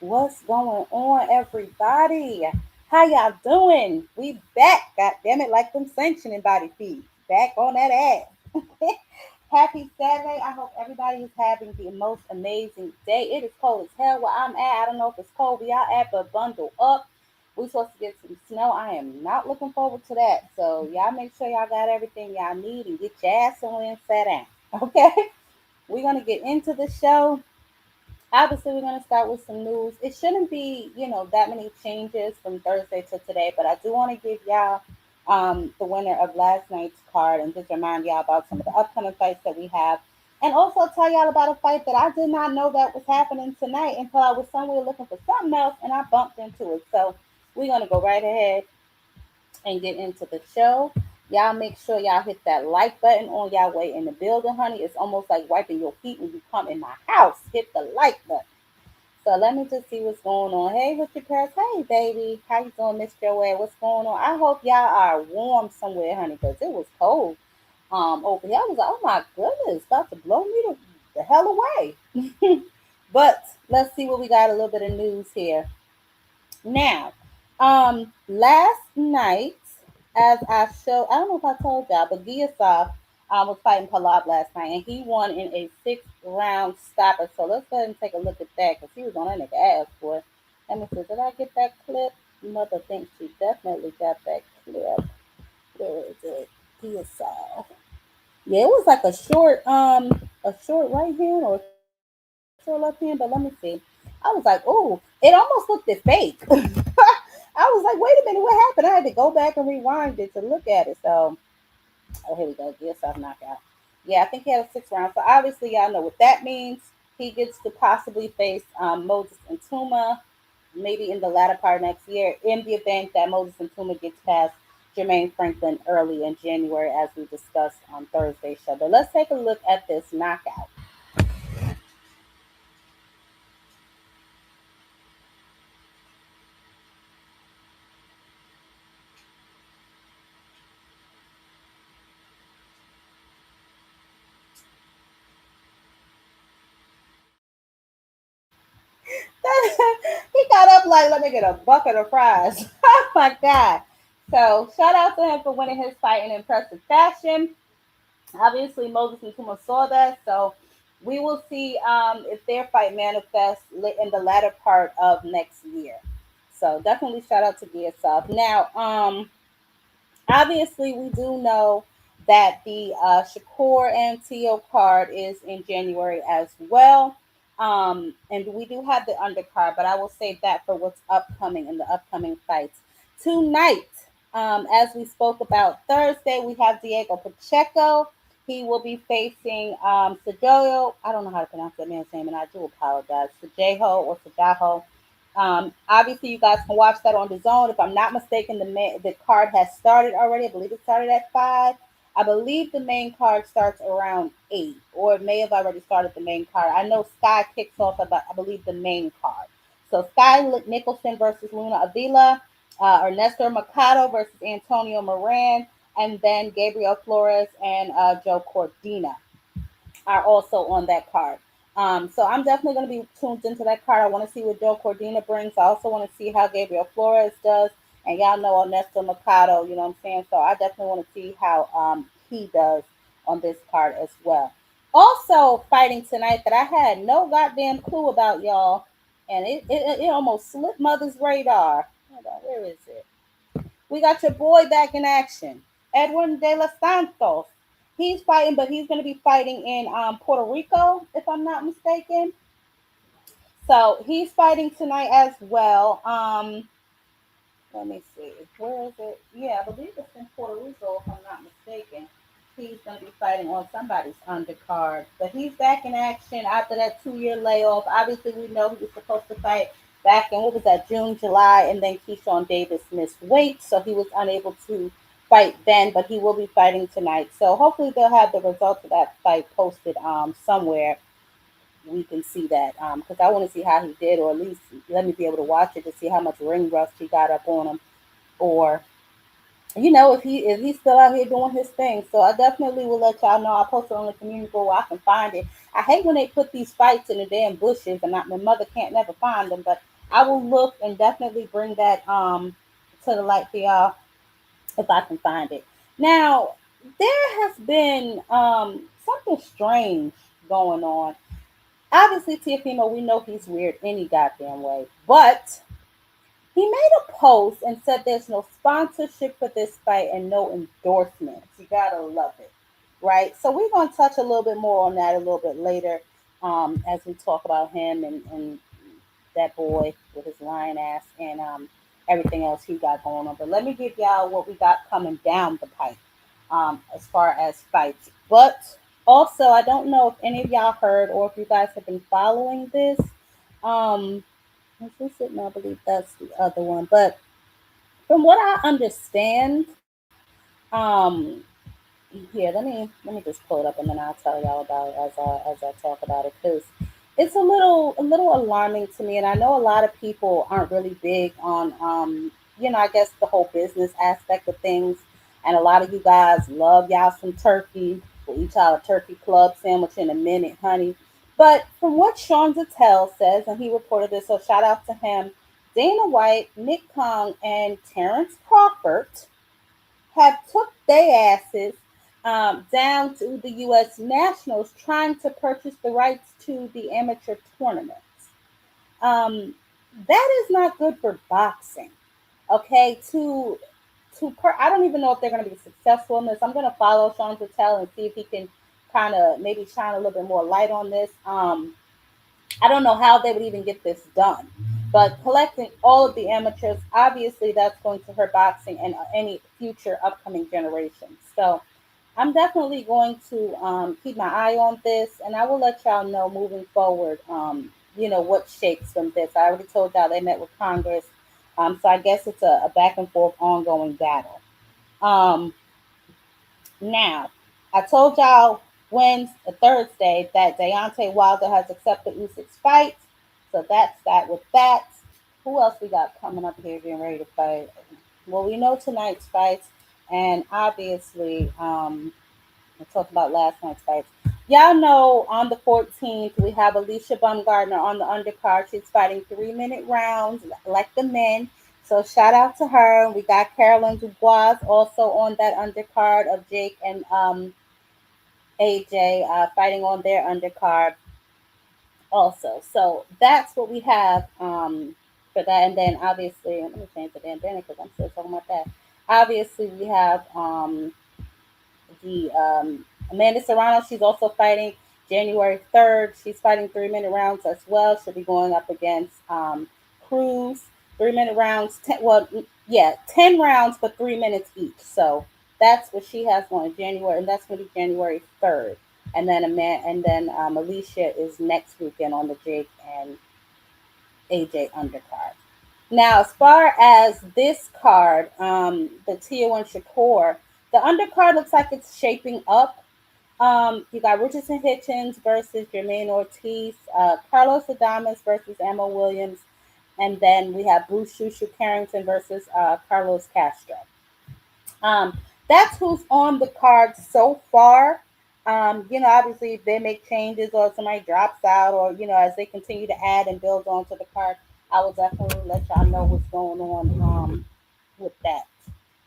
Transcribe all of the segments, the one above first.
What's going on, everybody? How y'all doing? We back, god damn it, like them sanctioning body feet. Back on that ass. Happy Saturday. I hope everybody is having the most amazing day. It is cold as hell where I'm at. I don't know if it's cold where y'all at, but bundle up. We're supposed to get some snow. I am not looking forward to that. So y'all make sure y'all got everything y'all need and get your ass somewhere and sit down. Okay? We're gonna get into the show. Obviously, we're going to start with some news. It shouldn't be, that many changes from Thursday to today, but I do want to give y'all the winner of last night's card and just remind y'all about some of the upcoming fights that we have. And also tell y'all about a fight that I did not know that was happening tonight until I was somewhere looking for something else and I bumped into it. So we're going to go right ahead and get into the show. Y'all make sure y'all hit that like button on y'all way in the building, honey. It's almost like wiping your feet when you come in my house. Hit the like button. So let me just see what's going on. Hey, Richard Paris. Hey, baby. How you doing, Miss Joanne? What's going on? I hope y'all are warm somewhere, honey, because it was cold over here. I was like, oh my goodness, about to blow me the hell away. But let's see what we got. A little bit of news here. Now, last night, as I showed, I don't know if I told y'all, but Giasov was fighting Palab last night, and he won in a 6 round stopper. So let's go ahead and take a look at that, because he was on that nigga ass, boy. Let me see, did I get that clip? Mother thinks she definitely got that clip. Where is it? Giasov. Yeah, it was like a short right hand or a short left hand, but let me see. I was like, oh, it almost looked it fake. I was like, wait a minute, what happened? I had to go back and rewind it to look at it. So, oh, here we go. Gear self knockout. Yeah, I think he had a 6 round. So obviously, y'all know what that means. He gets to possibly face Moses and Tuma maybe in the latter part of next year in the event that Moses and Tuma gets past Jermaine Franklin early in January, as we discussed on Thursday's show. But let's take a look at this knockout. He got up like, let me get a bucket of fries. Oh my God. So shout out to him for winning his fight in impressive fashion. Obviously, Moses and Tuma saw that. So we will see if their fight manifests in the latter part of next year. So definitely shout out to Giasov. Now, obviously, we do know that the Shakur and Teo card is in January as well. And we do have the undercard, but I will save that for what's upcoming in the upcoming fights. Tonight, as we spoke about Thursday, we have Diego Pacheco. He will be facing Sajoyo. I don't know how to pronounce that man's name, and I do apologize. Sajeho or Sajaho. Obviously, you guys can watch that on the zone. If I'm not mistaken, the card has started already. I believe it started at 5. I believe the main card starts around 8, or it may have already started the main card. I know Sky kicks off about, I believe, the main card. So Sky Nicholson versus Luna Avila, Ernesto Mercado versus Antonio Moran, and then Gabriel Flores and Joe Cordina are also on that card. So I'm definitely going to be tuned into that card. I want to see what Joe Cordina brings. I also want to see how Gabriel Flores does. And y'all know Ernesto Mercado, you know what I'm saying? So I definitely want to see how he does on this card as well. Also fighting tonight that I had no goddamn clue about, y'all. And it almost slipped Mother's radar. Hold on, where is it? We got your boy back in action, Edwin De Los Santos. He's fighting, but he's going to be fighting in Puerto Rico, if I'm not mistaken. So he's fighting tonight as well. Let me see, where is it? Yeah, I believe it's in Puerto Rico, if I'm not mistaken. He's going to be fighting on somebody's undercard, but he's back in action after that 2 year layoff. Obviously, we know he was supposed to fight back in what was that, June, July, and then Keyshawn Davis missed weight, so he was unable to fight then. But he will be fighting tonight, so hopefully they'll have the results of that fight posted somewhere we can see that because I want to see how he did, or at least let me be able to watch it to see how much ring rust he got up on him, or if he's still out here doing his thing. So I definitely will let y'all know. I'll post it on the community board where I can find it. I hate when they put these fights in the damn bushes and my mother can't never find them, but I will look and definitely bring that to the light for y'all if I can find it. Now, there has been something strange going on. Obviously, Teofimo, we know he's weird any goddamn way, but he made a post and said there's no sponsorship for this fight and no endorsements. You gotta love it, right? So we're gonna touch a little bit more on that a little bit later, as we talk about him and that boy with his lion ass and everything else he got going on. But let me give y'all what we got coming down the pipe, as far as fights. But also, I don't know if any of y'all heard or if you guys have been following this. Um, is this it? No, I believe that's the other one. But from what I understand, um, here, let me just pull it up and then I'll tell y'all about it as I talk about it because it's a little alarming to me, and I know a lot of people aren't really big on I guess the whole business aspect of things, and a lot of you guys love y'all some turkey. We'll eat y'all a turkey club sandwich in a minute, honey. But from what Sean Zattel says, and he reported this, so shout out to him. Dana White, Nick Kong, and Terrence Crawford have took their asses down to the U.S. Nationals trying to purchase the rights to the amateur tournaments. Um, that is not good for boxing. Okay, I don't even know if they're going to be successful in this. I'm going to follow Sean Patel and see if he can kind of maybe shine a little bit more light on this. I don't know how they would even get this done. But collecting all of the amateurs, obviously, that's going to hurt boxing and any future upcoming generations. So I'm definitely going to keep my eye on this, and I will let y'all know moving forward. What shakes from this. I already told y'all they met with Congress, so I guess it's a back and forth ongoing battle. Um, Now, I told y'all Thursday that Deontay Wilder has accepted Usyk's fight. So that's that with that. Who else we got coming up here getting ready to fight? Well, we know tonight's fights, and obviously, I talked about last night's fights. Y'all know on the 14th, we have Alicia Baumgardner on the undercard. She's fighting 3-minute rounds like the men. So shout out to her. We got Carolyn Dubois also on that undercard of Jake and AJ fighting on their undercard also. So that's what we have for that. And then obviously, let me change the damn banner because I'm still talking about that. Obviously, we have the Amanda Serrano. She's also fighting January 3rd. She's fighting 3-minute rounds as well. She'll be going up against Cruz. 3-minute rounds. 10 rounds for 3 minutes each. So that's what she has going in January, and that's going to be January 3rd. And then Alicia is next weekend on the Jake and AJ undercard. Now, as far as this card, the Tia and Shakur, the undercard looks like it's shaping up. You got Richardson Hitchens versus Jermaine Ortiz, Carlos Adames versus Emma Williams, and then we have Bruce Shushu Carrington versus Carlos Castro. Um, that's who's on the card so far. Obviously, if they make changes or somebody drops out, or as they continue to add and build onto the card, I will definitely let y'all know what's going on with that.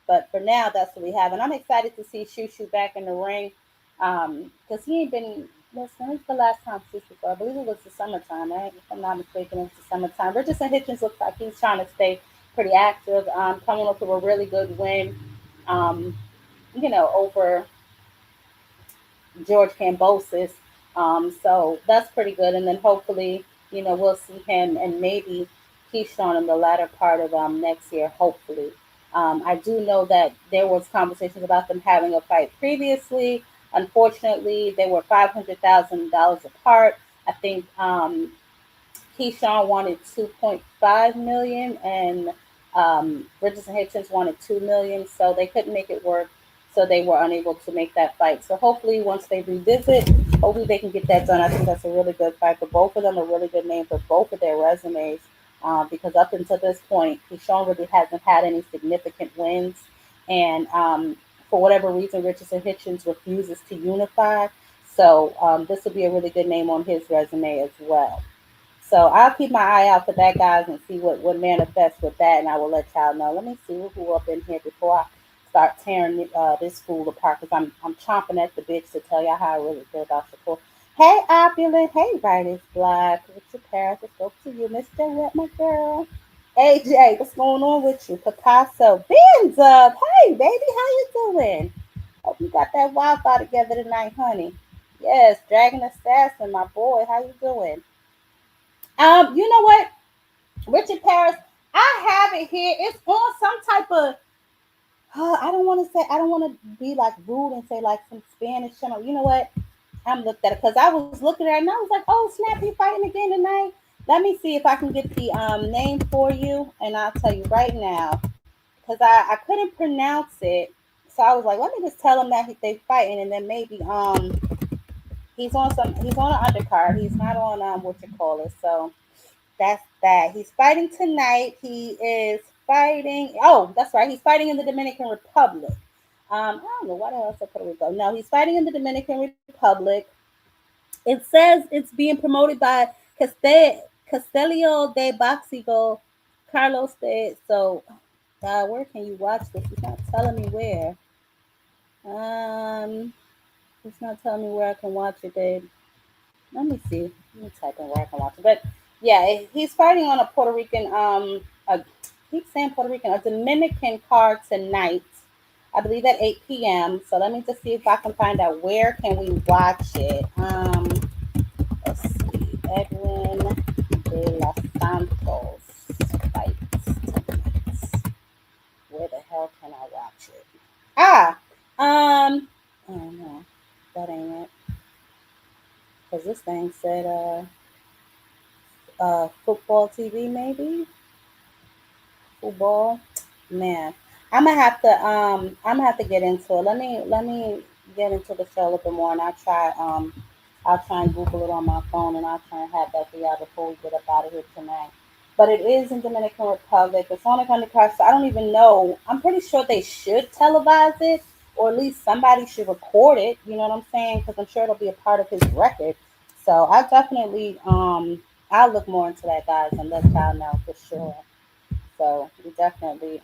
But for now, that's what we have, and I'm excited to see Shushu back in the ring because he ain't been. Listen, when's the last time Shushu fought? I believe it was the summertime, right? If I'm not mistaken, it's the summertime. Richardson Hitchens looks like he's trying to stay pretty active, coming up with a really good win um, over George Cambosis. So that's pretty good. And then hopefully, we'll see him and maybe Keyshawn in the latter part of next year, hopefully. I do know that there was conversations about them having a fight previously. Unfortunately, they were $500,000 apart. I think Keyshawn wanted 2.5 million and Richardson Hitchens wanted 2 million, so they couldn't make it work. So they were unable to make that fight. So hopefully, once they revisit, hopefully they can get that done. I think that's a really good fight for both of them, a really good name for both of their resumes. Because up until this point, Keyshawn really hasn't had any significant wins, and for whatever reason, Richardson Hitchens refuses to unify. So this will be a really good name on his resume as well. So I'll keep my eye out for that, guys, and see what manifests with that, and I will let y'all know. Let me see who up in here before I start tearing this fool apart, because I'm chomping at the bits to tell y'all how I really feel about Shakur. Hey, Opulent. Hey, Right is Black. What's your parents? Let's go to you, Mr. What, my girl. AJ, what's going on with you? Picasso. Ben's up. Hey, baby, how you doing? Hope you got that Wi-Fi together tonight, honey. Yes, Dragon Assassin, my boy. How you doing? You know what? Richard Paris, I have it here. It's on some type of. I don't want to say. I don't want to be like rude and say like some Spanish channel. You know what? I'm looked at it because I was looking at it and I was like, "Oh snap, he fighting again tonight." Let me see if I can get the name for you, and I'll tell you right now because I couldn't pronounce it, so I was like, "Let me just tell him that they fighting, and then maybe he's on an undercard. He's not on what you call it." So that's that. He's fighting tonight. He is fighting. Oh, that's right. He's fighting in the Dominican Republic. I don't know why the hell I said Puerto Rico. No, he's fighting in the Dominican Republic. It says it's being promoted by Castelio de Boxigo, Carlos de. So, where can you watch this? He's not telling me where. Um, it's not telling me where I can watch it, babe. Let me see. Let me type in where I can watch it. But yeah, he's fighting on a Puerto Rican a keep saying Puerto Rican, a Dominican card tonight. I believe at 8 p.m. So let me just see if I can find out where can we watch it. Let's see. Edwin de los Santos fights tonight. Where the hell can I watch it? Ah, oh no, that ain't it. Cause this thing said football TV maybe football. Man, I'm gonna have to get into it. Let me get into the show a little bit more, and I'll try and Google it on my phone, and I'll try and have that for y'all before we get up out of here tonight. But it is in Dominican Republic. It's on a undercard, so I don't even know. I'm pretty sure they should televise it, or at least somebody should record it. You know what I'm saying? Because I'm sure it'll be a part of his record. So I definitely I'll look more into that, guys, and let y'all know for sure. So we definitely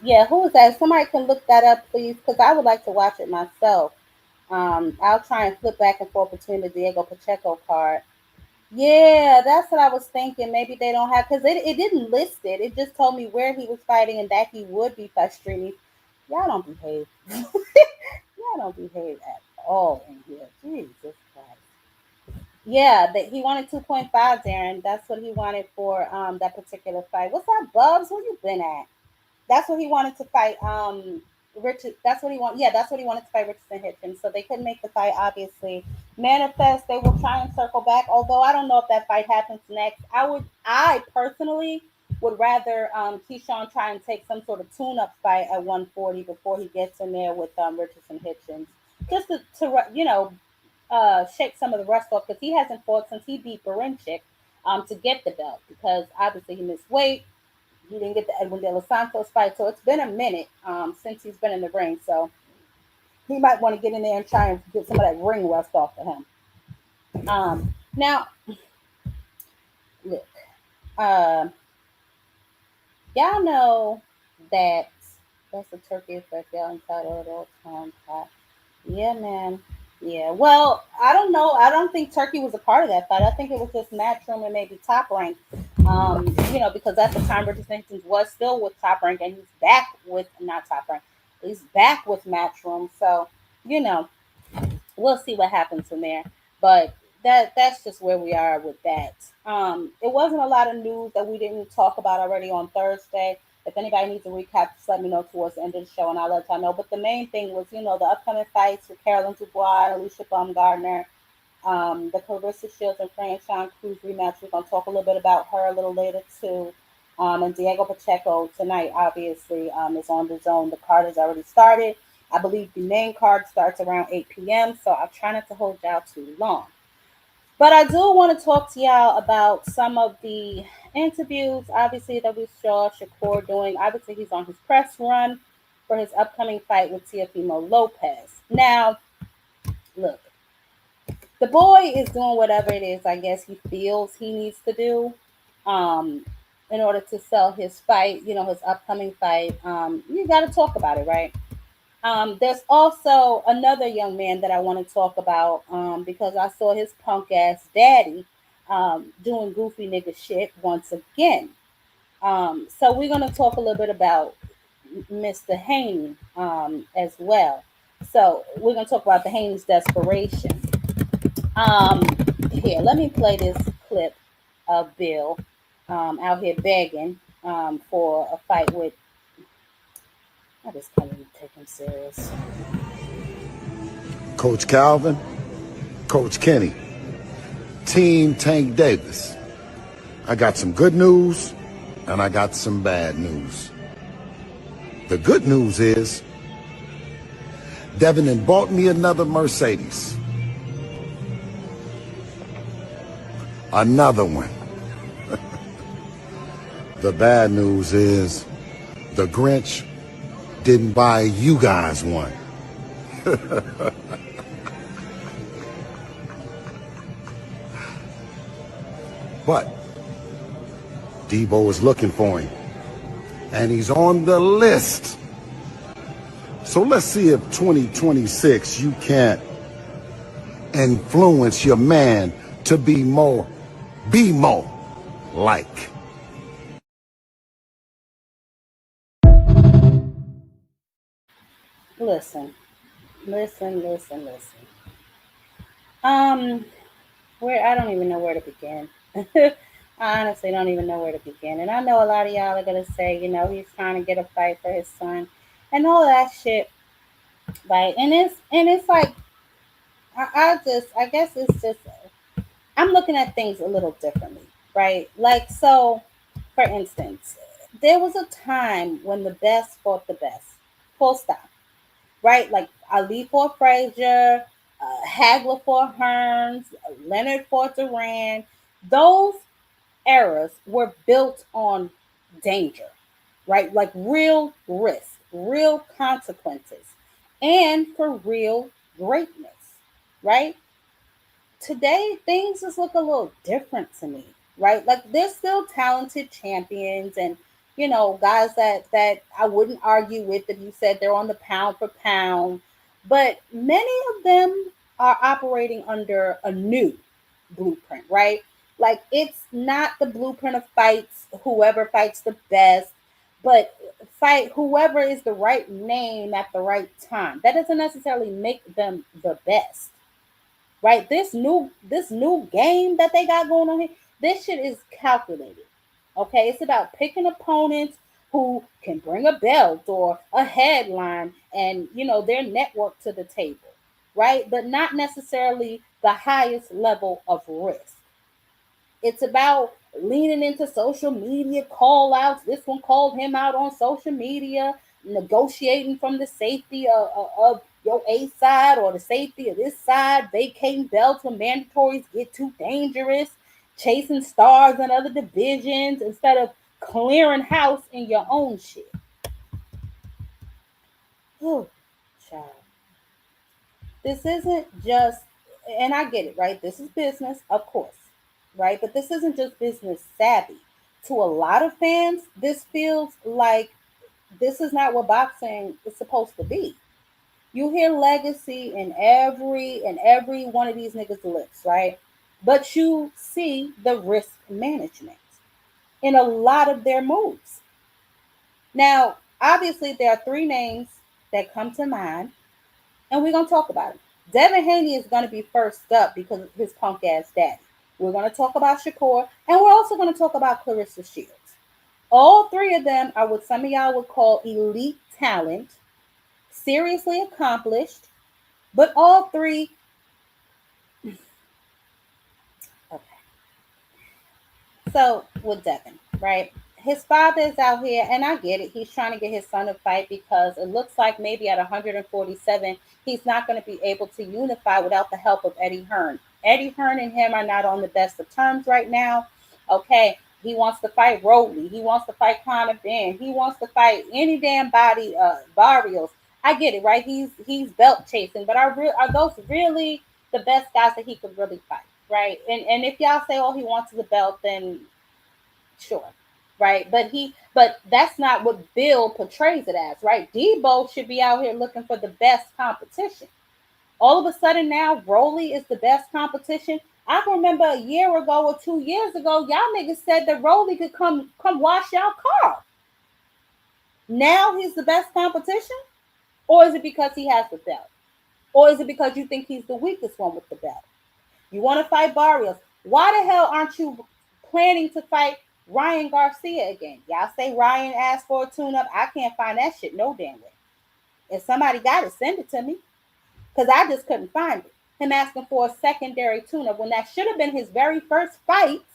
yeah, who is that? Somebody can look that up, please, because I would like to watch it myself. I'll try and flip back and forth between the Diego Pacheco card. Yeah, that's what I was thinking. Maybe they don't have, because it didn't list it. It just told me where he was fighting and that he would be frustrating. Y'all don't behave. Y'all don't behave at all in here. Jesus Christ. Yeah, that he wanted 2.5, Darren. That's what he wanted for that particular fight. What's up, Bubs? Where you been at? That's what he wanted to fight. Richard. That's what he want. Yeah, that's what he wanted to fight Richardson Hitchens. So they couldn't make the fight. Obviously, manifest. They will try and circle back. Although I don't know if that fight happens next. I personally would rather Keyshawn try and take some sort of tune-up fight at 140 before he gets in there with Richardson Hitchens, just to shake some of the rust off, because he hasn't fought since he beat Barinchik to get the belt, because obviously he missed weight. He didn't get the Edwin De Los Santos fight, so it's been a minute since he's been in the ring. So he might want to get in there and try and get some of that ring rust off of him. Now, look, uh, y'all know that that's the turkey effect. Y'all entitled all the time. Yeah, man. Yeah. Well, I don't know. I don't think Turkey was a part of that fight. I think it was just Matchroom and maybe Top Rank. Because at the time Richard Jenkins was still with Top Rank, and he's back with not Top Rank. He's back with Matchroom. So, you know, we'll see what happens from there. But that's just where we are with that. It wasn't a lot of news that we didn't talk about already on Thursday. If anybody needs a recap, just let me know towards the end of the show, and I'll let y'all know. But the main thing was, the upcoming fights with Carolyn Dubois and Alicia Baumgardner, the Clarissa Shields and Franchon Cruz rematch. We're gonna talk a little bit about her a little later too. And Diego Pacheco tonight, obviously, is on the zone. The card has already started. I believe the main card starts around 8 p.m. So I'll try not to hold y'all too long. But I do want to talk to y'all about some of the interviews, obviously, that we saw Shakur doing. Obviously, he's on his press run for his upcoming fight with Teofimo Lopez. Now, look, The boy is doing whatever it is, I guess, he feels he needs to do um, in order to sell his fight, his upcoming fight. You got to talk about it, right? There's also another young man that I want to talk about because I saw his punk ass daddy doing goofy nigga shit once again. So we're going to talk a little bit about Mr. Haney as well. So we're going to talk about the Haney's desperation. Um, Here, let me play this clip of Bill out here begging for a fight with. I just can't even take him serious. Coach Calvin, Coach Kenny, Team Tank Davis. I got some good news and I got some bad news. The good news is Devin had bought me another Mercedes. Another one. The bad news is the Grinch didn't buy you guys one. But Debo is looking for him, and he's on the list. So let's see if 2026 you can't influence your man to be more like. Listen, listen. Um, where I don't even know where to begin. I honestly don't even know where to begin. And I know a lot of y'all are gonna say, he's trying to get a fight for his son and all that shit. Right. And it's like I guess it's just I'm looking at things a little differently, right? Like so, for instance, there was a time when the best fought the best. Full stop. Right? Like Ali fought Frazier, Hagler fought Hearns, Leonard fought Duran. Those eras were built on danger, right? Like real risk, real consequences, and for real greatness, right? Today things just look a little different to me, right? Like there's still talented champions and guys that I wouldn't argue with if you said they're on the pound for pound, but many of them are operating under a new blueprint, right? Like it's not the blueprint of fights whoever fights the best, but fight whoever is the right name at the right time. That doesn't necessarily make them the best, right? This new game that they got going on here, this shit is calculated. Okay, it's about picking opponents who can bring a belt or a headline and their network to the table, right? But not necessarily the highest level of risk. It's about leaning into social media call outs. This one called him out on social media, negotiating from the safety of your A side or the safety of this side, vacating belts when mandatories get too dangerous, chasing stars in other divisions instead of clearing house in your own shit. Oh, child. This isn't just, and I get it, right? This is business, of course, right? But this isn't just business savvy. To a lot of fans, this feels like this is not what boxing is supposed to be. You hear legacy in every one of these niggas' lips, right? But you see the risk management in a lot of their moves. Now, obviously, there are three names that come to mind and we're gonna talk about it. Devin Haney is gonna be first up because of his punk ass daddy. We're gonna talk about Shakur, and we're also gonna talk about Clarissa Shields. All three of them are what some of y'all would call elite talent, seriously accomplished, but all three. Okay. So with Devin, right? His father is out here, and I get it. He's trying to get his son to fight because it looks like maybe at 147, he's not going to be able to unify without the help of Eddie Hearn. Eddie Hearn and him are not on the best of terms right now. Okay, he wants to fight Roadley. He wants to fight Conor Ben. He wants to fight any damn body, Barrios. I get it, right? He's belt chasing, but are those really the best guys that he could really fight, right? And if y'all say, oh, he wants the belt, then sure, right? But that's not what Bill portrays it as, right? Debo should be out here looking for the best competition. All of a sudden now, Rolly is the best competition. I can remember a year ago or 2 years ago, y'all niggas said that Rolly could come wash y'all car. Now he's the best competition, or is it because he has the belt, or is it because you think he's the weakest one with the belt? You want to fight Barrios? Why the hell aren't you planning to fight Ryan Garcia again? Y'all say Ryan asked for a tune-up. I can't find that shit no damn way. If somebody got it, send it to me, because I just couldn't find it. Him asking for a secondary tune-up when that should have been his very first fight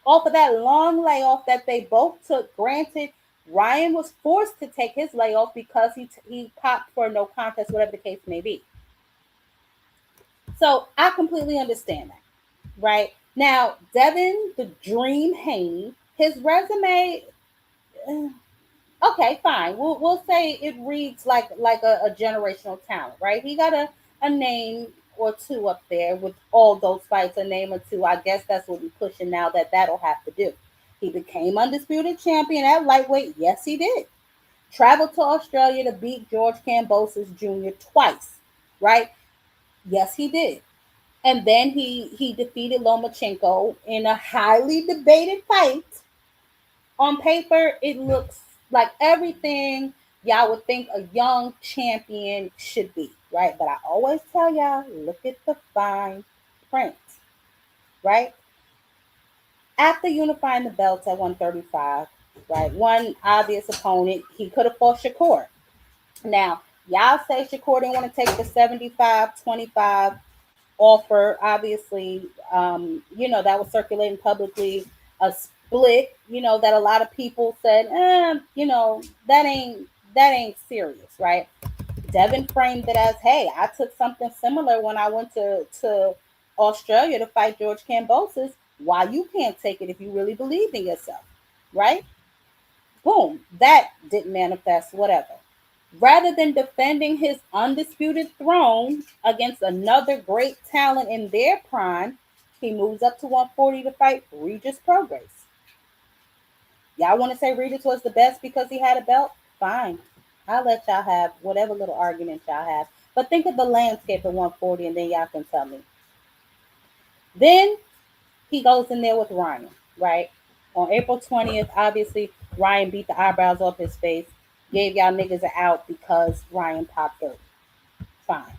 off of that long layoff that they both took. Granted, Ryan was forced to take his layoff because he popped for no contest, whatever the case may be. So I completely understand that, right? Now, Devin, the Dream Haney, his resume, okay, fine. We'll say it reads like a generational talent, right? He got a name or two up there with all those fights, a name or two. I guess that's what he's pushing now that'll have to do. He became undisputed champion at lightweight. Yes, he did. Traveled to Australia to beat George Kambosos Jr. twice, right? Yes, he did. And then he defeated Lomachenko in a highly debated fight. On paper, it looks like everything y'all would think a young champion should be, right? But I always tell y'all, look at the fine print, right? After unifying the belts at 135, right, one obvious opponent, he could have fought Shakur. Now, y'all say Shakur didn't want to take the 75-25 offer. Obviously, that was circulating publicly, a split, that a lot of people said, that ain't serious, right? Devin framed it as, hey, I took something similar when I went to Australia to fight George Kambosos. Why you can't take it if you really believe in yourself, right? Boom, that didn't manifest, whatever. Rather than defending his undisputed throne against another great talent in their prime, he moves up to 140 to fight Regis Prograis. Y'all want to say Regis was the best because he had a belt? Fine. I'll let y'all have whatever little argument y'all have. But think of the landscape at 140 and then y'all can tell me. Then he goes in there with Ryan, right? On April 20th, obviously, Ryan beat the eyebrows off his face, gave y'all niggas an out because Ryan popped 30. Fine.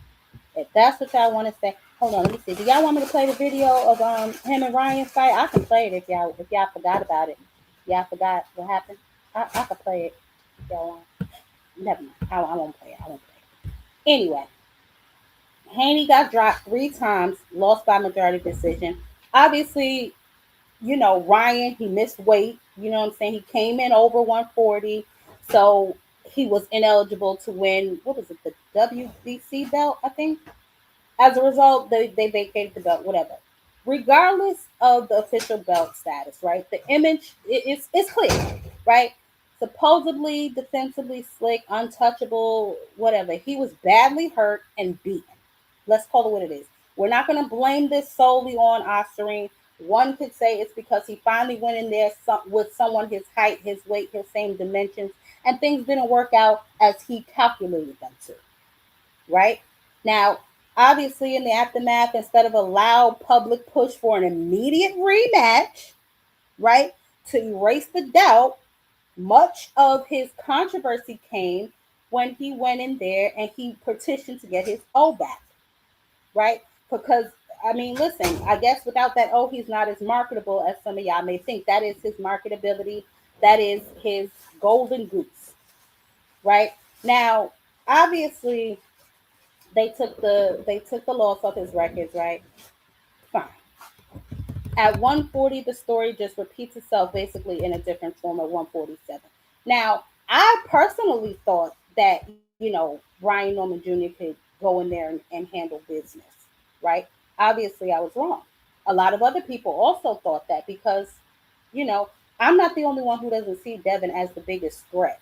If that's what y'all want to say, hold on, let me see. Do y'all want me to play the video of him and Ryan's fight? I can play it if y'all forgot about it. Y'all forgot what happened? I can play it if y'all want. Never mind. I won't play it. I won't play it. Anyway, Haney got dropped 3 times, lost by majority decision. Obviously, Ryan, he missed weight. You know what I'm saying? He came in over 140. So he was ineligible to win, what was it, the WBC belt, I think? As a result, they vacated the belt, whatever. Regardless of the official belt status, right? The image it's clear, right? Supposedly defensively slick, untouchable, whatever. He was badly hurt and beaten. Let's call it what it is. We're not going to blame this solely on Ostarine. One could say it's because he finally went in there with someone his height, his weight, his same dimensions, and things didn't work out as he calculated them to. Right? Now, obviously, in the aftermath, instead of a loud public push for an immediate rematch, right, to erase the doubt, much of his controversy came when he went in there and he petitioned to get his O back, right? Because, I mean, listen, I guess without that O, he's not as marketable as some of y'all may think. That is his marketability. That is his golden goose, right? Now, obviously, they took the loss off his records, right? Fine. At 140, the story just repeats itself basically in a different form at 147. Now, I personally thought that, Ryan Norman Jr. could go in there and handle business, right? Obviously, I was wrong. A lot of other people also thought that because, you know, I'm not the only one who doesn't see Devin as the biggest threat,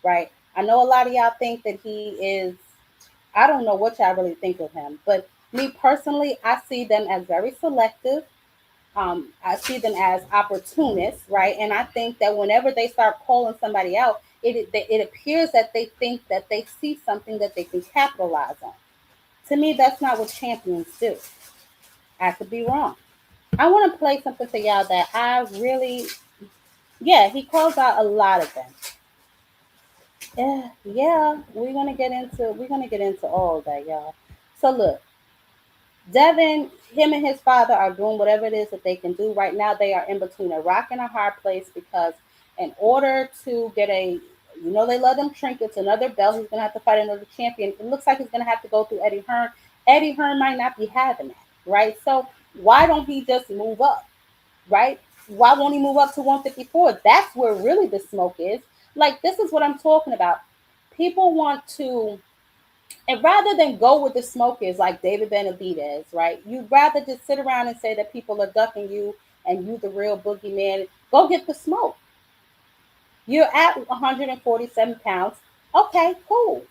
right? I know a lot of y'all think that he is, I don't know what y'all really think of him, but Me personally, I see them as very selective. I see them as opportunists, right? And I think that whenever they start calling somebody out, it appears that they think that they see something that they can capitalize on. To me, that's not what champions do. I could be wrong. I want to play something for y'all that I really, yeah, he calls out a lot of them. Yeah, we're gonna get into all of that, y'all. So look, Devin, him and his father are doing whatever it is that they can do. Right now, they are in between a rock and a hard place because, in order to get they love them trinkets, another belt, he's going to have to fight another champion. It looks like he's going to have to go through Eddie Hearn. Eddie Hearn might not be having that, right? So, why don't he just move up, right? Why won't he move up to 154? That's where really the smoke is. Like, this is what I'm talking about. People want to, and rather than go with the smokers like David Benavidez, right? You'd rather just sit around and say that people are ducking you and you the real boogeyman. Go get the smoke. You're at 147 pounds. Okay, cool.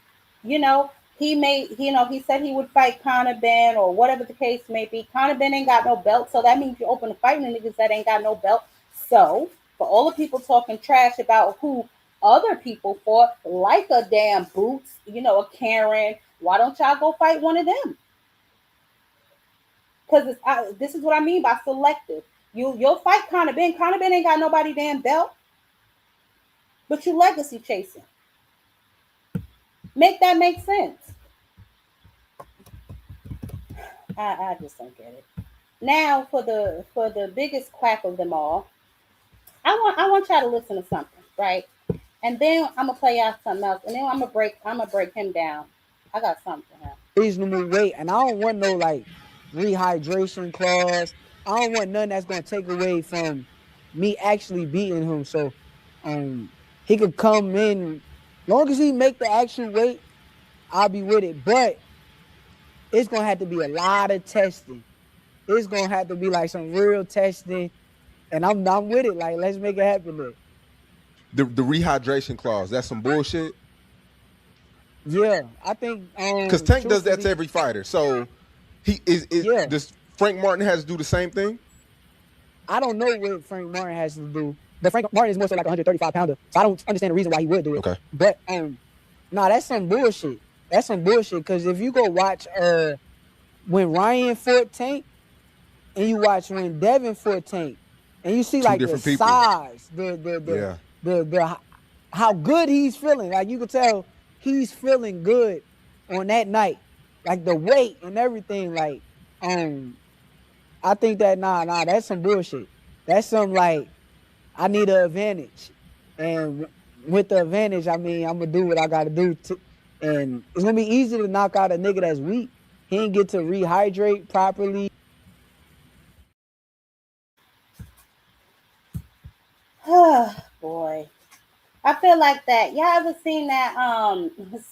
You know, he said he would fight Conor Ben or whatever the case may be. Conor Ben ain't got no belt, so that means you're open to fighting the niggas that ain't got no belt. So, for all the people talking trash about who other people fought, like a damn Boots, a Karen, why don't y'all go fight one of them? Because this is what I mean by selective. You'll fight Conor Ben. Conor Ben ain't got nobody damn belt, but you legacy chasing. Make that make sense. I just don't get it. Now for the biggest quack of them all, I want y'all to listen to something, right? And then I'm gonna play y'all something else, and then I'm gonna break him down. I got something for him. Reasonable weight, and I don't want no like rehydration clause. I don't want nothing that's gonna take away from me actually beating him. So, he could come in, long as he make the actual weight, I'll be with it. But it's gonna have to be a lot of testing. It's gonna have to be like some real testing, and I'm with it. Like, let's make it happen there. The rehydration clause, that's some bullshit. Yeah, I think Because Tank does that to truthfully, every fighter. So yeah. does Frank Martin has to do the same thing? I don't know what Frank Martin has to do, but Frank Martin is more so like a 135 pounder, so I don't understand the reason why he would do it. Okay. But nah, that's some bullshit. That's some bullshit. Because if you go watch when Ryan fought Tank, and you watch when Devin fought Tank, and you see Two like the different people. size, Yeah. the how good he's feeling. Like, you could tell he's feeling good on that night. Like the weight and everything. Like, I think that nah, that's some bullshit. That's some like, I need an advantage, and with the advantage, I mean, I'm gonna do what I gotta do and it's gonna be easy to knock out a nigga that's weak. He ain't get to rehydrate properly. Oh boy. I feel like that. Y'all ever seen that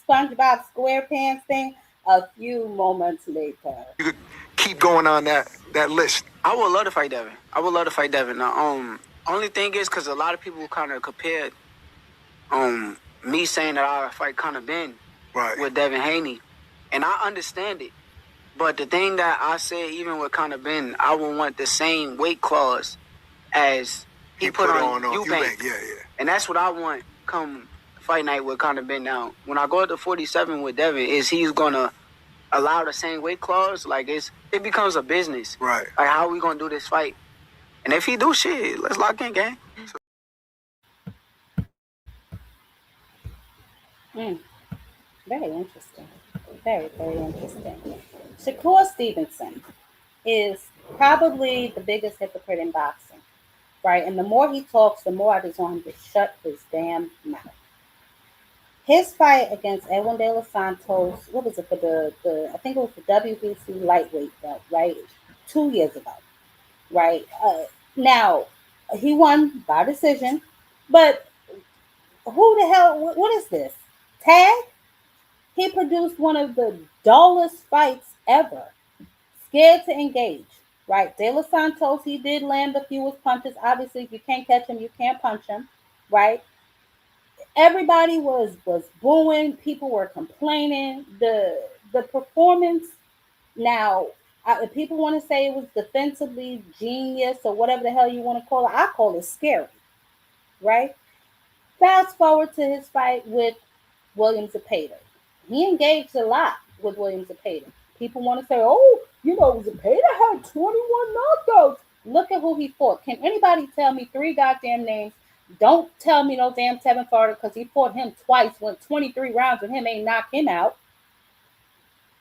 SpongeBob SquarePants thing? A few moments later. You could keep going on that list. I would love to fight Devin. I would love to fight Devin. Now, only thing is because a lot of people kind of compared me saying that I would fight Conor Ben with Devin Haney, and I understand it. But the thing that I said, even with Conor Ben, I would want the same weight clause as he put on Eubank. Yeah. And that's what I want come fight night with Conor Ben. Now, when I go to 47 with Devin, is he's gonna allow the same weight clause? Like, it becomes a business. Right. Like, how are we gonna do this fight? And if he do shit, let's lock in, gang. Very interesting. Very, very interesting. Shakur Stevenson is probably the biggest hypocrite in boxing, right? And the more he talks, the more I just want him to shut his damn mouth. His fight against Edwin De Los Santos, what was it for I think it was the WBC lightweight belt, right? 2 years ago, right? Now, he won by decision, but who the hell, what is this? Tag? He produced one of the dullest fights ever. Scared to engage, right? De Los Santos, he did land the fewest punches. Obviously, if you can't catch him, you can't punch him, right? Everybody was booing. People were complaining. The performance Now, if people want to say it was defensively genius or whatever the hell you want to call it, I call it scary, right? Fast forward to his fight with William Zepeda. He engaged a lot with William Zepeda. People want to say, oh, Zepeda had 21 knockouts. Look at who he fought. Can anybody tell me three goddamn names? Don't tell me no damn Tevin Farter because he fought him twice, went 23 rounds with him, ain't knock him out.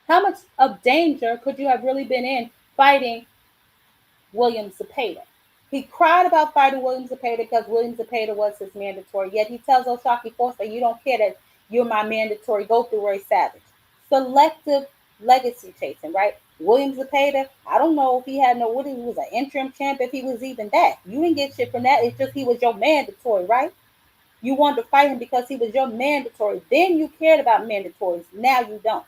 How much of danger could you have really been in fighting William Zepeda? He cried about fighting William Zepeda because William Zepeda was his mandatory. Yet he tells Oshaki Foster, you don't care that you're my mandatory. Go through Roy Savage. Selective legacy chasing, right? William Zepeda, I don't know if he had no, what he was, an interim champ, if he was even that. You didn't get shit from that. It's just he was your mandatory, right? You wanted to fight him because he was your mandatory. Then you cared about mandatories. Now you don't.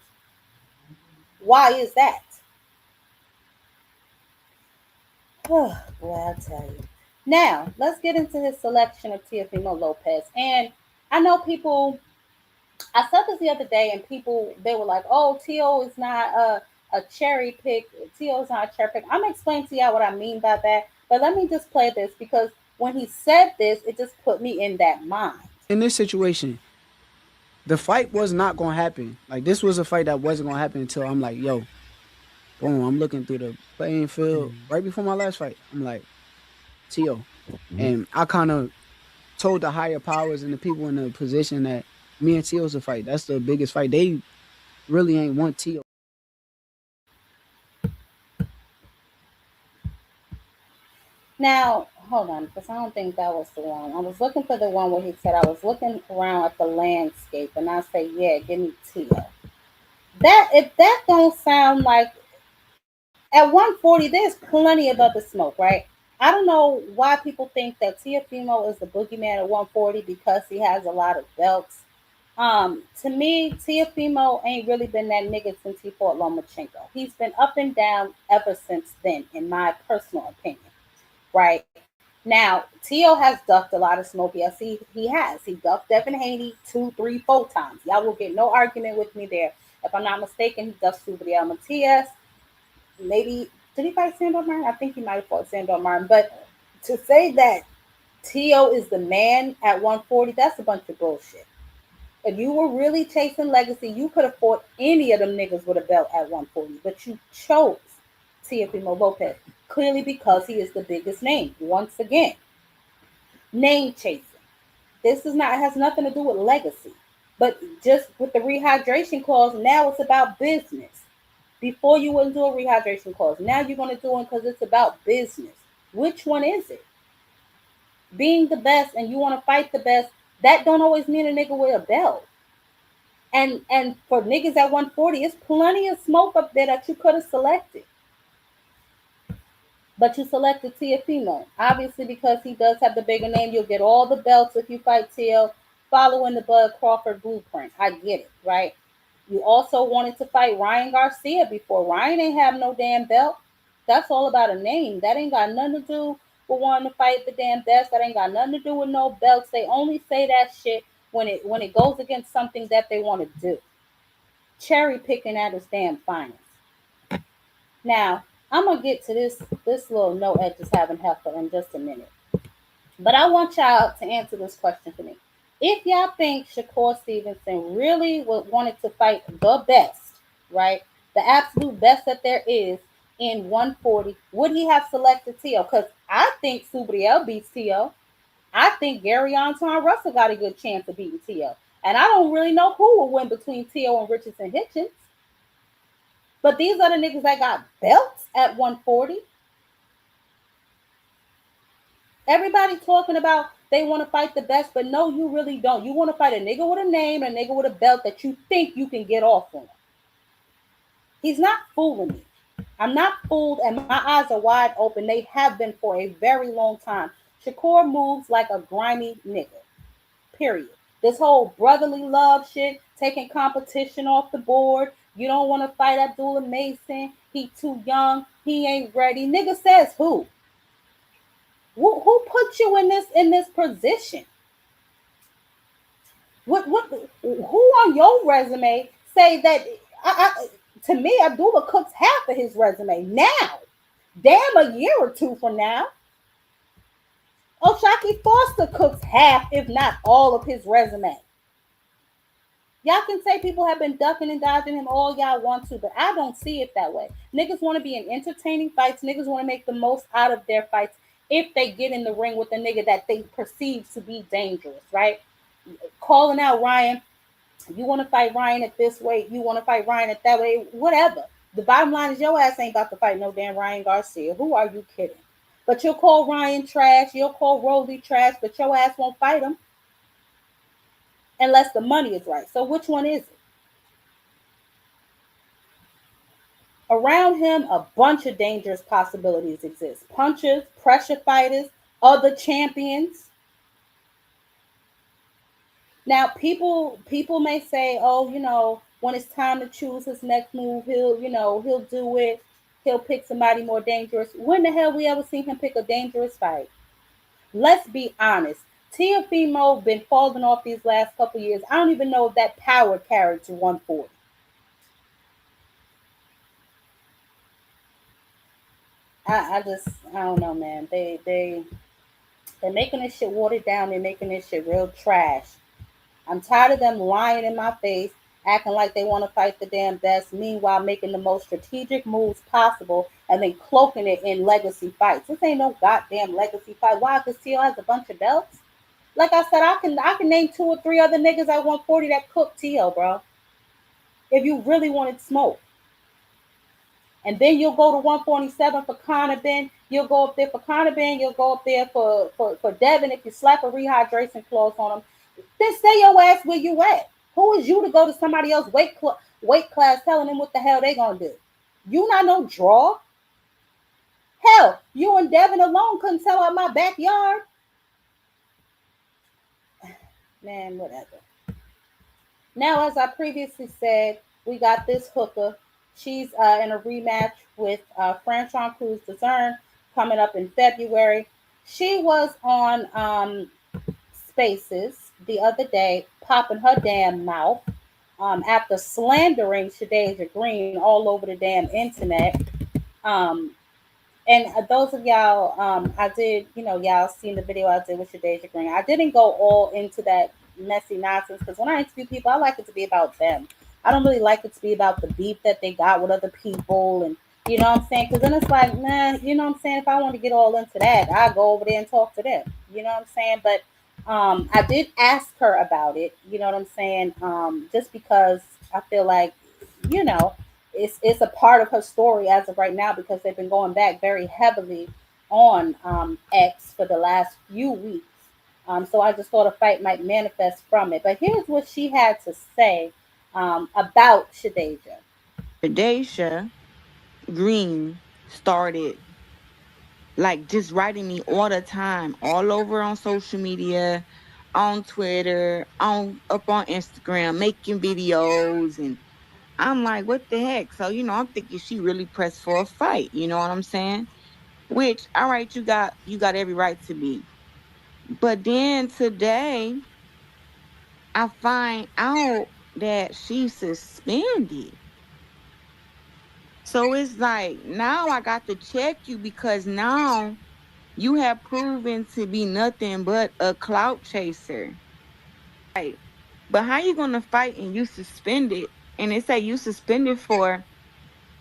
Why is that? Oh, boy, I'll tell you. Now, let's get into his selection of Teofimo Lopez. And I know people, I said this the other day, and people, they were like, oh, Teo is not a cherry pick. Teo is not a cherry pick. I'm going to explain to y'all what I mean by that. But let me just play this because when he said this, it just put me in that mind. In this situation, the fight was not going to happen. Like, this was a fight that wasn't going to happen until I'm like, yo, boom, I'm looking through the playing field right before my last fight. I'm like, Teo. And I kind of told the higher powers and the people in the position that me and Teo's a fight. That's the biggest fight. They really ain't want Teo. Now, hold on, because I don't think that was the one. I was looking for the one where he said, I was looking around at the landscape, and I say, yeah, give me Teo. That, if that don't sound like, at 140, there's plenty of other smoke, right? I don't know why people think that Teofimo is the boogeyman at 140 because he has a lot of belts. To me, Teofimo ain't really been that nigga since he fought Lomachenko. He's been up and down ever since then, in my personal opinion. Right now, Teo has ducked a lot of smoke. Yes, he has. He ducked Devin Haney two, three, four times. Y'all will get no argument with me there. If I'm not mistaken, he ducked Subriel Matias. Maybe did he fight Sandor Martin? I think he might have fought Sandor Martin. But to say that Teo is the man at 140, that's a bunch of bullshit. If you were really chasing legacy, you could have fought any of them niggas with a belt at 140, but you chose Teofimo Lopez clearly because he is the biggest name. Once again, name chasing. This is not, it has nothing to do with legacy, but just with the rehydration clause, now it's about business. Before you wouldn't do a rehydration clause. Now you're going to do it because it's about business. Which one is it? Being the best and you want to fight the best, that don't always mean a nigga with a belt. And for niggas at 140, it's plenty of smoke up there that you could have selected. But you selected Teofimo. Obviously, because he does have the bigger name, you'll get all the belts if you fight Teo, following the Bud Crawford blueprint. I get it, right? You also wanted to fight Ryan Garcia before. Ryan ain't have no damn belt. That's all about a name. That ain't got nothing to do with wanting to fight the damn best. That ain't got nothing to do with no belts. They only say that shit when it goes against something that they want to do. Cherry picking at his damn finest. Now, I'm gonna get to this little no edges having heifer in just a minute. But I want y'all to answer this question for me. If y'all think Shakur Stevenson really wanted to fight the best, right? The absolute best that there is in 140, would he have selected Teo? Because I think Subriel beats Teo. I think Gary Anton Russell got a good chance of beating Teo. And I don't really know who will win between Teo and Richardson Hitchens. But these are the niggas that got belts at 140. Everybody talking about they want to fight the best, but no, you really don't. You want to fight a nigga with a name, a nigga with a belt that you think you can get off on. He's not fooling me. I'm not fooled, and my eyes are wide open. They have been for a very long time. Shakur moves like a grimy nigga. Period. This whole brotherly love shit, taking competition off the board. You don't want to fight Abdullah Mason. He too young. He ain't ready. Nigga says who? Who put you in this position? What who on your resume say that To me, Abdullah cooks half of his resume now. Damn, a year or two from now. O'Shaquie Foster cooks half, if not all, of his resume. Y'all can say people have been ducking and dodging him all y'all want to, but I don't see it that way. Niggas want to be in entertaining fights. Niggas want to make the most out of their fights if they get in the ring with a nigga that they perceive to be dangerous, right? Calling out Ryan, you want to fight Ryan at this weight, you want to fight Ryan at that way, whatever. The bottom line is your ass ain't about to fight no damn Ryan Garcia. Who are you kidding? But you'll call Ryan trash, you'll call Roly trash, but your ass won't fight him unless the money is right. So which one is it? Around him, a bunch of dangerous possibilities exist. Punchers, pressure fighters, other champions. Now, people may say, oh, when it's time to choose his next move, he'll do it. He'll pick somebody more dangerous. When the hell we ever seen him pick a dangerous fight? Let's be honest. Teofimo been falling off these last couple years. I don't even know if that power carried to 140. I don't know, man. They're making this shit watered down. They're making this shit real trash. I'm tired of them lying in my face, acting like they want to fight the damn best, meanwhile making the most strategic moves possible and then cloaking it in legacy fights. This ain't no goddamn legacy fight. Why? Because Tio has a bunch of belts. Like I said, I can name two or three other niggas at 140 that cook Tio, bro. If you really wanted smoke. And then you'll go to 147 for Conor Ben. You'll go up there for Conor Ben. You'll go up there for Devin if you slap a rehydration clause on him. Then stay your ass where you at. Who is you to go to somebody else's weight class telling them what the hell they gonna do? You not no draw. Hell, you and Devin alone couldn't sell out my backyard. Man, whatever. Now, as I previously said, we got this hooker. She's in a rematch with Franchon Cruz Dezern coming up in February. She was on Spaces the other day, popping her damn mouth after slandering Shadeja Green all over the damn internet. And those of y'all, I did, y'all seen the video I did with Shadeja Green. I didn't go all into that messy nonsense because when I interview people, I like it to be about them. I don't really like it to be about the beef that they got with other people, and you know what I'm saying? Because then it's like, nah, you know what I'm saying? If I want to get all into that, I go over there and talk to them. You know what I'm saying? But I did ask her about it. You know what I'm saying? Just because I feel like, you know, it's a part of her story as of right now because they've been going back very heavily on X for the last few weeks. So I just thought a fight might manifest from it. But here's what she had to say about Shadeja. Shadeja Green started like just writing me all the time, all over on social media, on Twitter, on up on Instagram, making videos, and I'm like, what the heck? So, I'm thinking she really pressed for a fight, you know what I'm saying? Which, all right, you got every right to be. But then today I find out that she's suspended. So it's like now I got to check you because now you have proven to be nothing but a clout chaser. Right. But how you gonna fight and you suspended? And they say you suspended for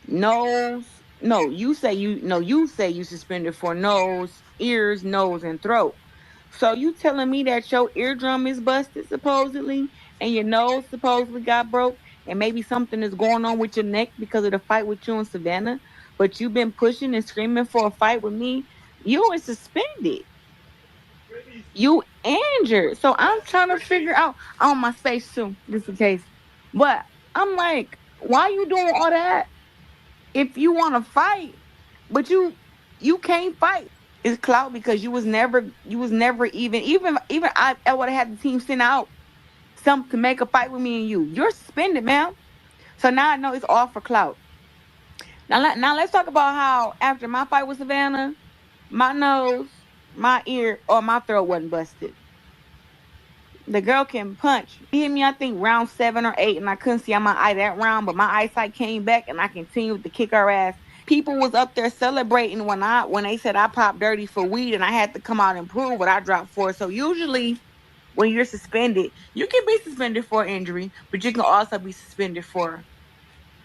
nose. No, you say you suspended for nose, ears, nose, and throat. So you telling me that your eardrum is busted supposedly and your nose supposedly got broke and maybe something is going on with your neck because of the fight with you and Savannah, but you've been pushing and screaming for a fight with me. You were suspended. You injured. So I'm trying to figure out on my face too, just in case. But I'm like, why you doing all that if you want to fight, but you can't fight? It's clout because you was never even I would have had the team send out some to make a fight with me and you. You're suspended, ma'am. So now I know it's all for clout. Now let's talk about how after my fight with Savannah, my nose, my ear, or my throat wasn't busted. The girl can punch. He hit me, I think, round 7 or 8, and I couldn't see on my eye that round, but my eyesight came back, and I continued to kick her ass. People was up there celebrating when they said I popped dirty for weed, and I had to come out and prove what I dropped for. So usually, when you're suspended, you can be suspended for injury, but you can also be suspended for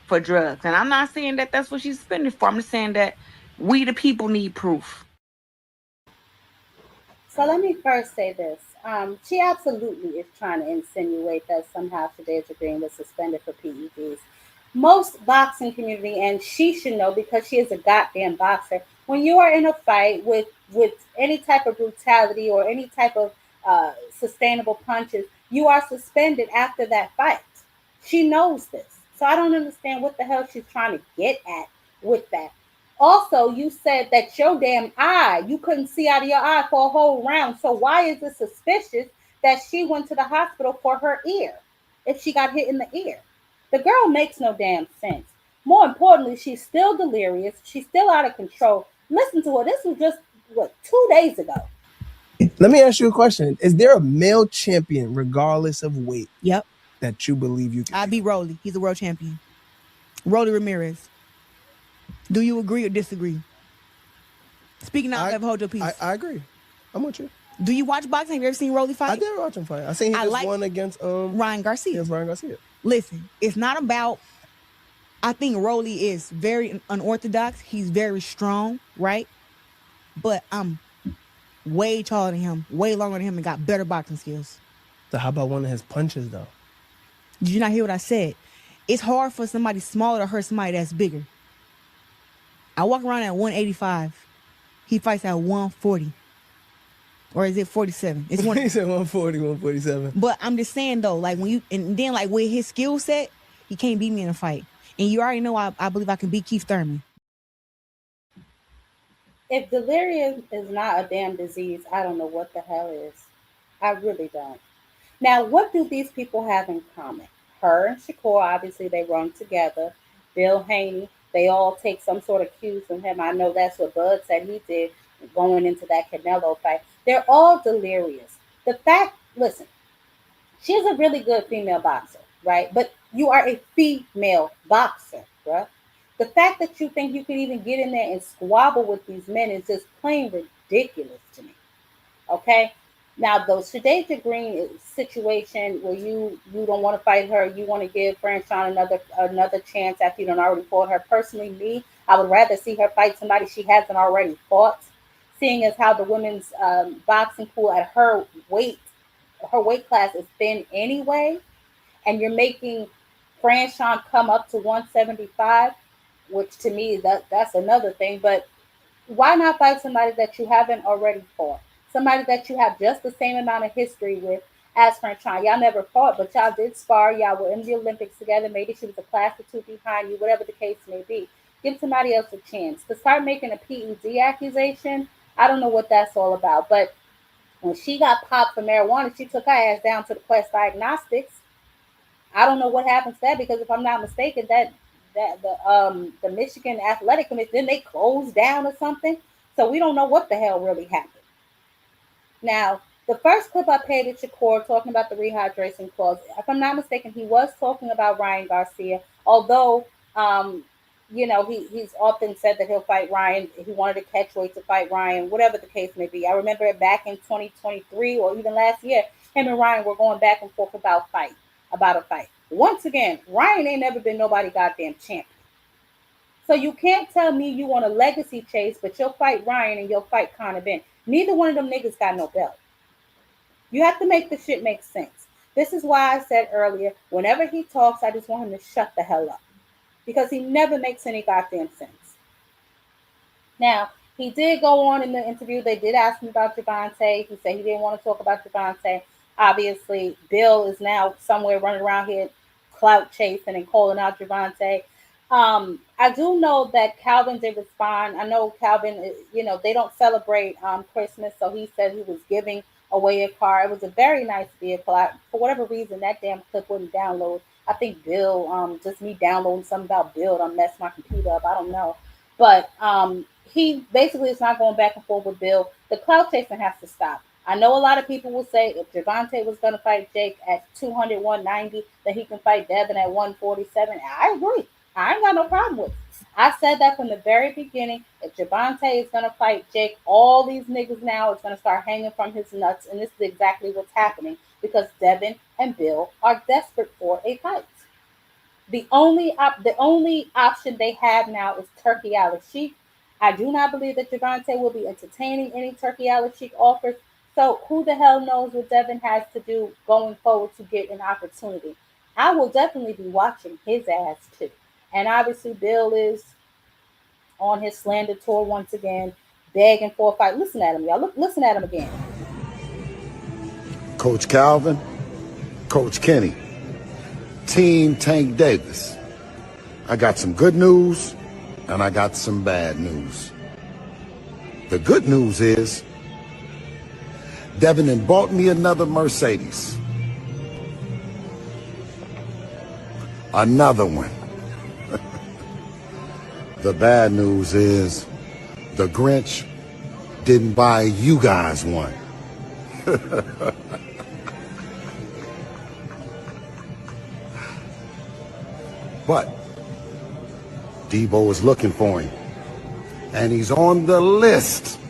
drugs. And I'm not saying that that's what she's suspended for. I'm just saying that we the people need proof. So let me first say this. She absolutely is trying to insinuate that somehow Shadeja Green was suspended for PEDs. Most boxing community, and she should know because she is a goddamn boxer, when you are in a fight with any type of brutality or any type of sustainable punches, you are suspended after that fight. She knows this. So I don't understand what the hell she's trying to get at with that. Also, you said that your damn eye, you couldn't see out of your eye for a whole round. So why is it suspicious that she went to the hospital for her ear if she got hit in the ear? The girl makes no damn sense. More importantly, she's still delirious. She's still out of control. Listen to her. This was just, what, 2 days ago. Let me ask you a question. Is there a male champion, regardless of weight, Yep. that you believe you can I beat? beat Rolly. He's a world champion. Rolly Ramirez. Do you agree or disagree? Speaking out, never hold your peace. I agree. I'm with you. Do you watch boxing? Have you ever seen Rolly fight? I did watch him fight. I seen he just won against Ryan Garcia. Against Ryan Garcia. Listen, it's not about. I think Rolly is very unorthodox. He's very strong, right? But I'm way taller than him, way longer than him, and got better boxing skills. So how about one of his punches, though? Did you not hear what I said? It's hard for somebody smaller to hurt somebody that's bigger. I walk around at 185. He fights at 140. Or is it 47? It's one. He said 140, 147. But I'm just saying, though, like, when you, and then, like, with his skill set, he can't beat me in a fight. And you already know I believe I can beat Keith Thurman. If delirium is not a damn disease, I don't know what the hell is. I really don't. Now, what do these people have in common? Her and Shakur, obviously, they run together. Bill Haney, they all take some sort of cues from him. I know that's what Bud said he did going into that Canelo fight. They're all delirious. The fact, listen, she's a really good female boxer, right? But you are a female boxer, right? The fact that you think you can even get in there and squabble with these men is just plain ridiculous to me. Okay? Now, the Shadeja Green situation where you don't want to fight her, you want to give Franchon another chance after you don't already fought her. Personally, me, I would rather see her fight somebody she hasn't already fought. Seeing as how the women's boxing pool at her weight class is thin anyway, and you're making Franchon come up to 175, which to me that's another thing. But why not fight somebody that you haven't already fought? Somebody that you have just the same amount of history with as Franchon. Y'all never fought, but y'all did spar. Y'all were in the Olympics together. Maybe she was a class or two behind you, whatever the case may be. Give somebody else a chance. To start making a PED accusation, I don't know what that's all about. But when she got popped for marijuana, she took her ass down to the Quest Diagnostics. I don't know what happens to that because if I'm not mistaken, that the Michigan Athletic Commission, then they closed down or something. So we don't know what the hell really happened. Now, the first clip I played at Shakur talking about the rehydration clause, if I'm not mistaken, he was talking about Ryan Garcia, although he's often said that he'll fight Ryan. He wanted to catch weight to fight Ryan, whatever the case may be. I remember it back in 2023 or even last year, him and Ryan were going back and forth about a fight. Once again, Ryan ain't never been nobody goddamn champion. So you can't tell me you want a legacy chase, but you'll fight Ryan and you'll fight Conor Ben. Neither one of them niggas got no belt. You have to make the shit make sense. This is why I said earlier, whenever he talks, I just want him to shut the hell up. Because he never makes any goddamn sense. Now, he did go on in the interview. They did ask him about Gervonta. He said he didn't want to talk about Gervonta. Obviously, Bill is now somewhere running around here clout chasing and calling out Gervonta. I do know that Calvin did respond. I know Calvin, they don't celebrate Christmas, so he said he was giving away a car. It was a very nice vehicle. For whatever reason, that damn clip wouldn't download. I think Bill, just me downloading something about Bill, I messed my computer up. I don't know. But he basically is not going back and forth with Bill. The clout chasing has to stop. I know a lot of people will say if Javante was going to fight Jake at 200, 190, that he can fight Devin at 147. I agree. I ain't got no problem with it. I said that from the very beginning. If Javante is going to fight Jake, all these niggas now is going to start hanging from his nuts. And this is exactly what's happening because Devin and Bill are desperate for a fight. The only option they have now is Turkey Al Sheikh. I do not believe that Javante will be entertaining any Turkey Al Sheikh offers. So who the hell knows what Devin has to do going forward to get an opportunity? I will definitely be watching his ass too. And obviously Bill is on his slander tour once again, begging for a fight. Listen at him, y'all. Look, listen at him again. Coach Calvin, Coach Kenny, Team Tank Davis. I got some good news and I got some bad news. The good news is Devin had bought me another Mercedes. Another one. The bad news is the Grinch didn't buy you guys one. But Debo is looking for him, and he's on the list.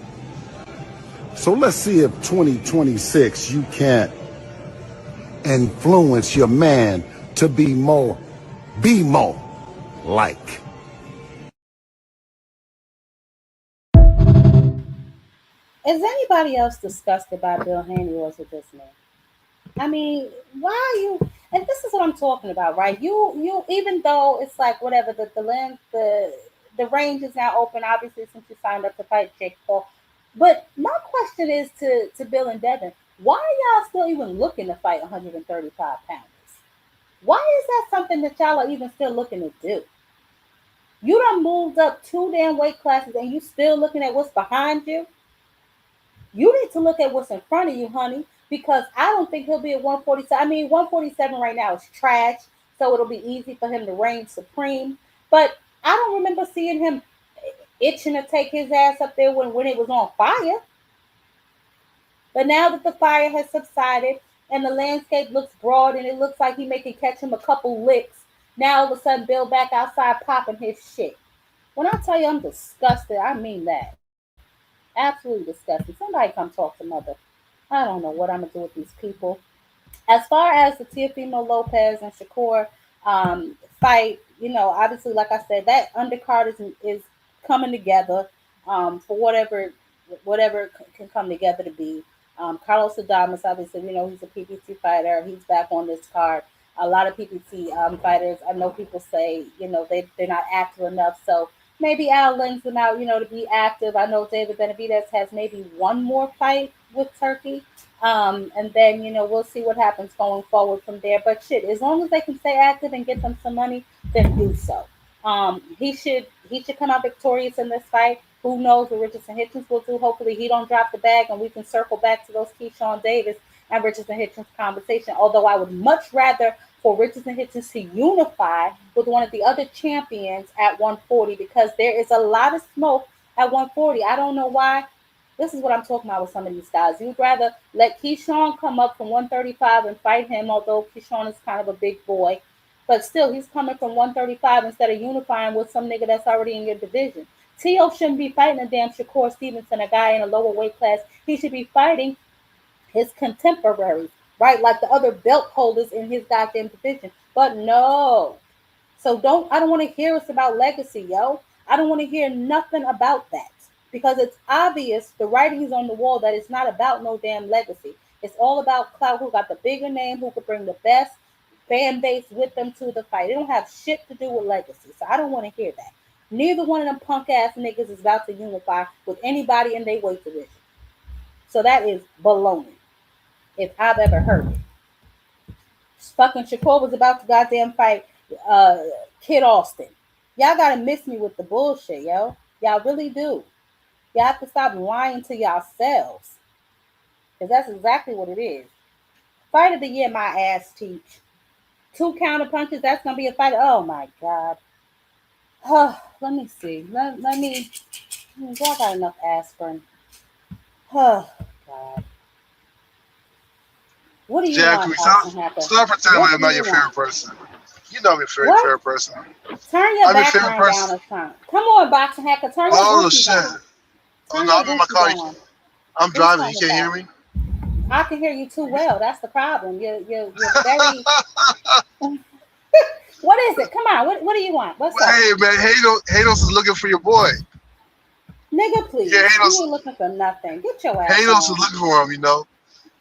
So let's see if 2026 you can't influence your man to be more like. Is anybody else disgusted by Bill Haney or is it just me? I mean, why are you? And this is what I'm talking about, right? You. Even though it's like whatever the range is now open, obviously since you signed up to fight Jake Paul. But my question is to Bill and Devin, why are y'all still even looking to fight 135 pounds? Why is that something that y'all are even still looking to do? You done moved up two damn weight classes and you still looking at what's behind you? You need to look at what's in front of you, honey, because I don't think he'll be at 147. I mean, 147 right now is trash, so it'll be easy for him to reign supreme. But I don't remember seeing him itching to take his ass up there when it was on fire. But now that the fire has subsided and the landscape looks broad and it looks like he can catch him a couple licks, now all of a sudden Bill back outside popping his shit. When I tell you I'm disgusted, I mean that. Absolutely disgusting. Somebody come talk to mother. I don't know what I'm gonna do with these people. As far as the teofimo Lopez and Shakur fight, obviously, like I said, that undercard is coming together for whatever can come together to be. Carlos Adames, obviously, he's a PBC fighter. He's back on this card. A lot of PBC fighters, I know people say, they're not active enough. So maybe Al lends them out, to be active. I know David Benavidez has maybe one more fight with Turkey. And then, we'll see what happens going forward from there. But shit, as long as they can stay active and get them some money, then do so. He should come out victorious in this fight. Who knows what Richardson Hitchens will do? Hopefully he don't drop the bag and we can circle back to those Keyshawn Davis and Richardson Hitchens conversation. Although I would much rather for Richardson Hitchens to unify with one of the other champions at 140 because there is a lot of smoke at 140. I don't know why. This is what I'm talking about with some of these guys. You'd rather let Keyshawn come up from 135 and fight him, although Keyshawn is kind of a big boy. But still, he's coming from 135 instead of unifying with some nigga that's already in your division. Tio shouldn't be fighting a damn Shakur Stevenson, a guy in a lower weight class. He should be fighting his contemporaries, right? Like the other belt holders in his goddamn division. But no. So I don't want to hear us about legacy, yo. I don't want to hear nothing about that. Because it's obvious, the writing is on the wall that it's not about no damn legacy. It's all about clout, who got the bigger name, who could bring the best fan base with them to the fight. It don't have shit to do with legacy. So I don't want to hear that. Neither one of them punk ass niggas is about to unify with anybody in their weight division. So that is baloney, if I've ever heard it. Fucking Shakur was about to goddamn fight Kid Austin. Y'all gotta miss me with the bullshit, yo. Y'all really do. Y'all have to stop lying to yourselves. Because that's exactly what it is. Fight of the year, my ass teach. 2 counter punches, that's gonna be a fight. Oh my god. Let me see. Let me. Do I got enough aspirin? Oh god. What do you Jackie, want, Boxing Hacker? stop pretending What like I'm do not you your want? favorite person. You know I'm your fair What? person. Turn your I'm your favorite background person. down or something. Come on, Boxing Hacker. Turn your Oh Gucci shit! down. Oh Turn no, your I'm in my Gucci car. down. I'm Do driving. You something can't hear about it. me. I can hear you too well. That's the problem. You're very. What is it? Come on. What do you want? What's up? Hey man, Hados is looking for your boy. Nigga, please. Yeah, You ain't looking for nothing. Get your ass Hados is on. looking for him. You know,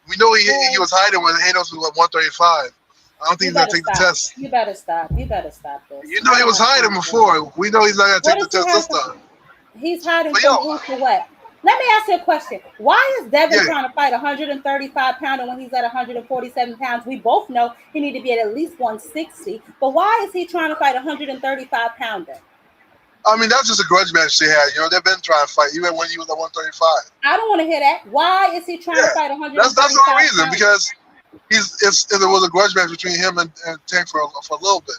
we know he Boy, was hiding when Hados was at 135. I don't think you he's gonna better take the stop. test. You better stop. You better stop this. You know he was hiding before. We know he's not gonna What take the does he test hide this from? time. He's hiding But from yo, who for what? Let me ask you a question. Why is Devin yeah, trying to fight 135 pounder when he's at 147 pounds? We both know he need to be at least 160. But why is he trying to fight 135 pounder? I mean that's just a grudge match they had. You know they've been trying to fight even when he was at 135. I don't want to hear that. Why is he trying to fight That's the only 135 reason pounder? because there was a grudge match between him and Tank for a little bit.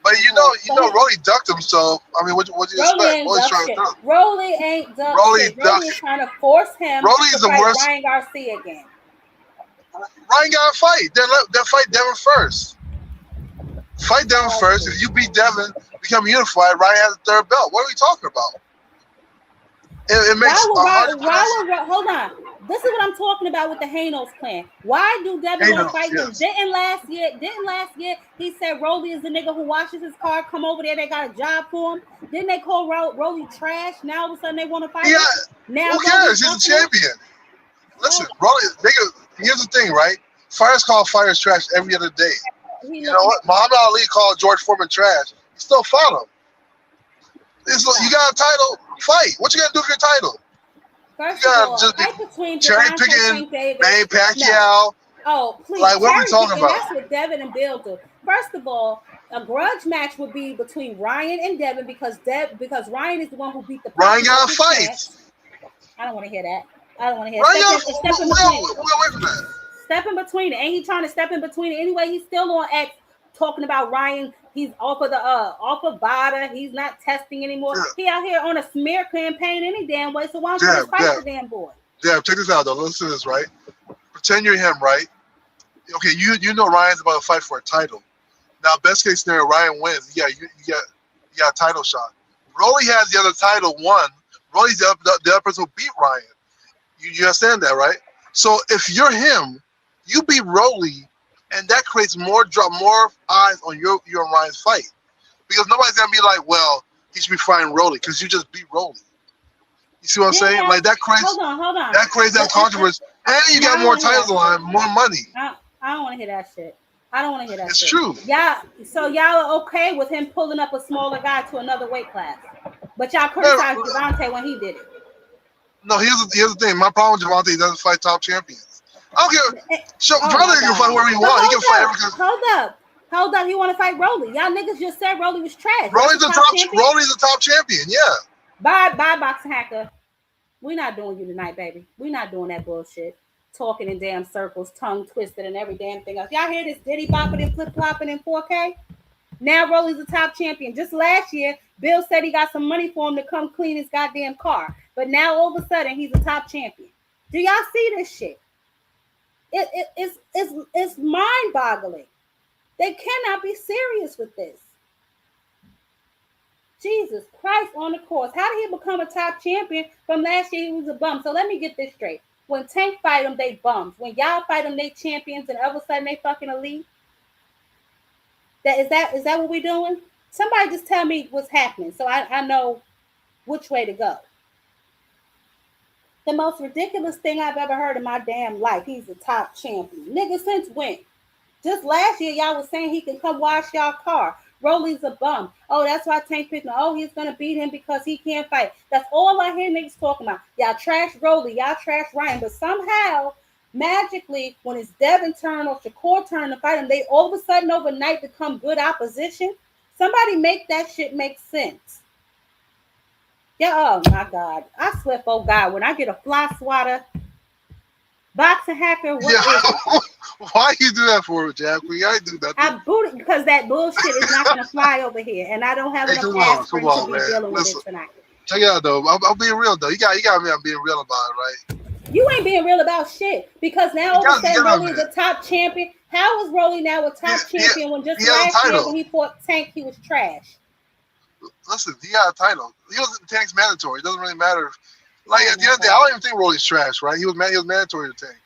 But you know, Rolly ducked him. So I mean, what do you Rolly expect? ain't Rolly's duck trying shit. to duck. Rolly ain't duck Rolly shit. Rolly is trying to force him to the fight worst. Ryan Garcia again. Ryan got to fight. Then fight Devin first. Fight Devin first. If you beat Devin, become unified. Ryan has a third belt. What are we talking about? It makes hold on. This is what I'm talking about with the Hanos plan. Why do Devin want to fight him? Didn't last year he said Rolly is the nigga who washes his car, come over there, they got a job for him. Didn't they call Rolly trash? Now all of a sudden they want to fight him? Now who cares? He's a champion. Listen, Rolly, here's the thing, right? Fighters call fighters trash every other day. You know what? Muhammad Ali called George Foreman trash. He still fought him. You got a title, fight. What you got to do for your title? First you got to just be cherry picking Manny Pacquiao. No. Oh, please. Like, what are we talking about? That's what Devin and Bill do. First of all, a grudge match would be between Ryan and Devin because Ryan is the one who beat the Ryan got to fight. I don't want to hear that. I don't want to hear step in between. Step in between it. Ain't he trying to step in between it? Anyway, he's still on X talking about Ryan. He's off of BADA. He's not testing anymore. Yeah. He out here on a smear campaign any damn way. So why don't you just fight the damn boy? Yeah, check this out though. Listen to this, right? Pretend you're him, right? Okay, you know Ryan's about to fight for a title. Now, best case scenario, Ryan wins. Yeah, you got a title shot. Rolly has the other title won. Rolly's the other person who beat Ryan. You understand that, right? So if you're him, you beat Rolly, and that creates more eyes on your and Ryan's fight. Because nobody's gonna be like, well, he should be fighting Rolly because you just beat Rolly. You see what I'm saying? Like that creates hold on. That creates that controversy. And you got more titles on, more money. I don't want to hear that shit. I don't want to hear that it's shit. True. Yeah. So y'all are okay with him pulling up a smaller guy to another weight class. But y'all criticized Devontae when he did it. No, here's the thing. My problem with Devontae, he doesn't fight top champions. I don't care. Devontae can fight wherever he wants. He can fight every. Hold up. He want to fight Rolly. Y'all niggas just said Rolly was trash. Rolly's the top champion. Yeah. Bye, Boxing Hacker. We're not doing you tonight, baby. We're not doing that bullshit. Talking in damn circles, tongue twisted, and every damn thing else. Y'all hear this diddy bopping and flip flopping in 4K? Now Rolly's the top champion. Just last year, Bill said he got some money for him to come clean his goddamn car. But now all of a sudden, he's a top champion. Do y'all see this shit? It's mind-boggling. They cannot be serious with this. Jesus Christ on the course. How did he become a top champion? From last year, he was a bum. So let me get this straight. When Tank fight them, they bums. When y'all fight them, they champions, and all of a sudden they fucking elite. Is that what we're doing? Somebody just tell me what's happening so I know which way to go. The most ridiculous thing I've ever heard in my damn life. He's a top champion. Nigga, since when? Just last year, y'all was saying he can come wash y'all car. Rolly's a bum. Oh, that's why Tank picked him. Oh, he's going to beat him because he can't fight. That's all I hear niggas talking about. Y'all trash Rolly. Y'all trash Ryan. But somehow, magically, when it's Devin's turn or Shakur turn to fight him, they all of a sudden overnight become good opposition. Somebody make that shit make sense. Yeah, oh my God. I swear, oh God, when I get a fly swatter, Boxing Hacker, what is it? Why you do that for, Jack? We ain't do that. I booted because that bullshit is not going to fly over here, and I don't have enough aspirin to be dealing with it tonight. Check it out, though. I'm being real, though. You got me. I'm being real about it, right? You ain't being real about shit because now all of a sudden Rolly is a top champion. How is Rolly now a top champion when just last year when he fought Tank, he was trash? Listen, he got a title. Tank's mandatory. It doesn't really matter. Like at the end of the day, I don't even think Rolly's trash, right? He was mandatory to Tank.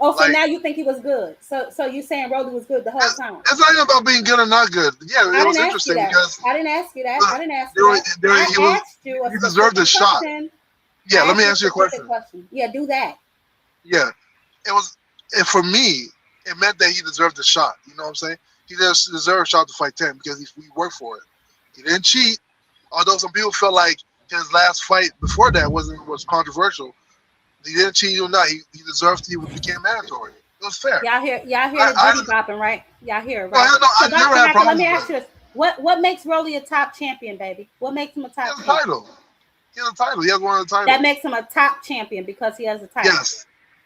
Oh, so now you think he was good? So you saying Rolly was good the whole time? It's not even about being good or not good. Yeah, it was interesting because I didn't ask you that. I didn't ask you that. I asked you. He deserved a shot. Yeah, let me answer your question. Yeah, do that. Yeah, for me, it meant that he deserved a shot. You know what I'm saying? He just deserved a shot to fight 10 because he worked for it. He didn't cheat. Although some people felt like his last fight before that was controversial. He didn't cheat or not. He deserved. He became mandatory. It was fair. Y'all hear the Diddy bopping, right? Y'all hear it, right? I never had problems. Let me ask you this: What makes Rolly a top champion, baby? What makes him a top champion? Title. He has a title. He has one of the titles. That makes him a top champion because he has a title.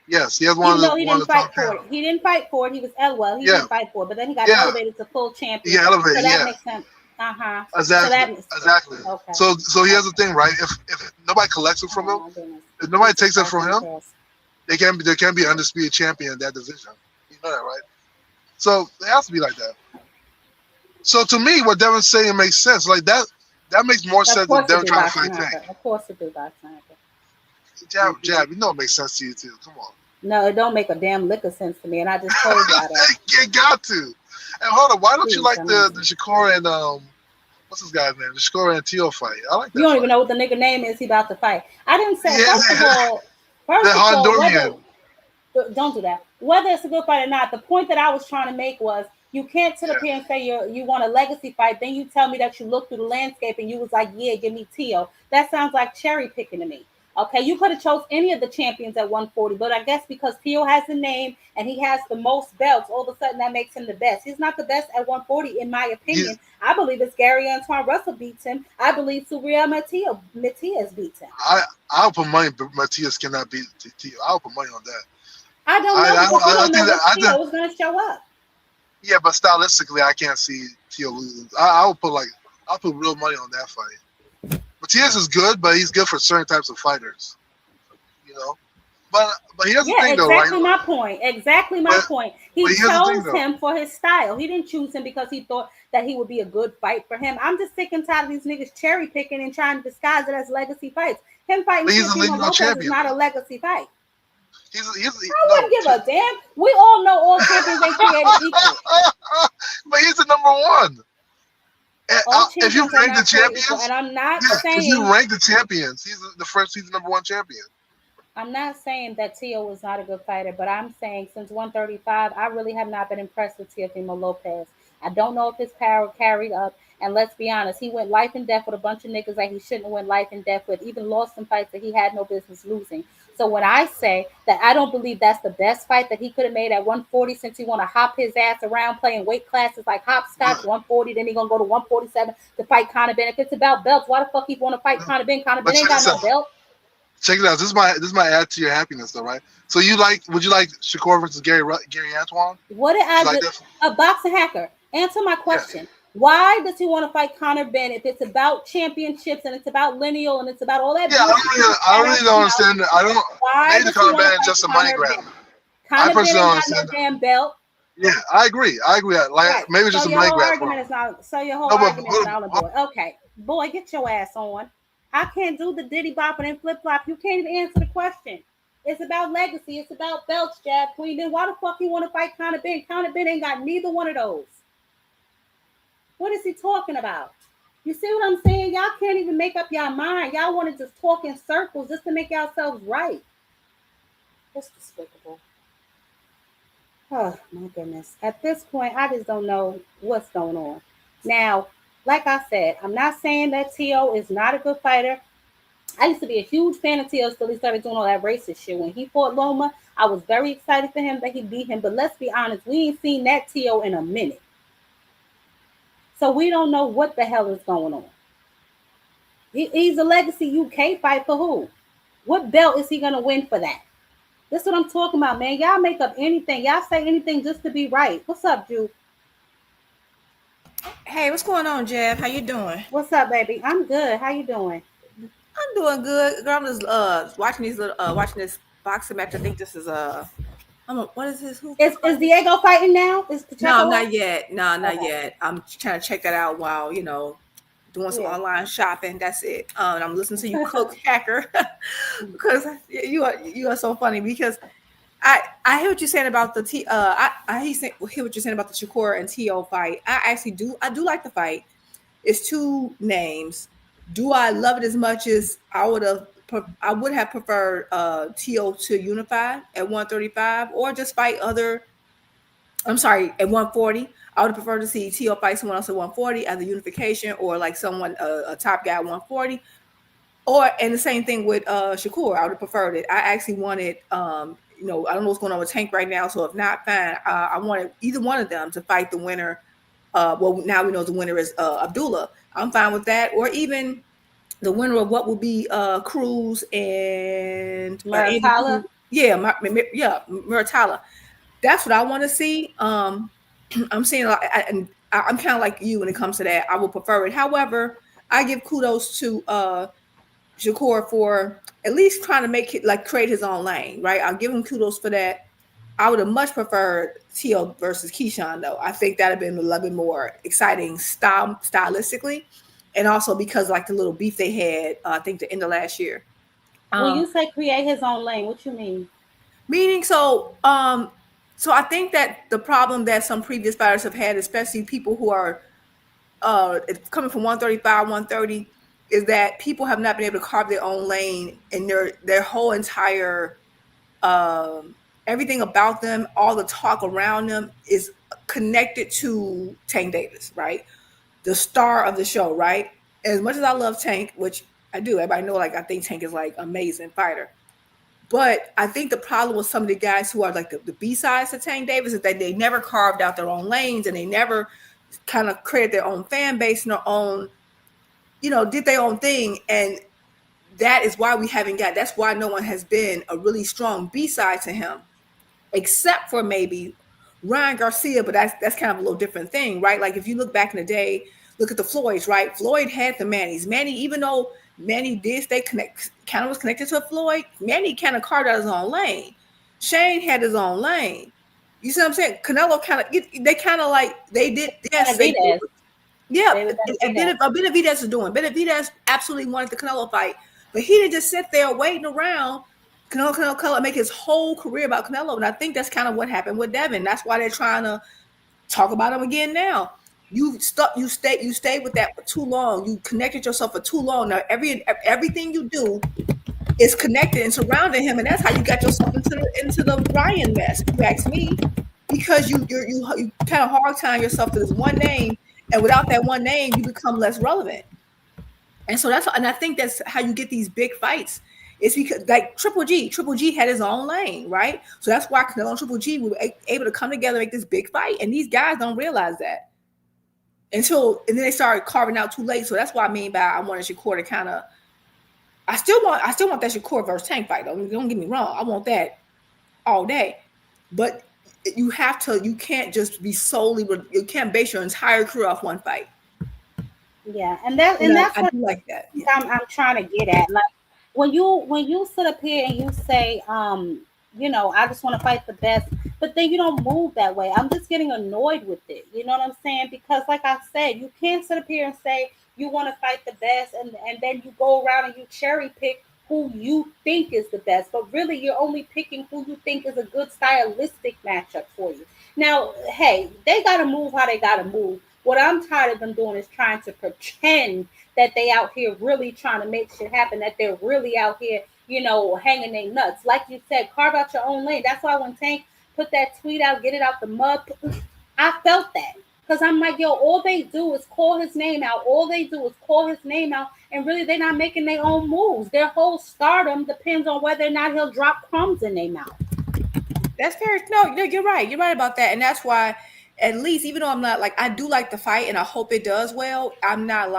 Yes. He has one of the. He didn't fight for it. He didn't fight for it. He was He didn't fight for it, but then he got elevated to full champion. Yeah, elevated. So that makes him. Exactly. So exactly. Okay. So he has a thing, right? If nobody collects it from him, if nobody takes it from him, there can be an undisputed champion in that division. You know that, right? So it has to be like that. So to me, what Devin's saying makes sense. Like that makes more sense than Devin trying to fight Tank. Of course it do, boxing. Jab. You know it makes sense to you too. Come on. No, it don't make a damn lick of sense to me, and I just told y'all that. You got to. And hold on, why don't you like the Shakur and what's this guy's name? The Shakur and Teo fight. I like that. You don't even know what the nigga name is he about to fight. I didn't say first of all, don't do that. Whether it's a good fight or not, the point that I was trying to make was you can't sit up here and say you want a legacy fight, then you tell me that you looked through the landscape and you was like, yeah, give me Teo. That sounds like cherry picking to me. Okay, you could have chose any of the champions at 140, but I guess because Teo has the name and he has the most belts, all of a sudden that makes him the best. He's not the best at 140, in my opinion. I believe it's Gary Antoine Russell beats him. I believe Surreal Matias beats him. I'll put money, but Matias cannot beat Teo. I'll put money on that. I don't know. I don't know if Teo is going to show up. Yeah, but stylistically, I can't see Teo losing. I'll put real money on that fight. Matias is good, but he's good for certain types of fighters, you know. But here's the thing, though, right? Exactly my point. He chose him for his style. He didn't choose him because he thought that he would be a good fight for him. I'm just sick and tired of these niggas cherry picking and trying to disguise it as legacy fights. Him fighting Teofimo Lopez is not a legacy fight. I wouldn't give a damn. We all know all champions ain't created equal. But he's the number one. If you rank the champions, and I'm not saying if you rank the champions, he's the number one champion. I'm not saying that Teo was not a good fighter, but I'm saying since 135, I really have not been impressed with Teofimo Lopez. I don't know if his power carried up, and let's be honest, he went life and death with a bunch of niggas that he shouldn't have went life and death with, even lost some fights that he had no business losing. So when I say that I don't believe that's the best fight that he could have made at 140, since he want to hop his ass around playing weight classes like hopscotch, 140, then he gonna go to 147 to fight Conor Benn. If it's about belts, why the fuck he want to fight Conor Benn? Conor Benn ain't got no belt. Check it out. This might add to your happiness, though, right? So would you like Shakur versus Gary Antoine? What did I do? A boxing hacker. Answer my question. Yeah. Why does he want to fight Conor Benn if it's about championships and it's about lineal and it's about all that? Yeah, I really don't understand. Maybe the Conor Benn is just a money grab. Conor Benn ain't got no damn belt. Yeah, I agree. Maybe it's just a money grab. So your whole argument is null and void. Okay, boy, get your ass on. I can't do the diddy bopping and flip flop. You can't even answer the question. It's about legacy. It's about belts, Jab Queen. Then why the fuck you want to fight Conor Benn? Conor Benn ain't got neither one of those. What is he talking about? You see what I'm saying? Y'all can't even make up your mind. Y'all want to just talk in circles just to make yourselves right. That's despicable. Oh, my goodness. At this point, I just don't know what's going on. Now, like I said, I'm not saying that Teo is not a good fighter. I used to be a huge fan of Teo until he started doing all that racist shit. When he fought Loma, I was very excited for him that he beat him. But let's be honest, we ain't seen that Teo in a minute. So we don't know what the hell is going on. He's a legacy UK fight for who? What belt is he going to win for that? That's what I'm talking about, man. Y'all make up anything. Y'all say anything just to be right. What's up, Drew? Hey, what's going on, Jab? How you doing? What's up, baby? I'm good. How you doing? I'm doing good. Girl, I'm just watching this boxing match. I think this is what is this? Is Diego fighting now? Is Pacheco? No, not yet. No, not yet. I'm trying to check that out while doing some online shopping. That's it. I'm listening to you cook, Hacker, because you are so funny. Because I hear what you're saying about the I hear what you're saying about the Shakur and T.O. fight. I do like the fight. It's two names. Do I love it as much as I would have? I would have preferred T.O. to unify at 135 or just fight other. I'm sorry, at 140. I would have preferred to see T.O. fight someone else at 140 as a unification, or like someone a top guy at 140. And the same thing with Shakur. I would have preferred it. I actually wanted, I don't know what's going on with Tank right now, so if not, fine. I wanted either one of them to fight the winner. Well, now we know the winner is Abdullah. I'm fine with that, or even the winner of what will be Cruz and Muratalla. Muratalla. That's what I want to see. I'm saying, I'm kind of like you when it comes to that. I would prefer it. However, I give kudos to Shakur for at least trying to make it create his own lane, right? I'll give him kudos for that. I would have much preferred Teal versus Keyshawn, though. I think that'd have been a little bit more exciting stylistically, and also because the little beef they had, I think the end of last year. When you say create his own lane, what you mean? Meaning, so I think that the problem that some previous fighters have had, especially people who are coming from 135, 130, is that people have not been able to carve their own lane, and their whole entire everything about them, all the talk around them is connected to Tank Davis, right? The star of the show, right? As much as I love Tank, which I do, everybody know, I think Tank is amazing fighter. But I think the problem with some of the guys who are the B-sides to Tank Davis is that they never carved out their own lanes, and they never kind of created their own fan base and their own, did their own thing. And that is why that's why no one has been a really strong B-side to him, except for maybe Ryan Garcia, but that's kind of a little different thing, right? Like if you look back in the day, look at the Floyds, right? Floyd had the Mannys. Manny, even though Manny did stay kind of was connected to Floyd, Manny kind of carved out his own lane. Shane had his own lane. You see what I'm saying? Canelo they did. Yes, they did. Yeah, Benavidez is doing. Benavidez absolutely wanted the Canelo fight, but he didn't just sit there waiting around. Canelo make his whole career about Canelo, and I think that's kind of what happened with Devin. That's why they're trying to talk about him again now. You stayed with that for too long. You connected yourself for too long. Now everything you do is connected and surrounding him, and that's how you got yourself into the Ryan mess. If you ask me, because you kind of hard time yourself to this one name, and without that one name, you become less relevant. And so and I think that's how you get these big fights. It's because Triple G had his own lane, right? So that's why Canelo and Triple G were able to come together and make this big fight, and these guys don't realize that. And then they started carving out too late. So that's what I mean by I wanted Shakur to kind of. I still want that Shakur versus Tank fight. Don't get me wrong. I want that all day, but you can't just be solely. You can't base your entire career off one fight. Yeah, and that's what I like that. Yeah. I'm trying to get at. Like when you sit up here and you say, I just want to fight the best, but then you don't move that way. I'm just getting annoyed with it. You know what I'm saying? Because like I said, you can't sit up here and say you want to fight the best, and then you go around and you cherry pick who you think is the best, but really you're only picking who you think is a good stylistic matchup for you. Now, hey, they got to move how they got to move. What I'm tired of them doing is trying to pretend that they out here really trying to make shit happen, that they're really out here, hanging their nuts. Like you said, carve out your own lane. That's why when Tank put that tweet out, get it out the mud, I felt that. Because I'm like, yo, all they do is call his name out. And really they're not making their own moves. Their whole stardom depends on whether or not he'll drop crumbs in their mouth. That's fair. No, you're right. You're right about that. And that's why, at least, even though I'm not I do like the fight and I hope it does well, I'm not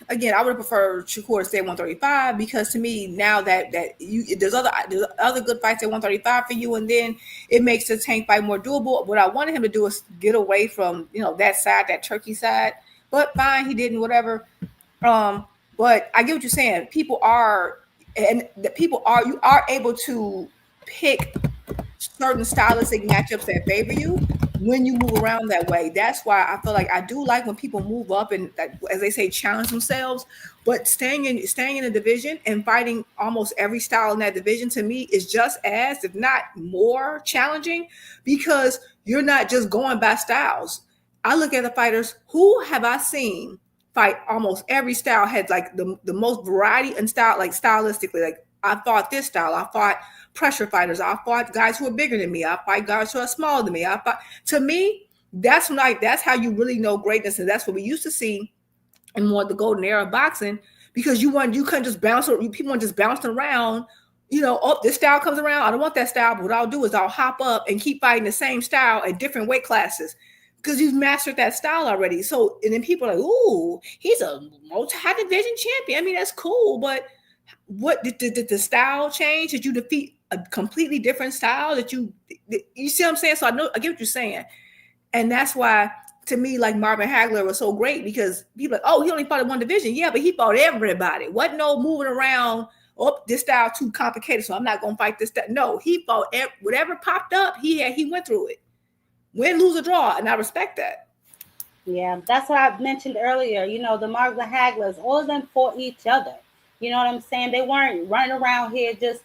again, I would prefer Shakur to stay at 135, because to me now that there's other good fights at 135 for you, and then it makes the Tank fight more doable. What I wanted him to do is get away from that side, that turkey side. But fine, he didn't. Whatever. But I get what you're saying. People are and that you are able to pick certain stylistic matchups that favor you when you move around that way. That's why I feel like I do like when people move up and, as they say, challenge themselves. But staying in a division and fighting almost every style in that division, to me, is just as, if not more, challenging, because you're not just going by styles. I look at the fighters who have I seen fight almost every style, had like the most variety and style, like stylistically. Like, I fought this style, I fought pressure fighters, I fought guys who are bigger than me, I fight guys who are smaller than me. To me, that's how you really know greatness, and that's what we used to see in more the golden era of boxing, because you couldn't just bounce, or people weren't just bouncing around. Oh, this style comes around, I don't want that style, but what I'll do is I'll hop up and keep fighting the same style at different weight classes, because you've mastered that style already. So, and then people are like, ooh, he's a multi-division champion. I mean, that's cool, but what did the style change? Did you defeat a completely different style that you see what I'm saying? So I get what you're saying. And that's why, to me, like, Marvin Hagler was so great, because people are like, oh, he only fought in one division. Yeah, but he fought everybody. Wasn't no moving around, oh, this style too complicated, so I'm not going to fight this style. No, he fought whatever popped up, he went through it. Win, lose, or draw, and I respect that. Yeah, that's what I mentioned earlier. The Marvin Haglers, all of them fought each other. You know what I'm saying? They weren't running around here just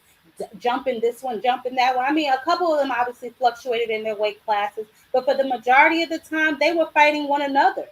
jumping this one, jumping that one. I mean, a couple of them obviously fluctuated in their weight classes, but for the majority of the time, they were fighting one another.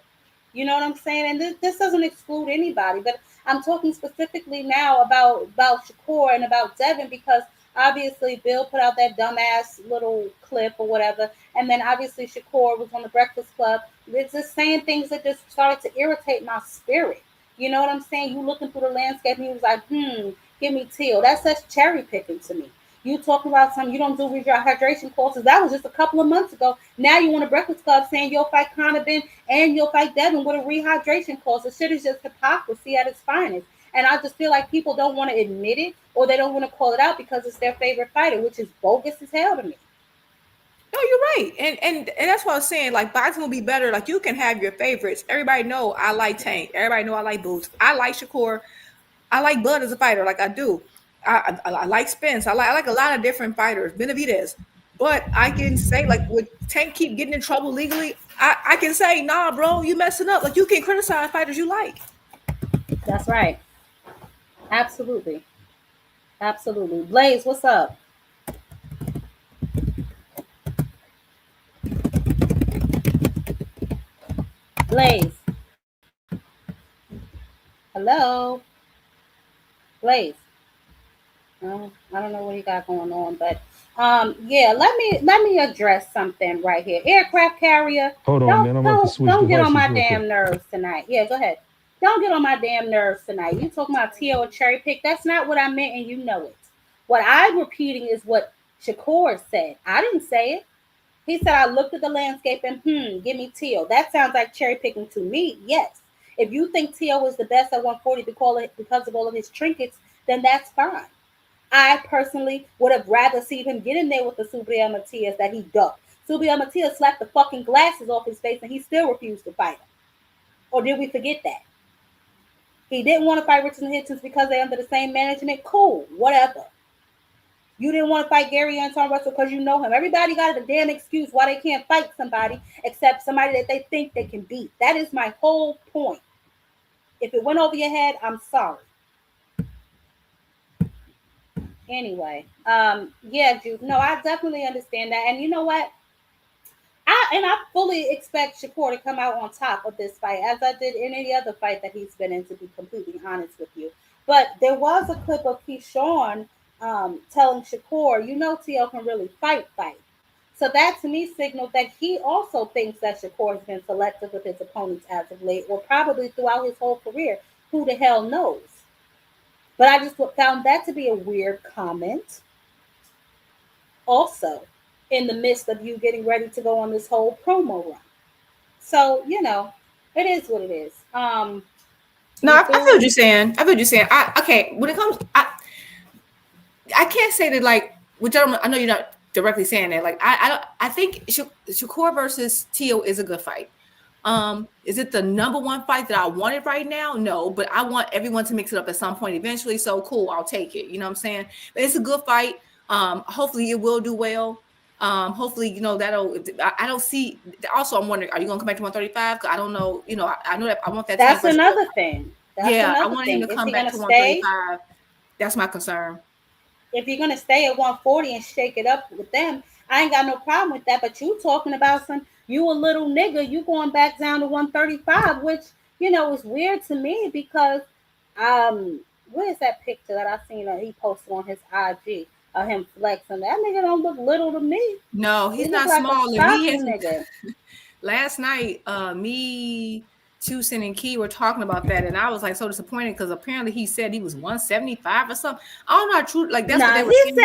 You know what I'm saying? And this doesn't exclude anybody, but I'm talking specifically now about Shakur and about Devin, because obviously Bill put out that dumbass little clip or whatever, and then obviously Shakur was on the Breakfast Club. It's just saying things that just started to irritate my spirit. You know what I'm saying? You looking through the landscape, and he was like, give me Teal. That's such cherry picking to me. You talking about something you don't do rehydration courses. That was just a couple of months ago. Now you want a Breakfast Club saying you'll fight Conor Ben and you'll fight Devin with a rehydration course. The shit is just hypocrisy at its finest. And I just feel like people don't want to admit it, or they don't want to call it out because it's their favorite fighter, which is bogus as hell to me. No, you're right. And that's what I was saying. Like, boxing will be better. Like, you can have your favorites. Everybody know I like Tank. Everybody know I like Boots. I like Shakur. I like Bud as a fighter. Like, I do. I like Spence. I like a lot of different fighters. Benavidez. But I can say, like, would Tank keep getting in trouble legally? I can say, nah, bro, you messing up. Like, you can criticize fighters you like. That's right. Absolutely. Absolutely. Blaze, what's up? Blaze. Hello. Blaze. I don't know what you got going on, but yeah, let me address something right here. Aircraft carrier. Hold on, man. I'm about to switch Don't get on my devices real damn quick. nerves tonight. Yeah, go ahead. Don't get on my damn nerves tonight. You talking about T.O. or cherry pick? That's not what I meant, and you know it. What I'm repeating is what Shakur said. I didn't say it. He said, I looked at the landscape and give me T.O. That sounds like cherry picking to me. Yes. If you think T.O. is the best at 140 because of all of his trinkets, then that's fine. I personally would have rather seen him get in there with the Subriel Matias that he ducked. Subriel Matias slapped the fucking glasses off his face and he still refused to fight him. Or did we forget that? He didn't want to fight Richardson Hitchens because they're under the same management. Cool, whatever. You didn't want to fight Gary Anton Russell because you know him. Everybody got a damn excuse why they can't fight somebody except somebody that they think they can beat. That is my whole point. If it went over your head, I'm sorry. Anyway, yeah, Jude. No, I definitely understand that. And you know what? I fully expect Shakur to come out on top of this fight, as I did in any other fight that he's been in, to be completely honest with you. But there was a clip of Keyshawn telling Shakur, you know, T.O. can really fight. So that to me signaled that he also thinks that Shakur has been selective with his opponents as of late, or probably throughout his whole career. Who the hell knows? But I just found that to be a weird comment. Also, in the midst of you getting ready to go on this whole promo run. So, you know, it is what it is. No, I feel what you're saying. Okay, when it comes, I can't say that, like, which I know you're not directly saying that. Like, I think Shakur versus Tio is a good fight. Is it the number one fight that I wanted right now? No, but I want everyone to mix it up at some point eventually. So cool, I'll take it. You know what I'm saying? But it's a good fight. Hopefully it will do well. Hopefully, that'll. I don't see. Also, I'm wondering, are you gonna come back to 135? Because I don't know. I know that I want that Tank That's versus. another thing. That's Yeah, I another want him thing. to Is come he back gonna to stay? 135. That's my concern. If you're gonna stay at 140 and shake it up with them, I ain't got no problem with that. But you talking about you a little nigga, you going back down to 135, which is weird to me because what is that picture that I seen that he posted on his IG of him flexing? That nigga don't look little to me. No, He he's look not like a small. And me stocky and nigga. last night, me, Tucson, and Key were talking about that, and I was like so disappointed because apparently he said he was 175 or something. I don't know how true. Like that's what Nah, they were saying.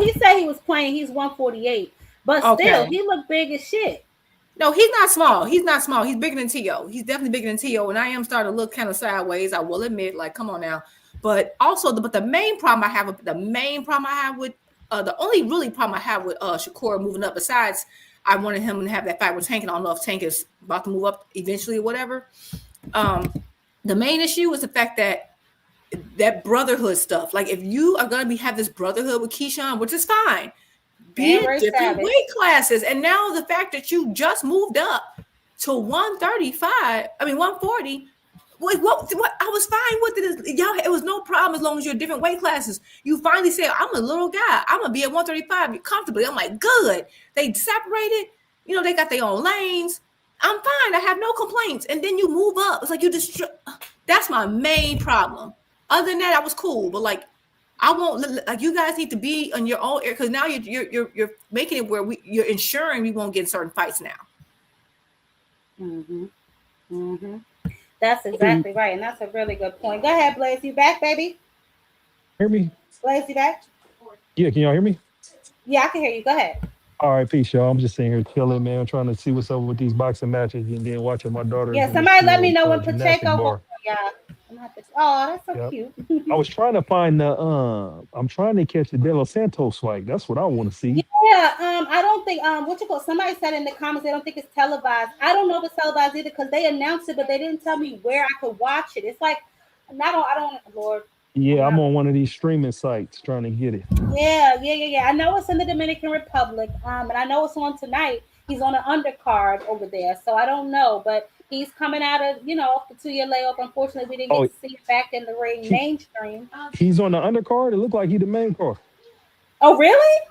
he said he was playing. He's 148, but still, Okay. he looked big as shit. No, he's not small. He's not small. He's bigger than T.O. He's definitely bigger than T.O. And I am starting to look kind of sideways. I will admit, like, come on now. But also, but the main problem I have with the only really problem I have with Shakur moving up, besides I wanted him to have that fight with Tank, and I don't know if Tank is about to move up eventually or whatever. The main issue is the fact that brotherhood stuff. Like, if you are gonna have this brotherhood with Keyshawn, which is fine, be in different weight classes. And now the fact that you just moved up to 135, 140. What I was fine with it. Y'all, it was no problem as long as you're different weight classes. You finally say, I'm a little guy. I'm gonna be at 135 comfortably. I'm like, good. They separated. They got their own lanes. I'm fine. I have no complaints. And then you move up. It's like you just. That's my main problem. Other than that, I was cool. But like, I won't, like, you guys need to be on your own, because now you're making it where you're ensuring we won't get certain fights now. That's exactly right, and that's a really good point. Go ahead, Blaze. You back, baby? Hear me? Blaze, you back? Yeah, can y'all hear me? Yeah, I can hear you. Go ahead. All right, peace, y'all. I'm just sitting here chilling, man, trying to see what's up with these boxing matches and then watching my daughter. Yeah, somebody let me know when gymnastic Pacheco. bar. Yeah. Oh, that's so Yep. cute. I was trying to find I'm trying to catch the De Los Santos fight. That's what I want to see. Yeah, I don't think somebody said in the comments they don't think it's televised. I don't know if it's televised either because they announced it, but they didn't tell me where I could watch it. It's like I don't Lord. Yeah, I'm on one of these streaming sites trying to get it. Yeah. I know it's in the Dominican Republic. And I know it's on tonight. He's on an undercard over there, so I don't know, but he's coming out of off the 2-year layoff. Unfortunately, we didn't get to see him back in the ring mainstream. He's on the undercard. It looked like he's the main card. Oh, really?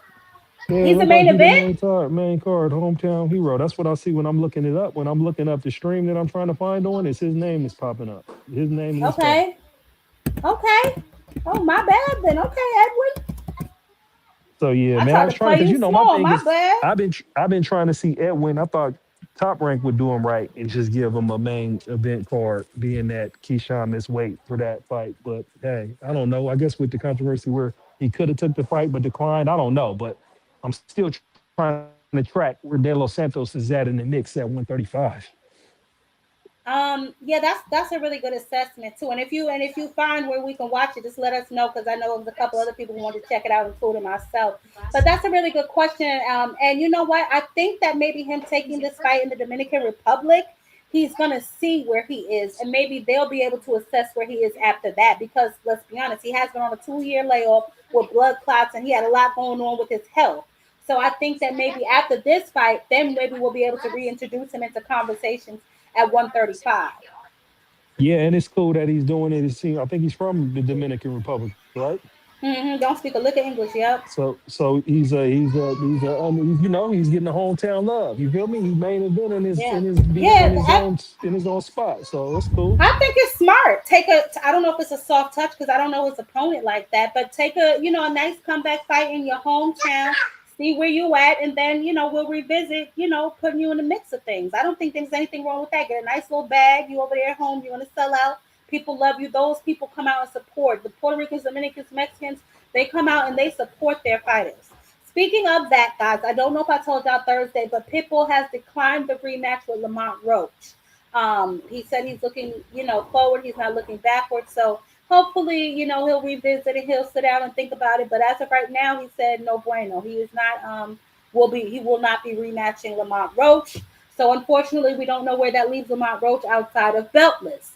Yeah, he's the main event. Main card, hometown hero. That's what I see when I'm looking it up. When I'm looking up the stream that I'm trying to find on, it's his name is popping up. His name is okay. Oh, my bad then. Okay, Edwin. So yeah, man, I was trying because my thing is bad. I've been trying to see Edwin. I thought Top Rank would do him right and just give him a main event card, being that Keyshawn missed weight for that fight. But hey, I don't know. I guess with the controversy where he could have took the fight but declined, I don't know. But I'm still trying to track where De Los Santos is at in the mix at 135. Yeah, that's a really good assessment too. And if you find where we can watch it, just let us know, because I know there's a couple other people who want to check it out, including myself. But that's a really good question. And you know what? I think that maybe him taking this fight in the Dominican Republic, he's gonna see where he is, and maybe they'll be able to assess where he is after that. Because let's be honest, he has been on a 2-year layoff with blood clots, and he had a lot going on with his health. So I think that maybe after this fight, then maybe we'll be able to reintroduce him into conversations at 135. Yeah, and it's cool that he's doing it. I think he's from the Dominican Republic, right? Don't speak a lick of English, yep. So he's getting the hometown love. You feel me? He's main event in his own spot. So it's cool. I think it's smart. I don't know if it's a soft touch because I don't know his opponent like that, but take a nice comeback fight in your hometown. See where you at, and then we'll revisit, putting you in the mix of things. I don't think there's anything wrong with that. Get a nice little bag. You over there at home, you want to sell out. People love you. Those people come out and support. The Puerto Ricans, Dominicans, Mexicans, they come out and they support their fighters. Speaking of that, guys, I don't know if I told y'all Thursday, but Pitbull has declined the rematch with Lamont Roach. He said he's looking, forward. He's not looking backwards. So hopefully, he'll revisit it. He'll sit down and think about it. But as of right now, he said no bueno. He is not. He will not be rematching Lamont Roach. So unfortunately, we don't know where that leaves Lamont Roach outside of beltless.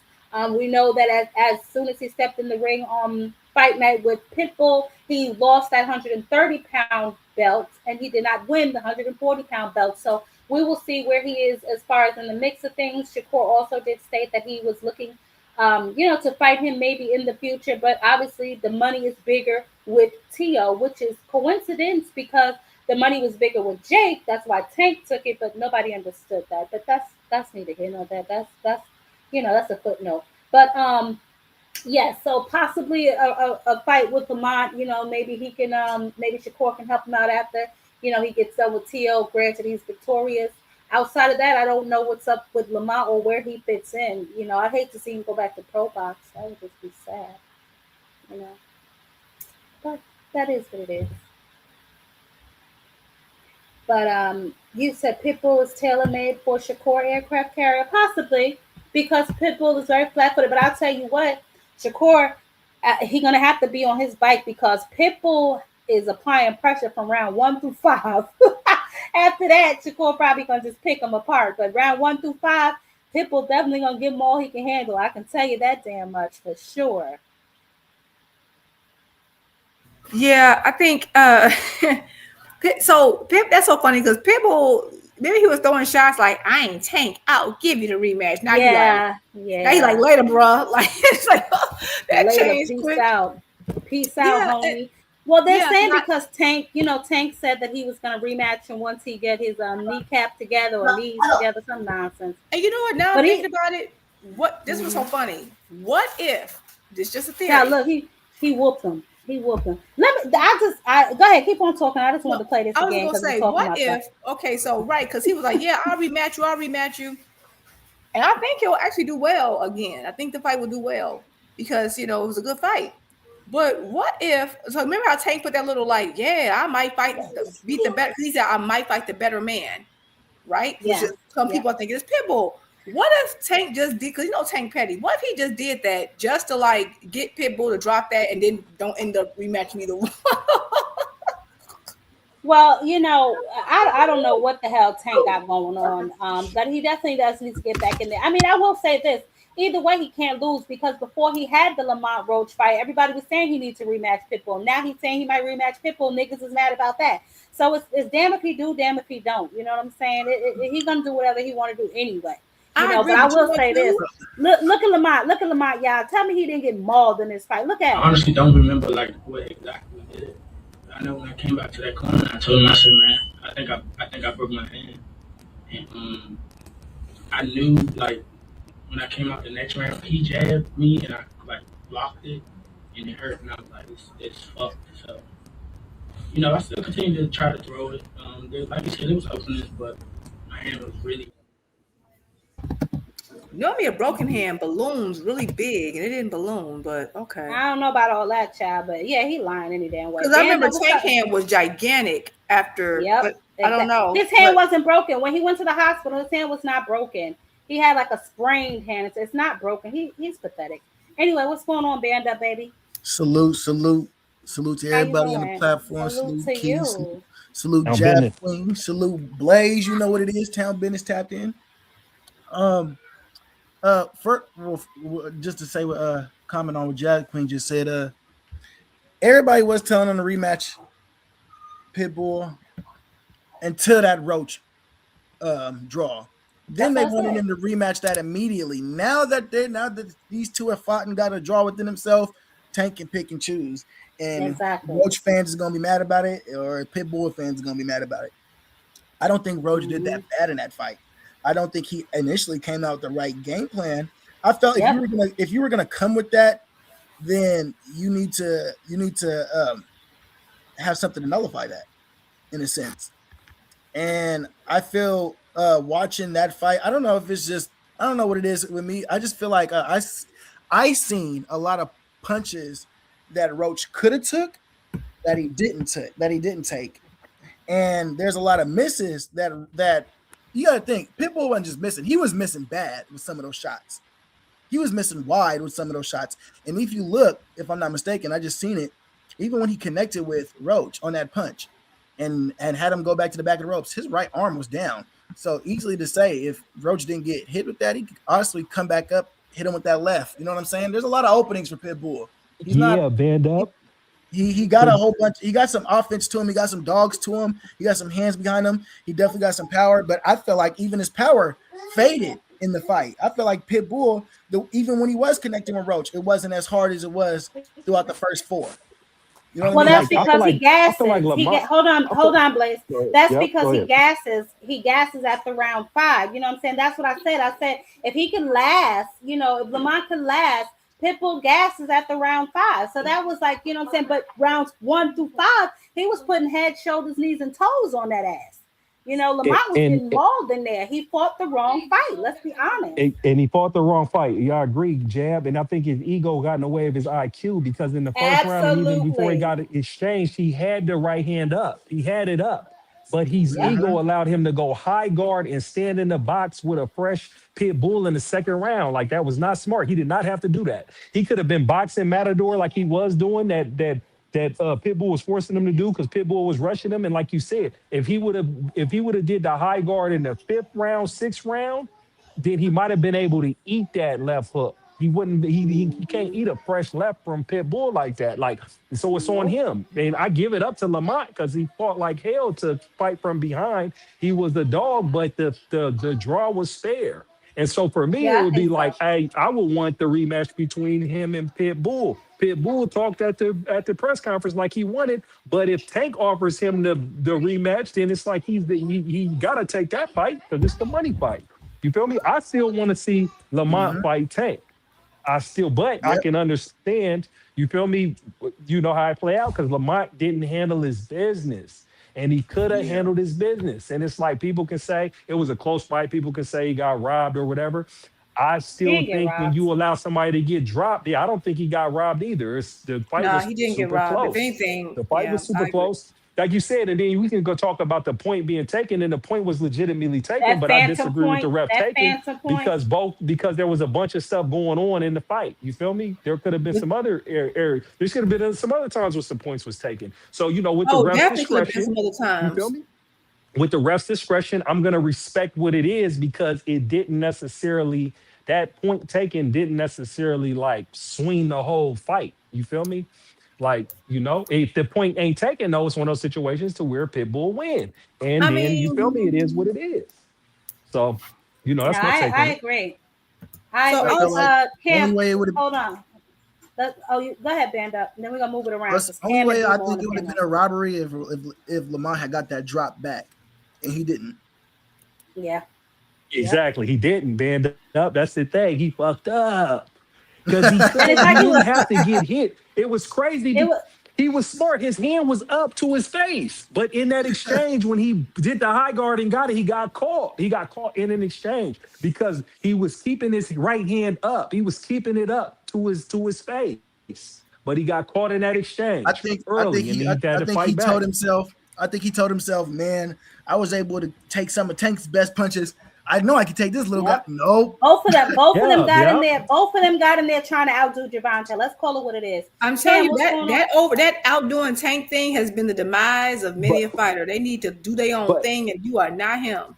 We know that as soon as he stepped in the ring on fight night with Pitbull, he lost that 130-pound belt and he did not win the 140-pound belt. So we will see where he is as far as in the mix of things. Shakur also did state that he was looking, to fight him maybe in the future, but obviously the money is bigger with Tio, which is coincidence because the money was bigger with Jake. That's why Tank took it, but nobody understood that. But that's neither here nor there. That's a footnote. But yeah, so possibly a fight with Lamont. Maybe he can maybe Shakur can help him out after he gets done with Tio. Granted, he's victorious. Outside of that, I don't know what's up with Lamont or where he fits in. I hate to see him go back to pro box. That would just be sad. You know, but that is what it is. But you said Pitbull is tailor made for Shakur aircraft carrier, possibly because Pitbull is very flat footed. But I'll tell you what, Shakur, he's gonna have to be on his bike because Pitbull is applying pressure from round 1 through 5. After that, Shakur probably gonna just pick him apart. But round 1 through 5, Pitbull definitely gonna give him all he can handle. I can tell you that damn much for sure. Yeah, I think so that's so funny because Pitbull, maybe he was throwing shots like, I ain't Tank, I'll give you the rematch. Now Yeah, now he like, later, bro. Like, it's like, that later, changed peace quick. out. Peace out, Yeah, homie. Well, they're yeah, saying because Tank said that he was gonna rematch him once he get his kneecap together or knees together, some nonsense. and you know what? Now But I'm he, thinking about it. This was so funny. What if this just a theory? yeah, look, he whooped him. He whooped him. I go ahead, keep on talking. I just wanted to play this I was again gonna because we're say, talking what about if? Okay, so right, because he was like, yeah, I'll rematch you, and I think he'll actually do well again. I think the fight will do well because it was a good fight. But what if? So remember how Tank put that little like, yeah, I might beat the better. He said I might fight the better man, right? Which Yeah, is some yeah. people are thinking it's Pitbull. What if Tank just did? Because Tank petty. What if he just did that just to like get Pitbull to drop that and then don't end up rematching either one? Well, I don't know what the hell Tank got going on, but he definitely does need to get back in there. I mean, I will say this: either way, he can't lose because before he had the Lamont Roach fight, everybody was saying he needs to rematch Pitbull. Now he's saying he might rematch Pitbull. Niggas is mad about that. So it's damn if he do, damn if he don't. You know what I'm saying? He's gonna do whatever he want to do anyway. I agree, But I but you will know say too. this: look at Lamont, y'all. Tell me he didn't get mauled in this fight. Look at I him. honestly don't remember like what exactly we did. I know when I came back to that corner, I told him, I said, man, I think I broke my hand, and I knew like when I came out the next round, he jabbed me and I like blocked it, and it hurt, and I was like, it's fucked. So I still continued to try to throw it. Like you said, it was openings, but my hand was really. Normally a broken hand balloons really big and it didn't balloon, but okay. I don't know about all that, child, but yeah, he lying any damn way. Because I remember What's Tank up? hand was gigantic after, Yep. but I don't know. His hand wasn't broken. When he went to the hospital, his hand was not broken. He had like a sprained hand. It's not broken. He's pathetic. Anyway, what's going on, Band Up, baby? Salute to How you everybody on the doing? platform. Salute Salute to Key. you. Salute Now, Jab business. Queen. Salute Blaze. You know what it is. Town Business tapped in. First, just to say what comment on what Jab Queen just said. Everybody was telling him to rematch Pitbull until that Roach draw. Then they wanted him to rematch that immediately. Now that these two have fought and got a draw within themselves, Tank can pick and choose. And Exactly. Roach fans is gonna be mad about it, or Pitbull fans is gonna be mad about it. I don't think Roach did that bad in that fight. I don't think he initially came out with the right game plan. I felt if you were gonna come with that, then you need to have something to nullify that in a sense. And I feel watching that fight, I don't know if it's just, I don't know what it is with me. I just feel like I seen a lot of punches that Roach could have took that he didn't take. And there's a lot of misses that you got to think. Pitbull wasn't just missing; he was missing bad with some of those shots. He was missing wide with some of those shots. And if you look, if I'm not mistaken, I just seen it. Even when he connected with Roach on that punch, and had him go back to the back of the ropes, his right arm was down. So easily to say, if Roach didn't get hit with that, he could honestly come back up, hit him with that left. You know what I'm saying? There's a lot of openings for Pitbull. He's not. Yeah, band He, up. he got But a whole bunch. He got some offense to him. He got some dogs to him. He got some hands behind him. He definitely got some power. But I feel like even his power faded in the fight. I feel like Pitbull, even when he was connecting with Roach, it wasn't as hard as it was throughout the first four. You know I what Well, I feel mean? that's like So I feel because he like I feel like gasses. Lamont. I Hold feel, on, Blaze. go ahead. That's Yep, because go he ahead. gasses. He gasses at the round 5. You know what I'm saying? That's what I said. I said if he can last, if Lamont can last, Pitbull gasses at the round 5. So that was like, you know what I'm saying? But rounds 1 through 5, he was putting head, shoulders, knees, and toes on that ass. And, Lamont was and getting mauled in there. He fought the wrong fight. Let's be honest. and he fought the wrong fight. Yeah, I agree, Jab. And I think his ego got in the way of his IQ because in the first round and even before he Absolutely. got it exchanged, he had the right hand up. He had it up. But his Yep. ego allowed him to go high guard and stand in the box with a fresh pit bull in the second round. Like that was not smart. He did not have to do that. He could have been boxing Matador like he was doing that Pitbull was forcing him to do because Pitbull was rushing him. And like you said, if he would have did the high guard in the 5th round, 6th round, then he might have been able to eat that left hook. He wouldn't. He can't eat a fresh left from Pitbull like that. Like so, it's on Nope. him. And I give it up to Lamont because he fought like hell to fight from behind. He was the dog, but the draw was fair. And so for me, it Yeah, I would be think like, so. hey, I would want the rematch between him and Pitbull. Pitbull talked at the press conference like he wanted, but if Tank offers him the rematch, then it's like he gotta take that fight because it's the money fight. You feel me? I still want to see Lamont Mhm. fight Tank. But I Yep. can understand, you feel me? You know how I play out because Lamont didn't handle his business and he could have Yeah. handled his business. And it's like people can say it was a close fight, people can say he got robbed or whatever. I He still didn't get think when robbed. you allow somebody to get dropped, yeah, I don't think he got robbed either. The fight No, was he didn't get super robbed. If close. anything, The fight yeah, was super I agree. close. Like you said, and then we can go talk about the point being taken, and the point was legitimately taken, That but I phantom disagree with the point. ref That taking phantom point. because there was a bunch of stuff going on in the fight. You feel me? There could have been With some other area. There should have been some other times where some points was taken. So with the Oh, ref's definitely could have been discretion, some other you feel times. me? With the ref's discretion, I'm gonna respect what it is because it didn't necessarily that point taken didn't necessarily like swing the whole fight. You feel me? Like, if the point ain't taken, though, it's one of those situations to where Pitbull win. And I then you feel me, it is what mean, it is. So, No, that's my take I on it. agree. I so I agree. feel like Cam, only way it would have hold on. Go ahead, band up. And then we're gonna move it around that's because the only Cam and way I Debo on think the it would have panel. been a robbery if Lamont had got that drop back, and he didn't. Yeah. Yep. Exactly. He didn't band up. That's the thing. He fucked up. Because he And it's couldn't, he like didn't have to get hit. It was crazy. it was He was smart. His hand was up to his face. But in that exchange, when he did the high guard and got it, he got caught. He got caught in an exchange because he was keeping his right hand up. He was keeping it up to his face. But he got caught in that I exchange think I early think and he he I, had I to think he fight told back. himself. I think he told himself, man, I was able to take some of Tank's best punches. I know I could take this little guy. yep. Nope. Both of them Yeah, got in yeah. there. Both of them got in there trying to outdo Javante. Let's call it what it is. I'm telling Cam, you what's that going on? that outdoing Tank thing has been the demise of many But a fighter. They need to do their own but thing, and you are not him.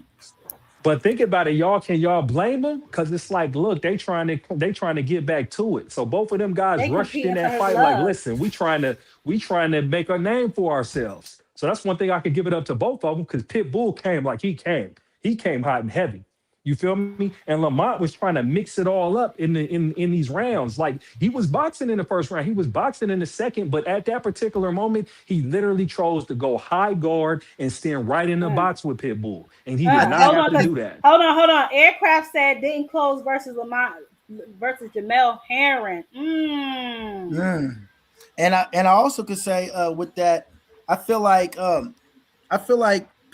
But think about it, y'all. Can y'all blame them? Because it's like, look, they trying to get back to it. So both of them guys They rushed in competing for that his fight. Like, love. listen, we trying to make a name for ourselves. So that's one thing I could give it up to both of them because Pitbull came like he came. He came hot and heavy. You feel me? And Lamont was trying to mix it all up in these rounds. Like he was boxing in the first round, he was boxing in the second, but at that particular moment, he literally chose to go high guard and stand right in the Mm. box with Pitbull, and he did I not think Hold have on, to because do that. hold on. Aircraft said didn't close versus Lamont versus Jamel Herring. mm. And I also could say with that, I feel like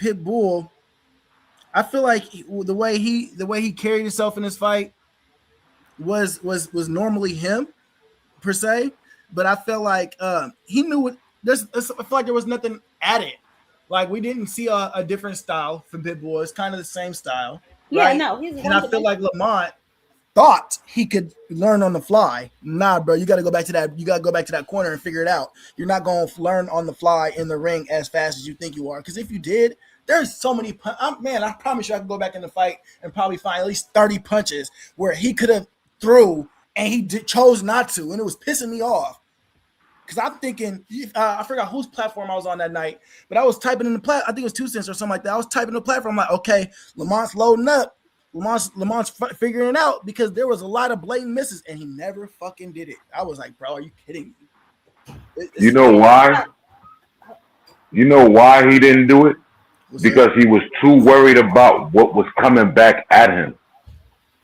Pitbull. I feel like the way he carried himself in this fight was normally him per se, but I felt like he knew what. I feel like there was nothing added. Like we didn't see a different style from Pitbull. It's kind of the same style, Yeah, right? no, he's And one I feel like dimensional. Lamont thought he could learn on the fly. Nah, bro, you got to go back to that. You got to go back to that corner and figure it out. You're not going to learn on the fly in the ring as fast as you think you are. Because if you did, there's so many. Man, I promise you, I can go back in the fight and probably find at least 30 punches where he could have threw and he chose not to, and it was pissing me off. Because I'm thinking, I forgot whose platform I was on that night, but I was typing in the I think it was 2 cents or something like that. I was typing in the platform, I'm like, okay, Lamont's loading up. Lamont's figuring it out, because there was a lot of blatant misses, and he never fucking did it. I was like, bro, are you kidding me? You know why? You know why he didn't do it? Because he was too worried about what was coming back at him.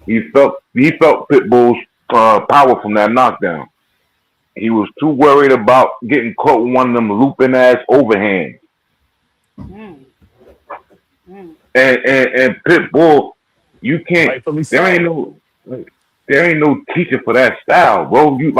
He felt Pitbull's power from that knockdown. He was too worried about getting caught with one of them looping ass overhands. And Pitbull, you can't. There ain't no teacher for that style, bro. You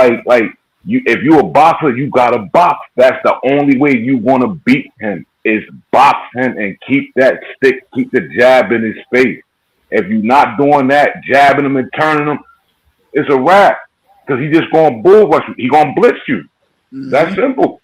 if you a boxer, you gotta box. That's the only way you want to beat him, is box him and keep that stick, keep the jab in his face. If you're not doing that, jabbing him and turning him, it's a wrap. Because he just gonna bull rush you. He gonna blitz you. That's simple.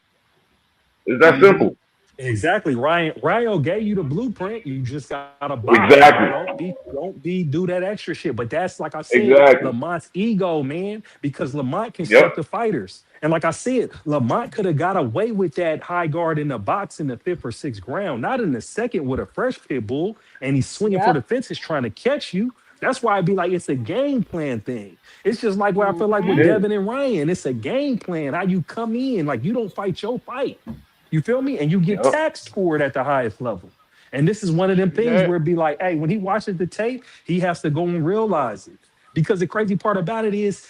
It's that simple. Exactly. Ryan gave you the blueprint. You just gotta box. Exactly. Don't do that extra shit. But that's, like I said, Lamont's ego, man. Because Lamont can set the fighters. And like I said, Lamont could have got away with that high guard in the box in the 5th or 6th round, not in the 2nd with a fresh pit bull, and he's swinging for the fences trying to catch you. That's why I'd be like, it's a game plan thing. It's just like what I feel like with Devin and Ryan. It's a game plan. How you come in, like you don't fight your fight. You feel me? And you get taxed for it at the highest level. And this is one of them things where it'd be like, hey, when he watches the tape, he has to go and realize it. Because the crazy part about it is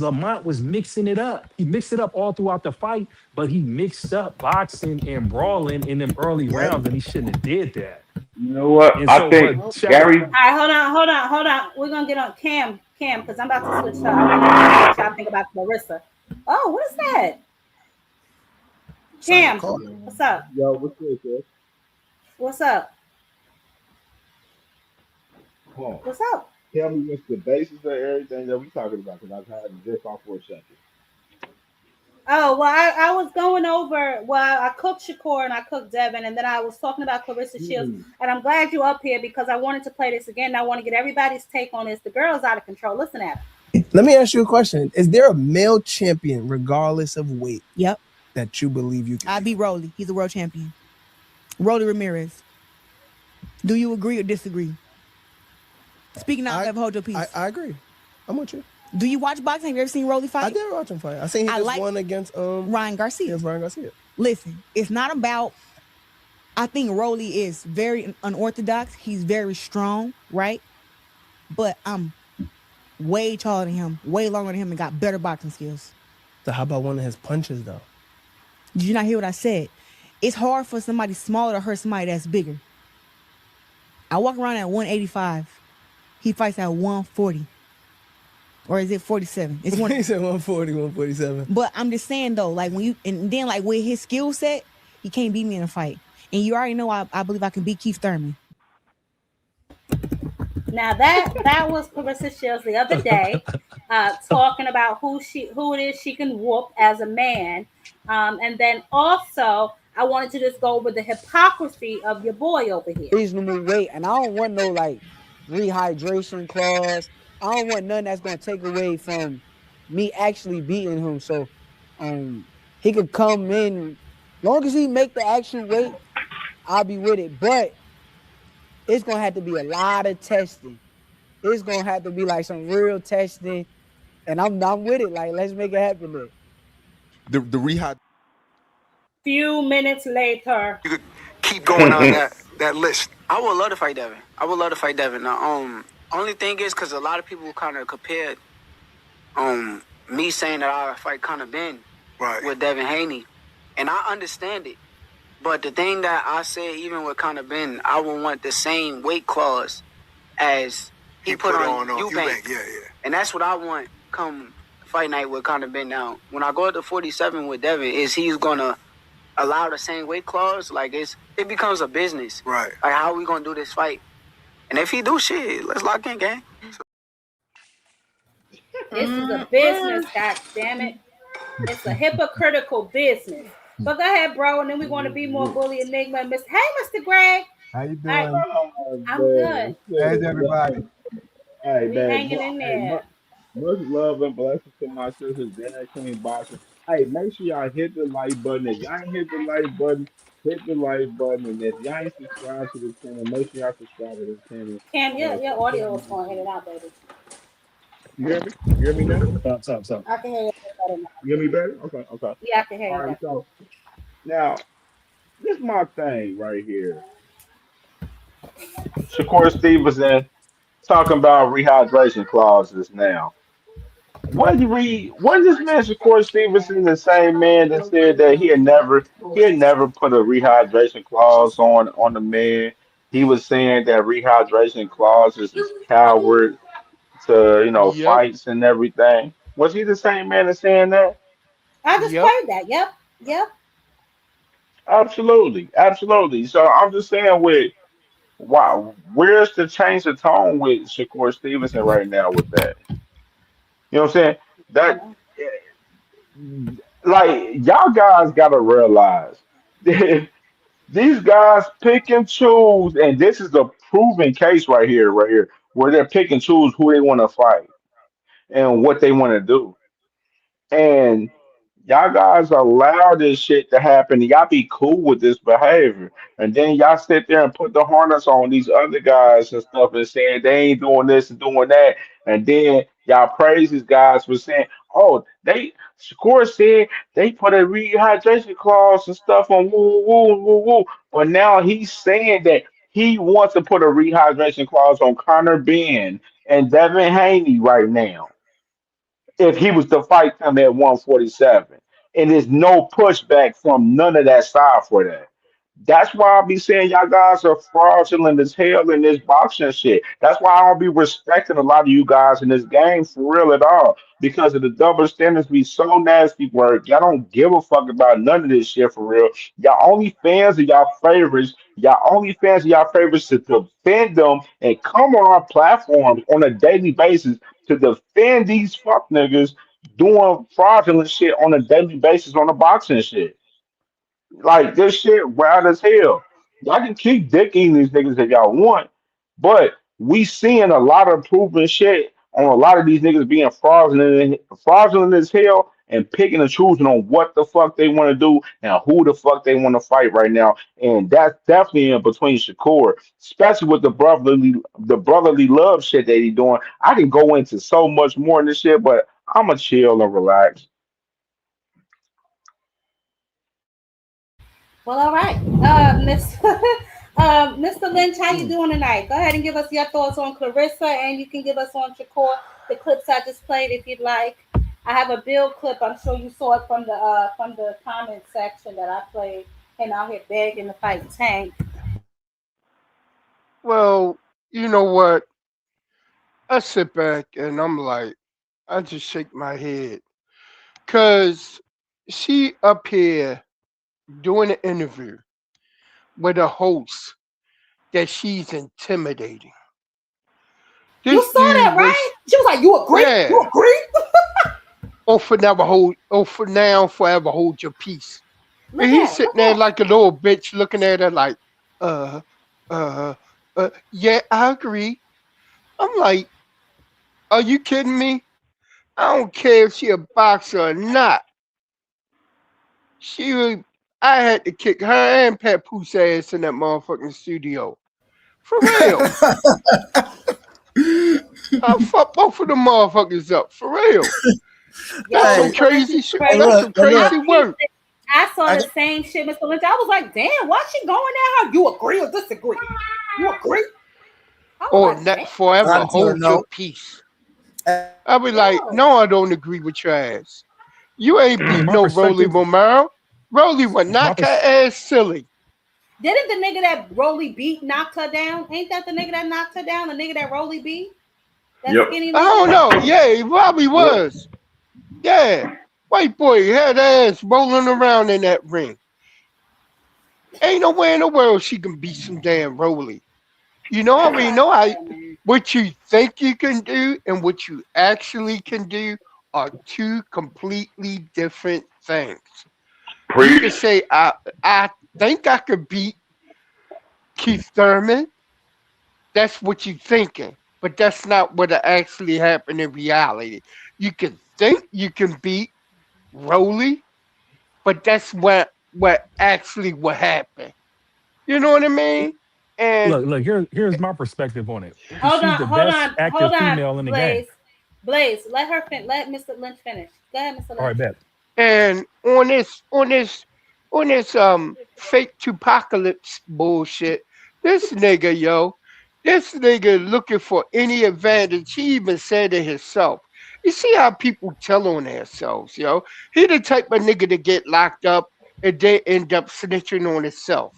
Lamont was mixing it up. He mixed it up all throughout the fight, but he mixed up boxing and brawling in them early rounds, and he shouldn't have did that. You know what? I think Gary. All right, hold on. We're gonna get on Cam, because I'm about to switch up. I want to know what y'all think about Clarissa. Oh, what is that? Cam, what's up? Yo, what's good, kid? What's up? Huh. What's up? Tell me what's the basis of everything that we talking about, because I've had to drift off for a second. Oh, well, I was going over, I cooked Shakur and I cooked Devin, and then I was talking about Clarissa Shields, and I'm glad you're up here because I wanted to play this again, and I want to get everybody's take on this. The girl's out of control. Listen at her. Let me ask you a question. Is there a male champion, regardless of weight? Yep. That you believe you can? I beat Rolly. He's a world champion. Rolly Ramirez. Do you agree or disagree? Speaking out, never hold your peace. I agree. I'm with you. Do you watch boxing? Have you ever seen Rolly fight? I did watch him fight. I seen he just won against Ryan Garcia. Yes, Ryan Garcia. Listen, it's not about. I think Rolly is very unorthodox. He's very strong, right? But I'm way taller than him, way longer than him, and got better boxing skills. So how about one of his punches, though? Did you not hear what I said? It's hard for somebody smaller to hurt somebody that's bigger. I walk around at 185. He fights at 140. Or is it 47? It's one. He said 140, 147. But I'm just saying, though, like when you, and then like with his skill set, he can't beat me in a fight. And you already know I believe I can beat Keith Thurman. Now that was Clarissa Shields the other day, talking about who it is she can whoop as a man. And then also I wanted to just go over the hypocrisy of your boy over here. Reasonable weight, and I don't want no like rehydration clause. I don't want nothing that's gonna take away from me actually beating him. So he could come in, long as he make the actual weight, I'll be with it. But it's gonna have to be a lot of testing. It's gonna have to be like some real testing, and I'm with it. Like, let's make it happen there. The rehab. Few minutes later, you could keep going on that list. I would love to fight Devin. Now, only thing is, because a lot of people kind of compared me saying that I fight Conor Ben with Devin Haney, and I understand it. But the thing that I said, even with Conor Ben, I would want the same weight clause as he put on Eubank. Yeah. And that's what I want come fight night with Conor Ben. Now, when I go to 47 with Devin, is he's going to allow the same weight clause? Like, it becomes a business. Right. Like, how are we going to do this fight? And if he do shit, let's lock in, gang. This is a business, god damn it. It's a hypocritical business. But go ahead, bro, and then we're going to be more bully Enigma. Hey, Mr. Greg, How you All right, doing? Oh I'm man, good. How's shit. everybody? Hey We man, hanging in hey, there. much love and blessings to my sisters, Dad Queen Boxing. Hey, make sure y'all hit the like button. If y'all ain't hit the like button, hit the like button. And if y'all ain't subscribed to the channel, make sure y'all subscribe to the channel Cam, and your support audio my is going in and channel. out, baby. You hear me? You hear me now? Stop. I can hear you better now. You hear me better? Okay, okay. Yeah, I can hear All you right, better. so now this is my thing right here. Shakur Stevenson talking about rehydration clauses now. Wasn't this man Shakur Stevenson the same man that said that he had never put a rehydration clause on the man? He was saying that rehydration clauses is coward to Yep. fights and everything. Was he the same man that's saying that? I just Yep. played that. Yep. Yep. Absolutely, absolutely. So I'm just saying with wow, where's the change of tone with Shakur Stevenson right now with that? You know what I'm saying? That like y'all guys gotta realize these guys pick and choose, and this is a proven case right here, where they're pick and choose who they want to fight and what they want to do. And y'all guys allow this shit to happen. Y'all be cool with this behavior. And then y'all sit there and put the harness on these other guys and stuff and saying they ain't doing this and doing that. And then y'all praise these guys for saying, oh, Shakur said they put a rehydration clause and stuff on woo, woo, woo, woo. But now he's saying that he wants to put a rehydration clause on Connor Ben and Devin Haney right now if he was to fight them at 147. And there's no pushback from none of that side for that. That's why I'll be saying y'all guys are fraudulent as hell in this boxing shit. That's why I don't be respecting a lot of you guys in this game for real at all. Because of the double standards be so nasty work. Y'all don't give a fuck about none of this shit for real. Y'all only fans of y'all favorites. Y'all only fans of y'all favorites to defend them and come on our platforms on a daily basis to defend these fuck niggas doing fraudulent shit on a daily basis on the boxing shit. Like this shit wild as hell. Y'all can keep dicking these niggas if y'all want, but we seeing a lot of proven shit on a lot of these niggas being fraudulent as hell and picking and choosing on what the fuck they want to do and who the fuck they want to fight right now. And that's definitely in between Shakur, especially with the brotherly love shit that he doing. I can go into so much more in this shit, but I'ma chill and relax. Well, all right. Miss Mr. Lynch, how you doing tonight? Go ahead and give us your thoughts on Clarissa, and you can give us on Shakur the clips I just played if you'd like. I have a Bill clip. I'm sure you saw it from the comment section that I played, and out here begging to fight Tank. Well, you know what? I sit back and I'm like, I just shake my head. Cause she up here doing an interview with a host that she's intimidating. You This saw that, dude right? was, She was like, "You agree? You yeah. agree?" For now, forever hold your peace. And Look he's at it. sitting Look there at it. like a little bitch looking at her like, uh, uh, yeah, I agree. I'm like, are you kidding me? I don't care if she a boxer or not. She was, I had to kick her and Pat Pooh's ass in that motherfucking studio. For real. I fuck both of them motherfuckers up. For real. That's Yo, Hey, some Mr. Lynch is crazy shit. hey, crazy. That's look, some but I look, crazy peeped work. it. I saw I the got, same shit, Mr. Lynch. I was like, "Damn, why she going at her? You agree or disagree? You agree?" I was Or like, that "Damn, I got forever to tell her hold your no. peace. Hey, I'll be like, yo." no, I don't agree with your ass. You ain't beat My no Rolly perspective, Romero. Rolly would my knock her pers- ass silly. Didn't the nigga that Rolly beat knocked her down? Ain't that the nigga that knocked her down? The nigga that Rolly beat? That Yep. skinny I nigga? don't know. Yeah, he probably Yep. was. Yeah. White boy had ass rolling around in that ring. Ain't nowhere in the world she can beat some damn Rolly. You know, I That's mean, what no, I I said, man. what you think you can do and what you actually can do are two completely different things. You Preach. can say I think I could beat Keith Thurman. That's what you're thinking, but that's not what actually happened in reality. You can think you can beat Rolly, but that's what actually what happened. You know what I mean? And Look, here's my perspective on it. Hold She's on, the hold best on, hold active on, female in the game. Blaze. Blaze, let Mr. Lynch finish. Go ahead, Mr. All Lynch. right, bet. and on this fake apocalypse bullshit, this nigga, yo, this nigga looking for any advantage. He even said it himself. You see how people tell on themselves, yo. He the type of nigga to get locked up and then end up snitching on himself.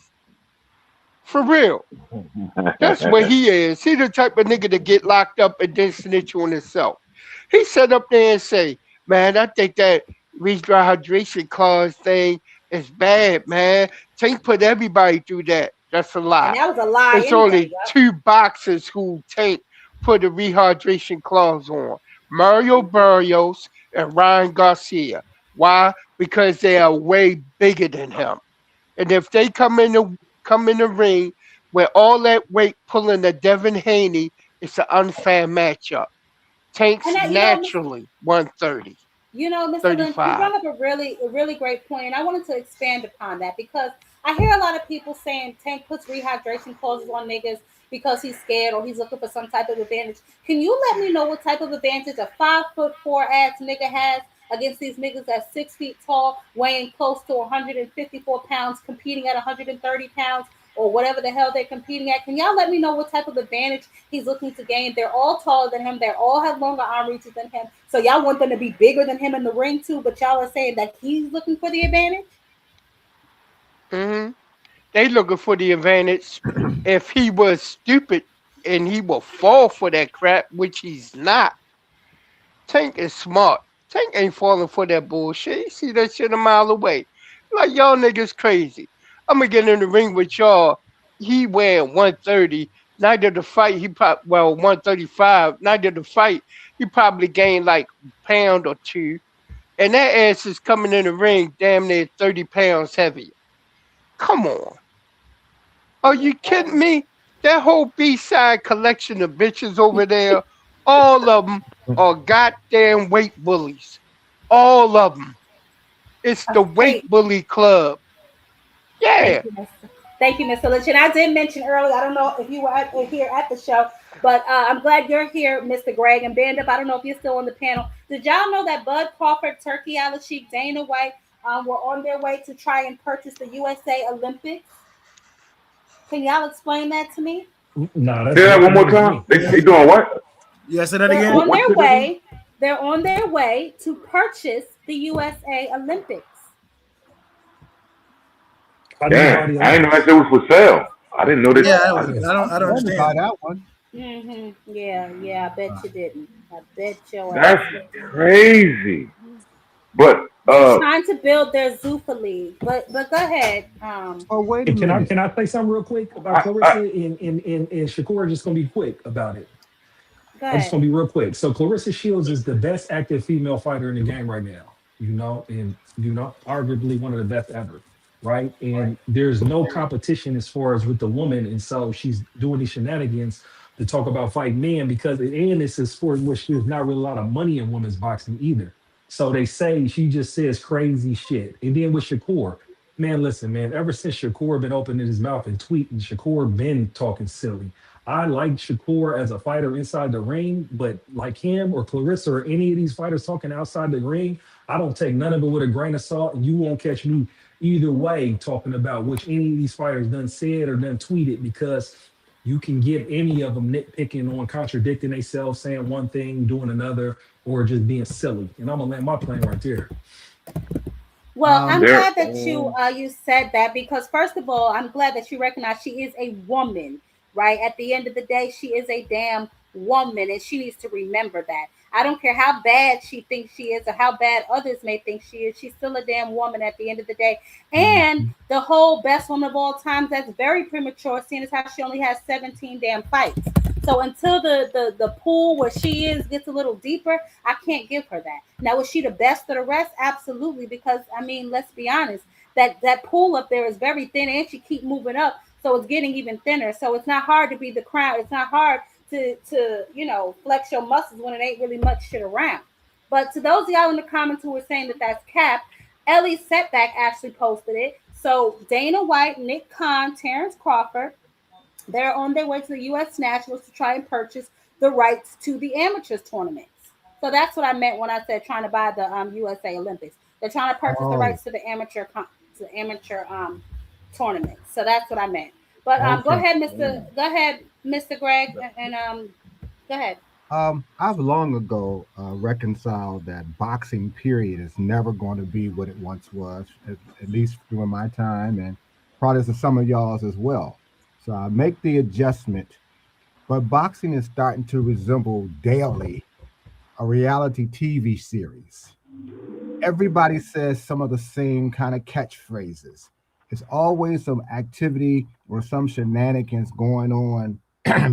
For real. That's what he is. He the type of nigga to get locked up and then snitch on himself. He sat up there and say, "Man, I think that rehydration clause thing is bad, man. Tank put everybody through that." That's a And lie. that was a lie It's anyway. only Yep. two boxers who Tank put a rehydration clause on: Mario Barrios and Ryan Garcia. Why? Because they are way bigger than him. And if they come in the ring with all that weight pulling the Devin Haney, it's an unfair matchup. And Tank's that, naturally 130, Mr. Lynch, you 35. brought up a really great point, and I wanted to expand upon that because I hear a lot of people saying Tank puts rehydration clauses on niggas because he's scared or he's looking for some type of advantage. Can you let me know what type of advantage a 5'4" ass nigga has against these niggas that's 6 feet tall, weighing close to 154 pounds, competing at 130 pounds? Or whatever the hell they're competing at. Can y'all let me know what type of advantage he's looking to gain? They're all taller than him. They all have longer arm reaches than him. So y'all want them to be bigger than him in the ring too, but y'all are saying that he's looking for the advantage? hmm They looking for the advantage. If he was stupid and he will fall for that crap, which he's not, Tank is smart. Tank ain't falling for that bullshit. He see that shit a mile away. Like, y'all niggas crazy. I'm gonna get in the ring with y'all. He wearing 130. Neither the fight he 135. Neither the fight he probably gained like pound or two. And that ass is coming in the ring damn near 30 pounds heavier. Come on. Are you kidding me? That whole B side collection of bitches over there, all of them are goddamn weight bullies. All of them. It's the weight Thank, bully club. thank Yeah. you, Mr. Thank you, Mr. Lynch. And I did mention earlier, I don't know if you were here at the show, but I'm glad you're here, Mr. Greg. And Band Up, I don't know if you're still on the panel. Did y'all know that Bud Crawford, Turkey Ala Sheik, Dana White were on their way to try and purchase the USA Olympics? Can y'all explain that to me? Nah, that's Say that one breaking more news to time. me. They doing what? Yeah, say that They're again. on What their should they do? way. They're on their way to purchase the USA Olympics. How do you buy Damn, the I didn't know that Olympics? shit was for sale. I didn't know that. Yeah, I didn't. I'm I don't going to buy understand. that one. Yeah, yeah. I bet you didn't. I bet your ass That's didn't. crazy. But They're trying to build their Zuffa League, but go ahead. Oh, wait a And minute. can I say something real quick about I Clarissa and Shakur? Just gonna be quick about it. Go I'm just ahead. gonna be real quick. So Clarissa Shields is the best active female fighter in the game right now. And arguably one of the best ever, right? And there's no competition as far as with the woman, and so she's doing these shenanigans to talk about fighting men because and it's a sport in which there's not really a lot of money in women's boxing either. So they say she just says crazy shit. And then with Shakur, man, listen, man, ever since Shakur been opening his mouth and tweeting, Shakur been talking silly. I like Shakur as a fighter inside the ring, but like him or Clarissa or any of these fighters talking outside the ring, I don't take none of it with a grain of salt, and you won't catch me either way talking about which any of these fighters done said or done tweeted because you can get any of them nitpicking on contradicting themselves, saying one thing, doing another, or just being silly. And I'm gonna land my plane right there. Well, I'm there. glad that you said that because first of all, I'm glad that you recognize she is a woman, right? At the end of the day, she is a damn woman, and she needs to remember that. I don't care how bad she thinks she is or how bad others may think she is. She's still a damn woman at the end of the day. And Mhm. the whole best woman of all times, that's very premature, seeing as how she only has 17 damn fights. So until the pool where she is gets a little deeper, I can't give her that. Now, is she the best of the rest? Absolutely, because I mean, let's be honest, that pool up there is very thin, and she keep moving up. So it's getting even thinner. So it's not hard to be the crown. It's not hard to flex your muscles when it ain't really much shit around. But to those of y'all in the comments who were saying that that's cap, Ellie Setback actually posted it. So Dana White, Nick Khan, Terrence Crawford, they're on their way to the U.S. Nationals to try and purchase the rights to the amateurs tournaments. So that's what I meant when I said trying to buy the USA Olympics. They're trying to purchase the Oh, rights to the amateur tournaments. So that's what I meant. But okay. Go ahead, Mr. Greg, and go ahead. I've long ago reconciled that boxing, period, is never going to be what it once was, at least during my time, and probably to some of y'all's as well. So I make the adjustment, but boxing is starting to resemble daily a reality TV series. Everybody says some of the same kind of catchphrases. It's always some activity or some shenanigans going on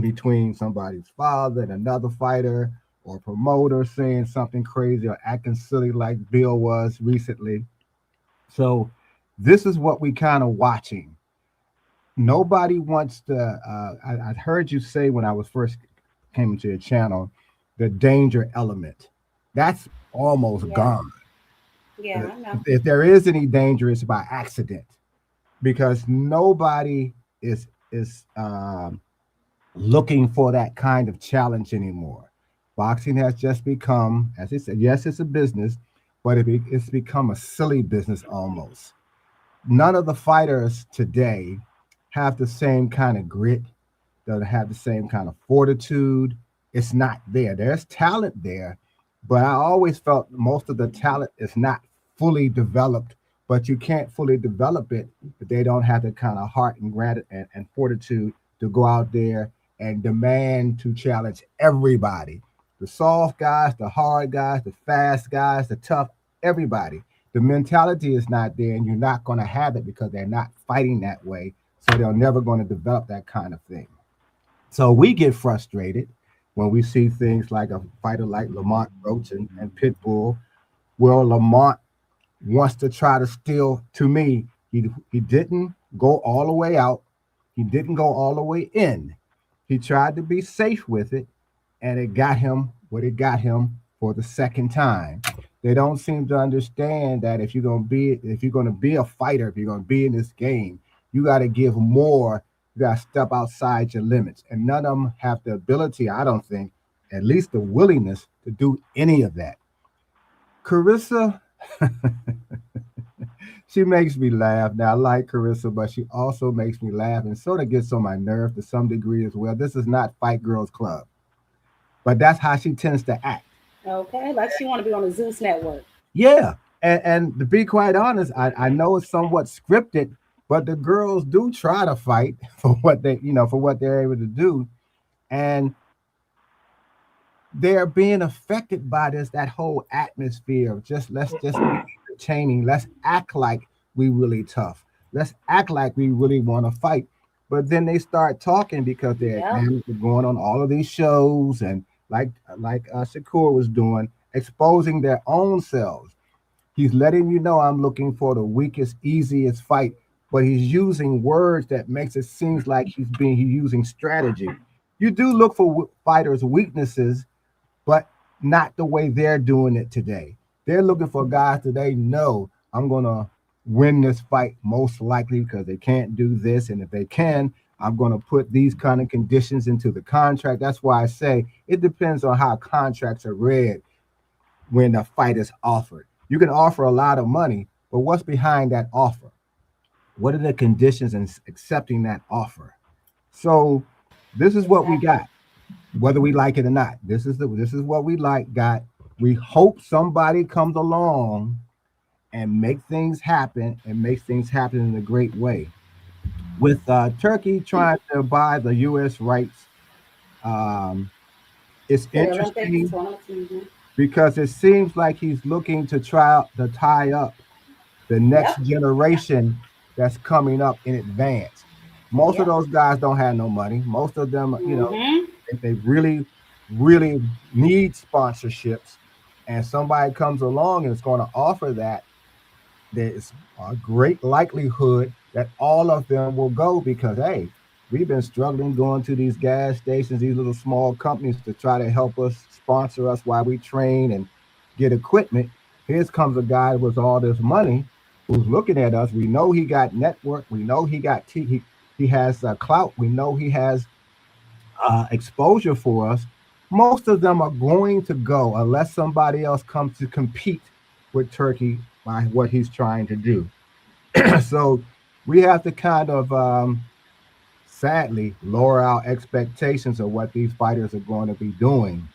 between somebody's father and another fighter or promoter saying something crazy or acting silly like Bill was recently. So this is what we kind of watching. Nobody wants to. I heard you say when I was first came to your channel, the danger element. That's almost Yeah, gone. yeah, I know. If there is any danger, it's by accident because nobody is looking for that kind of challenge anymore. Boxing has just become, as I said, yes, it's a business, but it's become a silly business almost. None of the fighters today have the same kind of grit, don't have the same kind of fortitude. It's not there. There's talent there, but I always felt most of the talent is not fully developed. But you can't fully develop it if they don't have the kind of heart and gratitude and fortitude to go out there and demand to challenge everybody. The soft guys, the hard guys, the fast guys, the tough, everybody. The mentality is not there, and you're not going to have it because they're not fighting that way. So they're never going to develop that kind of thing. So we get frustrated when we see things like a fighter like Lamont Roach and Pitbull. Well, Lamont wants to try to steal. To me, he didn't go all the way out. He didn't go all the way in. He tried to be safe with it, and it got him what it got him for the second time. They don't seem to understand that if you're gonna be a fighter, if you're gonna be in this game, you got to give more. You got to step outside your limits, and none of them have the ability. I don't think, at least the willingness to do any of that. Carissa, she makes me laugh. Now I like Carissa, but she also makes me laugh and sort of gets on my nerve to some degree as well. This is not Fight Girls Club, but that's how she tends to act. Okay, like she want to be on the Zeus network. Yeah. And to be quite honest, I know it's somewhat scripted, but the girls do try to fight for what for what they're able to do. And they're being affected by that whole atmosphere of let's just be entertaining. Let's act like we really tough. Let's act like we really want to fight. But then they start talking because they're Yep. going on all of these shows and like Shakur was doing, exposing their own selves. He's letting you know I'm looking for the weakest, easiest fight, but he's using words that makes it seems like he's using strategy. You do look for fighters' weaknesses, but not the way they're doing it today. They're looking for guys that they know I'm gonna win this fight most likely because they can't do this, and if they can, I'm gonna put these kind of conditions into the contract. That's why I say it depends on how contracts are read when a fight is offered. You can offer a lot of money, but what's behind that offer? What are the conditions in accepting that offer? So this is what we Exactly. got, whether we like it or not. This is what we got. We hope somebody comes along and makes things happen in a great way. With Turkey trying to buy the U.S. rights, um, it's For the Olympics interesting tournaments. because it seems like he's looking to try to tie up the next Yep. generation that's coming up in advance. Most of Yep. those guys don't have no money. Most of them, Mm-hmm. if they really, really need sponsorships, and somebody comes along and is going to offer that, there is a great likelihood that all of them will go because hey, we've been struggling going to these gas stations, these little small companies to try to help us sponsor us while we train and get equipment. Here comes a guy with all this money who's looking at us. We know he got network. We know he got he has clout. We know he has exposure for us. Most of them are going to go unless somebody else comes to compete with Turkey by what he's trying to do. So we have to kind of sadly lower our expectations of what these fighters are going to be doing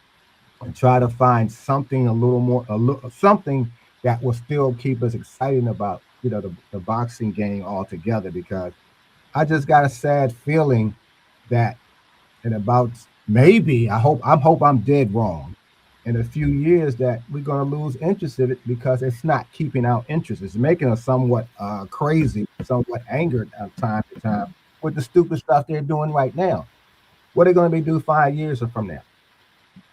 and try to find something a little more something that will still keep us excited about the boxing game altogether because I just got a sad feeling that in about maybe I hope I'm dead wrong in a few years that we're going to lose interest in it because it's not keeping our interest. It's making us somewhat crazy, somewhat angered at time to time with the stupid stuff they're doing right now. What are they going to be do 5 years from now?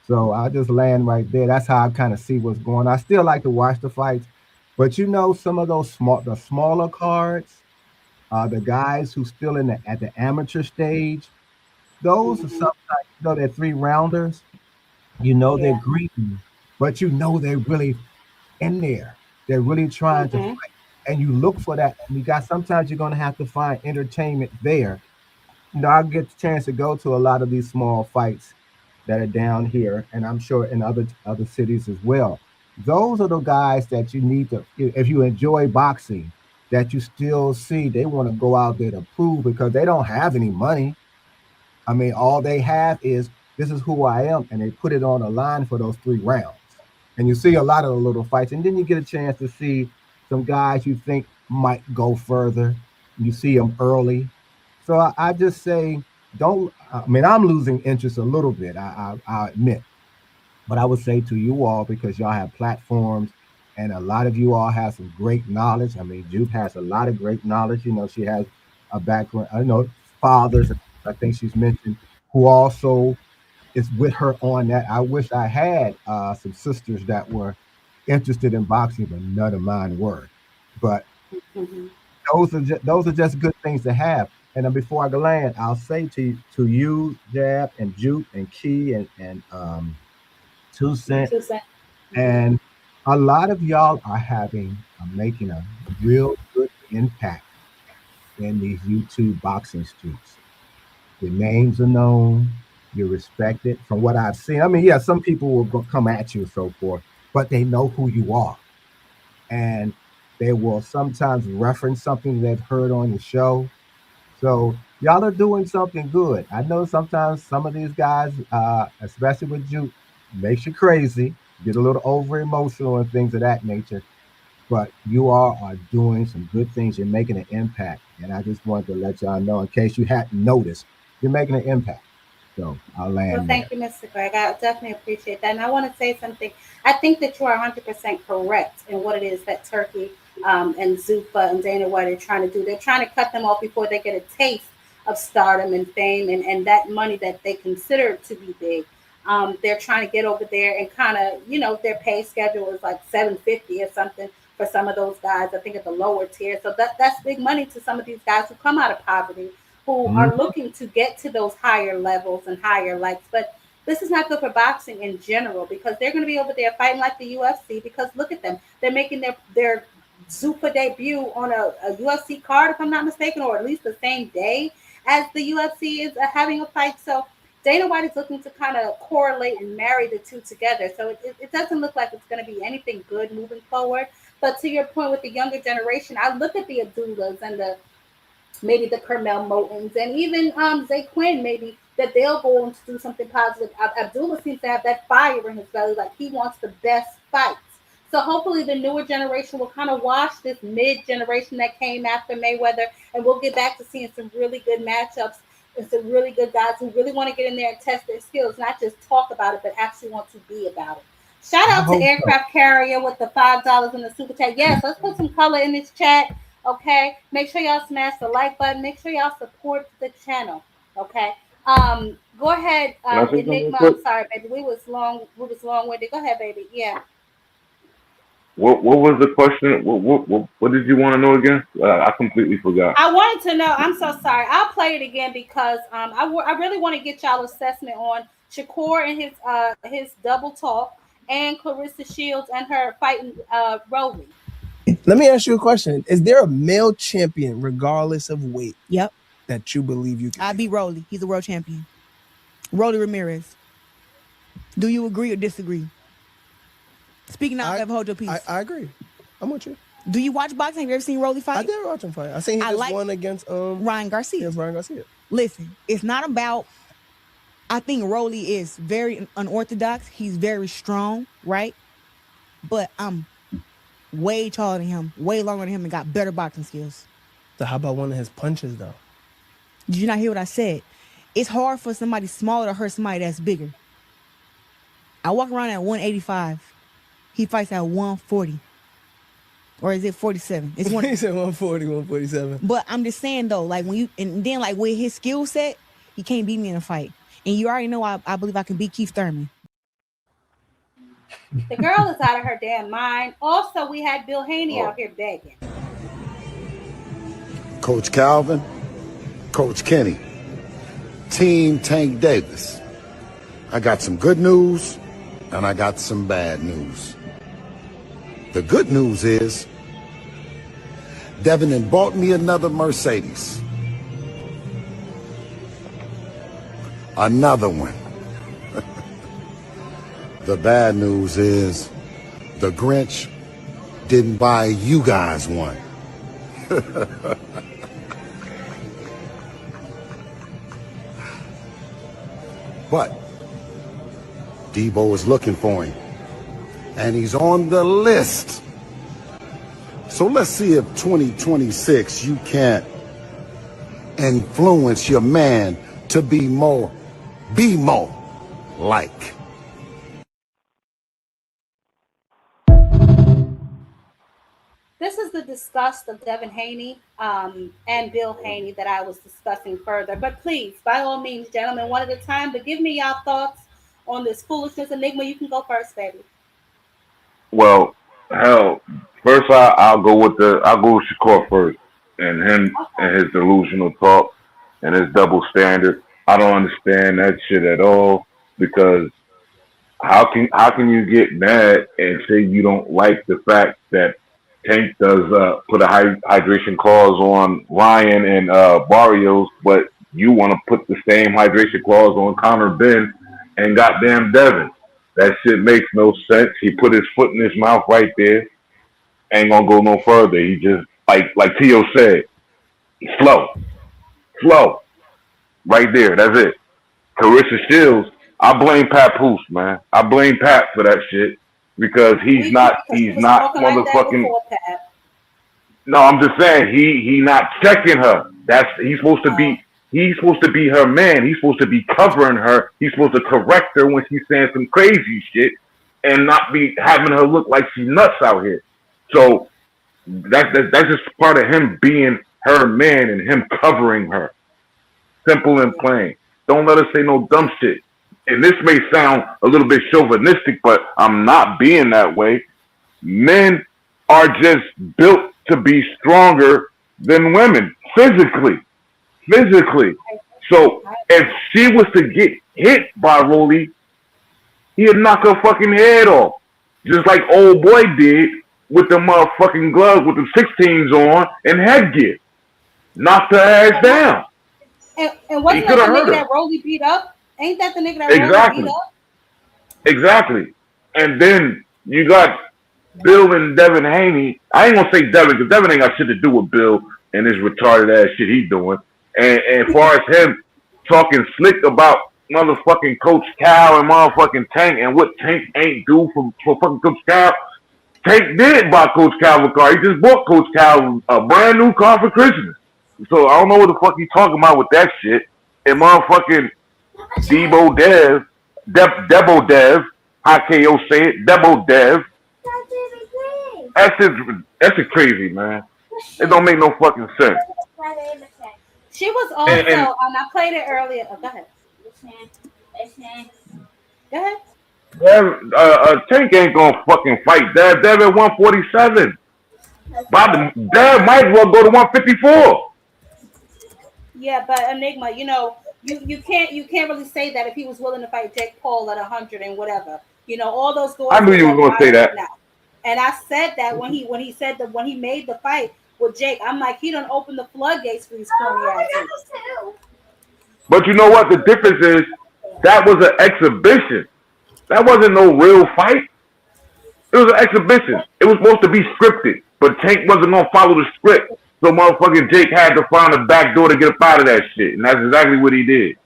So I just land right there. That's how I kind of see what's going on. I still like to watch the fights, but some of the smaller cards, the guys who still at the amateur stage, those are Mm-hmm. sometimes they're 3 rounders. They're Yeah. green, but they're really in there. They're really trying to Mm-hmm. fight, and you look for that. And you got sometimes you're going to have to find entertainment there. I get the chance to go to a lot of these small fights that are down here, and I'm sure in other cities as well. Those are the guys that you need to, if you enjoy boxing, that you still see they want to go out there to prove because they don't have any money. I mean, all they have is this is who I am, and they put it on the line for those 3 rounds. And you see a lot of the little fights, and then you get a chance to see some guys you think might go further. You see them early, so I just say don't. I mean, I'm losing interest a little bit. I admit, but I would say to you all because y'all have platforms, and a lot of you all have some great knowledge. I mean, Jude has a lot of great knowledge. She has a background. I know fathers. I think she's mentioned who also is with her on that. I wish I had some sisters that were interested in boxing, but none of mine were. But Mm-hmm. those are just good things to have. And then before I go land, I'll say to you, Jab and Juke and Key and 2 Cent, 2 cents. Mm-hmm. and a lot of y'all are making a real good impact in these YouTube boxing streets. Your names are known. You're respected from what I've seen. I mean, yeah, some people will come at you and so forth, but they know who you are. And they will sometimes reference something they've heard on the show. So y'all are doing something good. I know sometimes some of these guys, especially with you, makes you crazy, get a little over emotional and things of that nature. But you all are doing some good things. You're making an impact. And I just wanted to let y'all know in case you hadn't noticed, you're making an impact. So I'll Well, land there. thank you, Mr. Greg. I definitely appreciate that. And I want to say something. I think that you are 100% correct in what it is that Turkey and Zupa and Dana White are trying to do. They're trying to cut them off before they get a taste of stardom and fame and that money that they consider to be big. They're trying to get over there and kind of, their pay schedule is like 750 or something for some of those guys. I think at the lower tier. So that's big money to some of these guys who come out of poverty who are Mhm. looking to get to those higher levels and higher likes. But this is not good for boxing in general because they're going to be over there fighting like the UFC. Because look at them, they're making their Zupa debut on a UFC card, if I'm not mistaken, or at least the same day as the UFC is having a fight. So Dana White is looking to kind of correlate and marry the two together. So it doesn't look like it's going to be anything good moving forward. But to your point with the younger generation, I look at the Abdullahs and the maybe the Kermel Motons, and even Zay Quinn, maybe that they'll go on to do something positive. Abdullah seems to have that fire in his belly, like he wants the best fights. So hopefully the newer generation will kind of wash this mid generation that came after Mayweather, and we'll get back to seeing some really good matchups and some really good guys who really want to get in there and test their skills, not just talk about it, but actually want to be about it. Shout I out to hope so. Aircraft Carrier with the $5 in the super chat. Yes, let's put some color in this chat. Okay, make sure y'all smash the like button. Make sure y'all support the channel. Okay. Go ahead, Can I say something real Enigma. quick? I'm sorry, baby. We was long winded. Go ahead, baby. Yeah. What was the question? What did you want to know again? I completely forgot. I wanted to know. I'm so sorry. I'll play it again because I really want to get y'all assessment on Shakur and his double talk and Clarissa Shields and her fighting Rowley. Let me ask you a question. Is there a male champion, regardless of weight, Yep. that you believe you can I beat Rolly. He's a world champion. Rolly Ramirez. Do you agree or disagree? Speaking out, never hold your peace. I agree. I'm with you. Do you watch boxing? Have you ever seen Rolly fight? I did watch him fight. I seen he just won against Ryan Garcia. Against Ryan Garcia. Listen, it's not about. I think Rolly is very unorthodox. He's very strong, right? But I'm way taller than him, way longer than him, and got better boxing skills. So how about one of his punches, though? Did you not hear what I said? It's hard for somebody smaller to hurt somebody that's bigger. I walk around at 185. He fights at 140. Or is it 47? It's He said 140, 147. But I'm just saying, though, like when you, and then like with his skill set, he can't beat me in a fight. And you already know I believe I can beat Keith Thurman. The girl is out of her damn mind. Also, we had Bill Haney out here begging. Coach Calvin, Coach Kenny, Team Tank Davis. I got some good news and I got some bad news. The good news is Devin had bought me another Mercedes. Another one. The bad news is the Grinch didn't buy you guys one. But Debo is looking for him, and he's on the list. So let's see if 2026 you can't influence your man to be more like. This is the disgust of Devin Haney and Bill Haney that I was discussing further. But please, by all means, gentlemen, one at a time, but give me y'all thoughts on this foolishness. Enigma, you can go first, baby. Well, hell, first I'll go with Shakur first, and him and his delusional talk and his double standard. I don't understand that shit at all, because how can you get mad and say you don't like the fact that Tank does put a hydration clause on Ryan and Barrios, but you want to put the same hydration clause on Conor Ben and goddamn Devin? That shit makes no sense. He put his foot in his mouth right there. Ain't gonna go no further. He just like Tio said, slow, right there. That's it. Clarissa Shields, I blame Pat Poose, man. I blame Pat for that shit, because he's not motherfucking. No, I'm just saying he not checking her. He's supposed to be her man. He's supposed to be covering her. He's supposed to correct her when she's saying some crazy shit and not be having her look like she's nuts out here. So that's just part of him being her man and him covering her. Simple and plain. Don't let her say no dumb shit. And this may sound a little bit chauvinistic, but I'm not being that way. Men are just built to be stronger than women physically. So if she was to get hit by Rolly, he'd knock her fucking head off, just like old boy did with the motherfucking gloves with the 16s on and headgear. Knocked her ass down. And wasn't that the nigga that Rolly beat up? Ain't that the nigga that Rolly beat up? Exactly. And then you got Bill and Devin Haney. I ain't gonna say Devin, because Devin ain't got shit to do with Bill and his retarded ass shit he's doing. And as far as him talking slick about motherfucking Coach Cal and motherfucking Tank and what Tank ain't do for fucking Coach Cal. Tank did buy Coach Cal a car. He just bought Coach Cal a brand new car for Christmas. So I don't know what the fuck he talking about with that shit. And motherfucking Debo Dev, how KO say it, Debo Dev. That's just crazy, man. It don't make no fucking sense. She was also, and I played it earlier. Oh, go ahead. Go ahead. Tank ain't gonna fucking fight Dev. Dev at 147. Dev might as well go to 154. Yeah, but Enigma, you can't really say that if he was willing to fight Jake Paul at 100 and whatever. All those I doors knew were you was left gonna wide say that. open now. And I said that when he said that when he made the fight with Jake, I'm like, he done opened the floodgates for these corny asses. But you know what? The difference is that was an exhibition. That wasn't no real fight. It was an exhibition. It was supposed to be scripted, but Tank wasn't gonna follow the script. So motherfucking Jake had to find a back door to get up out of that shit, and that's exactly what he did.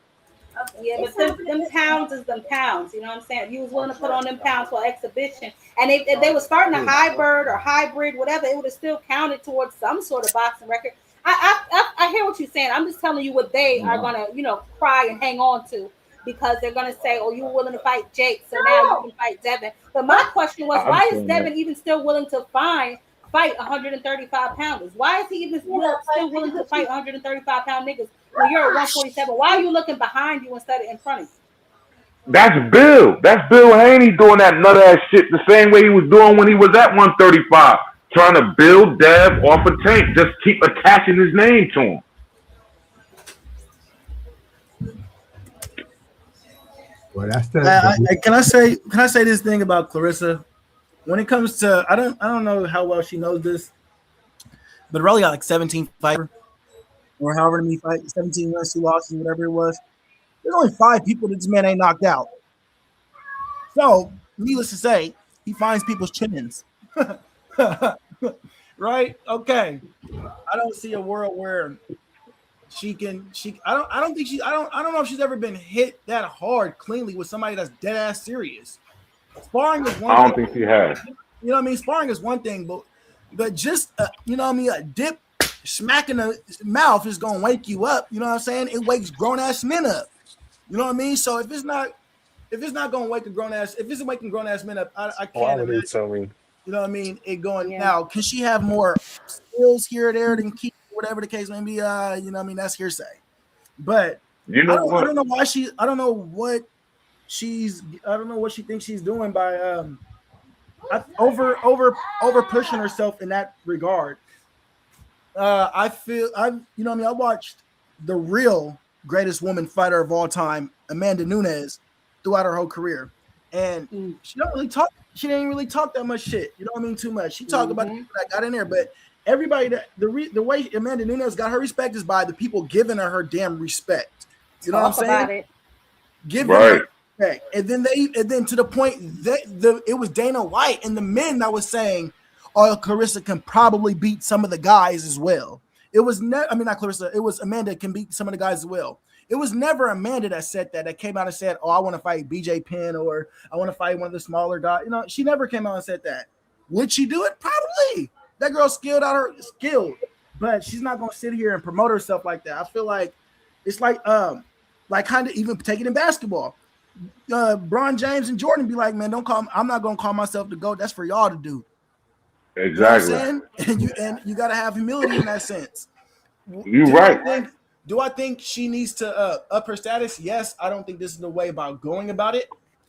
Yeah, but them pounds is them pounds. You know what I'm saying? If you was willing to put on them pounds for exhibition, and if they were starting a hybrid, whatever, it would have still counted towards some sort of boxing record. I hear what you're saying. I'm just telling you what they are gonna cry and hang on to because they're gonna say, "Oh, you were willing to fight Jake, so now you can fight Devin." But my question was, why is Devin even still willing to fight 135 pounders? Why is he even still willing to fight 135-pound niggas when you're at 147? Why are you looking behind you instead of in front of you? That's Bill. That's Bill Haney doing that nut ass shit the same way he was doing when he was at 135, trying to build Dev off a Tank. Just keep attaching his name to him. Well, that's the. Can I say this thing about Clarissa? When it comes to, I don't know how well she knows this, but Riley got like 17 fights or however many fights, 17 wins, 2 losses, whatever it was. There's only 5 people that this man ain't knocked out. So, needless to say, he finds people's chins. Right? Okay. I don't see a world where I don't know if she's ever been hit that hard cleanly with somebody that's dead ass serious. Sparring is one I don't thing. think she has. You know what I mean? Sparring is one thing, but just you know what I mean, a dip smack in the mouth is gonna wake you up. You know what I'm saying? It wakes grown ass men up. You know what I mean? So if it's not gonna wake if it's waking grown ass men up, I can't imagine. You know what I mean? It going now. Can she have more skills here or there than Keith, whatever the case may be? You know what I mean? That's hearsay. But You know I don't know why I don't know what she thinks she's doing by over pushing herself in that regard. I feel you know what I mean, I watched the real greatest woman fighter of all time, Amanda Nunes, throughout her whole career. And she didn't really talk that much shit. You know what I mean? Too much. She talked about the people that got in there, but everybody the way Amanda Nunes got her respect is by the people giving her damn respect. You know what I'm saying? Giving her respect. And then to the point that it was Dana White and the men that was saying, "Oh, Clarissa can probably beat some of the guys as well." It was not Clarissa. It was Amanda can beat some of the guys as well. It was never Amanda that said that came out and said, "Oh, I want to fight BJ Penn or I want to fight one of the smaller guys." You know, she never came out and said that. Would she do it? Probably. That girl skilled, but she's not gonna sit here and promote herself like that. I feel like it's like kind of even take it in basketball. Bron James and Jordan be like, "Man, I'm not gonna call myself the GOAT. That's for y'all to do." Exactly. You know what I'm saying? And you gotta have humility in that sense. You're right. Do I think she needs to up her status? Yes. I don't think this is the way about going about it.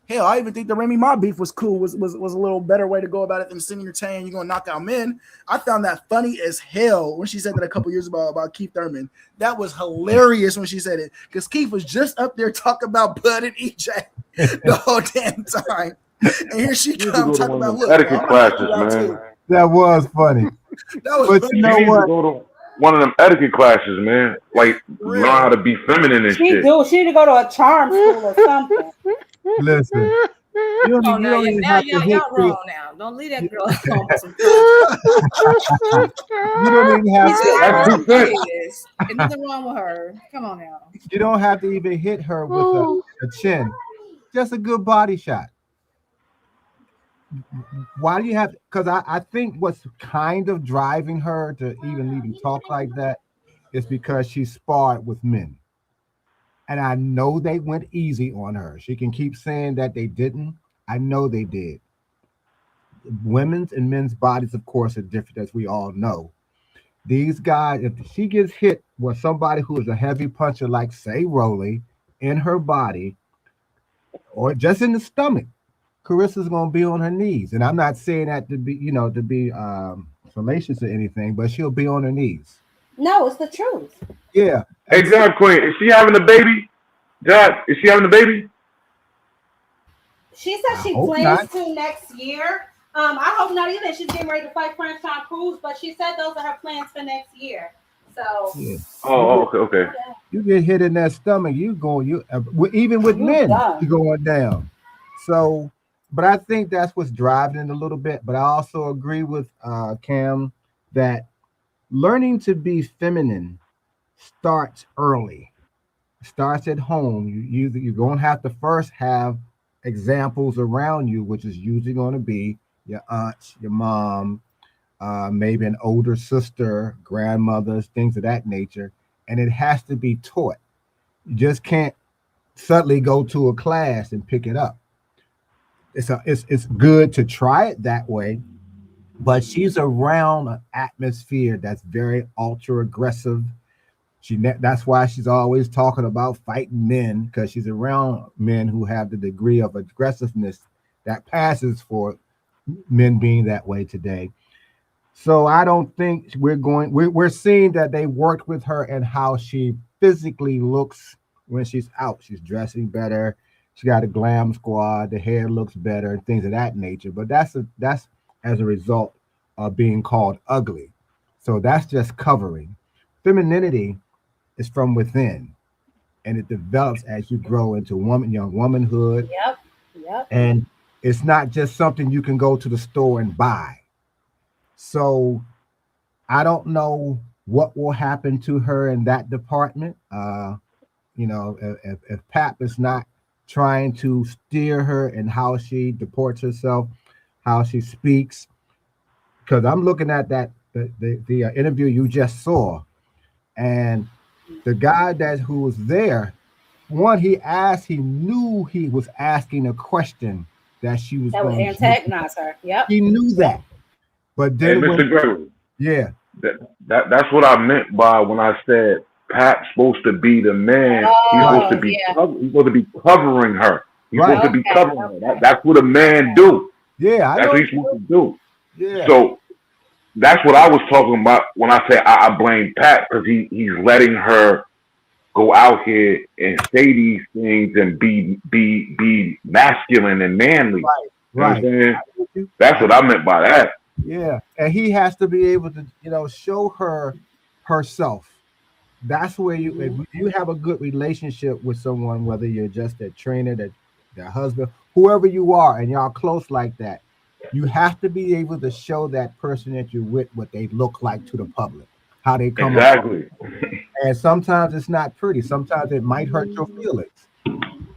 Hell, I even think the Remy Ma beef was cool. Was a little better way to go about it than sitting here saying you're gonna knock out men. I found that funny as hell when she said that a couple years ago about Keith Thurman. That was hilarious when she said it because Keith was just up there talking about Bud and EJ the whole damn time, and here she comes talking about etiquette classes, man. That was funny. That was but funny. You know what? Go to one of them etiquette classes, man. Like learn how to be feminine and shit. She need to go to a charm school or something. Listen. You don't even have to hit wrong now. Don't leave that girl alone. You don't even have to. There's nothing wrong with her. Come on now. You don't have to even hit her with a chin. Just a good body shot. Why do you have? Because I think what's kind of driving her to even talk like that is because she sparred with men. And I know they went easy on her. She can keep saying that they didn't. I know they did. Women's and men's bodies, of course, are different, as we all know. These guys, if she gets hit with somebody who is a heavy puncher, like, say, Rolly, in her body, or just in the stomach, Carissa's gonna be on her knees. And I'm not saying that to be, to be salacious or anything, but she'll be on her knees. No, it's the truth. Yeah. Hey, And John Queen, is she having a baby? John, is she having a baby? She said I she hope plans not. to next year. I hope not either. She's getting ready to fight French Tom Cruise, but she said those are her plans for next year. So Yeah. You Oh, get okay, okay. you get hit in that stomach, even with you men, you done. going down. So, but I think that's what's driving it a little bit. But I also agree with Cam that learning to be feminine starts early, starts at home. You're gonna have to first have examples around you, which is usually going to be your aunts, your mom, maybe an older sister, grandmothers, things of that nature, and it has to be taught. You just can't suddenly go to a class and pick it up. It's good to try it that way, but she's around an atmosphere that's very ultra aggressive. That's why she's always talking about fighting men, because she's around men who have the degree of aggressiveness that passes for men being that way today. So I don't think we're seeing that they worked with her and how she physically looks when she's out. She's dressing better. She got a glam squad. The hair looks better and things of that nature. But that's as a result of being called ugly. So that's just covering. Femininity is from within, and it develops as you grow into young womanhood. Yep. Yep. And it's not just something you can go to the store and buy. So I don't know what will happen to her in that department. If Pap is not trying to steer her in how she deports herself, how she speaks, because I'm looking at the interview you just saw, and the guy who was there, one, he knew he was asking a question that she was That would going to. antagonize her. Yep. He knew that, but Hey, then when, Mr. Gregory, yeah, that's what I meant by when I said Pat's supposed to be the man. He's supposed right, to Oh, be yeah. he's supposed to be covering her. He's supposed right, to be Okay. covering her. Okay. That's what a man Okay. do. yeah, I That's know, what he's supposed to do. yeah, So that's what I was talking about when I say I blame Pat, because he's letting her go out here and say these things and be masculine and manly. You know what I'm right. saying? I get you. That's what I meant by that. Yeah, and he has to be able to, show her herself. That's where if Mhm. you have a good relationship with someone, whether you're just a trainer, their husband, whoever you are, and y'all close like that, you have to be able to show that person that you're with what they look like to the public, how they come across. Exactly. And sometimes it's not pretty. Sometimes it might hurt your feelings,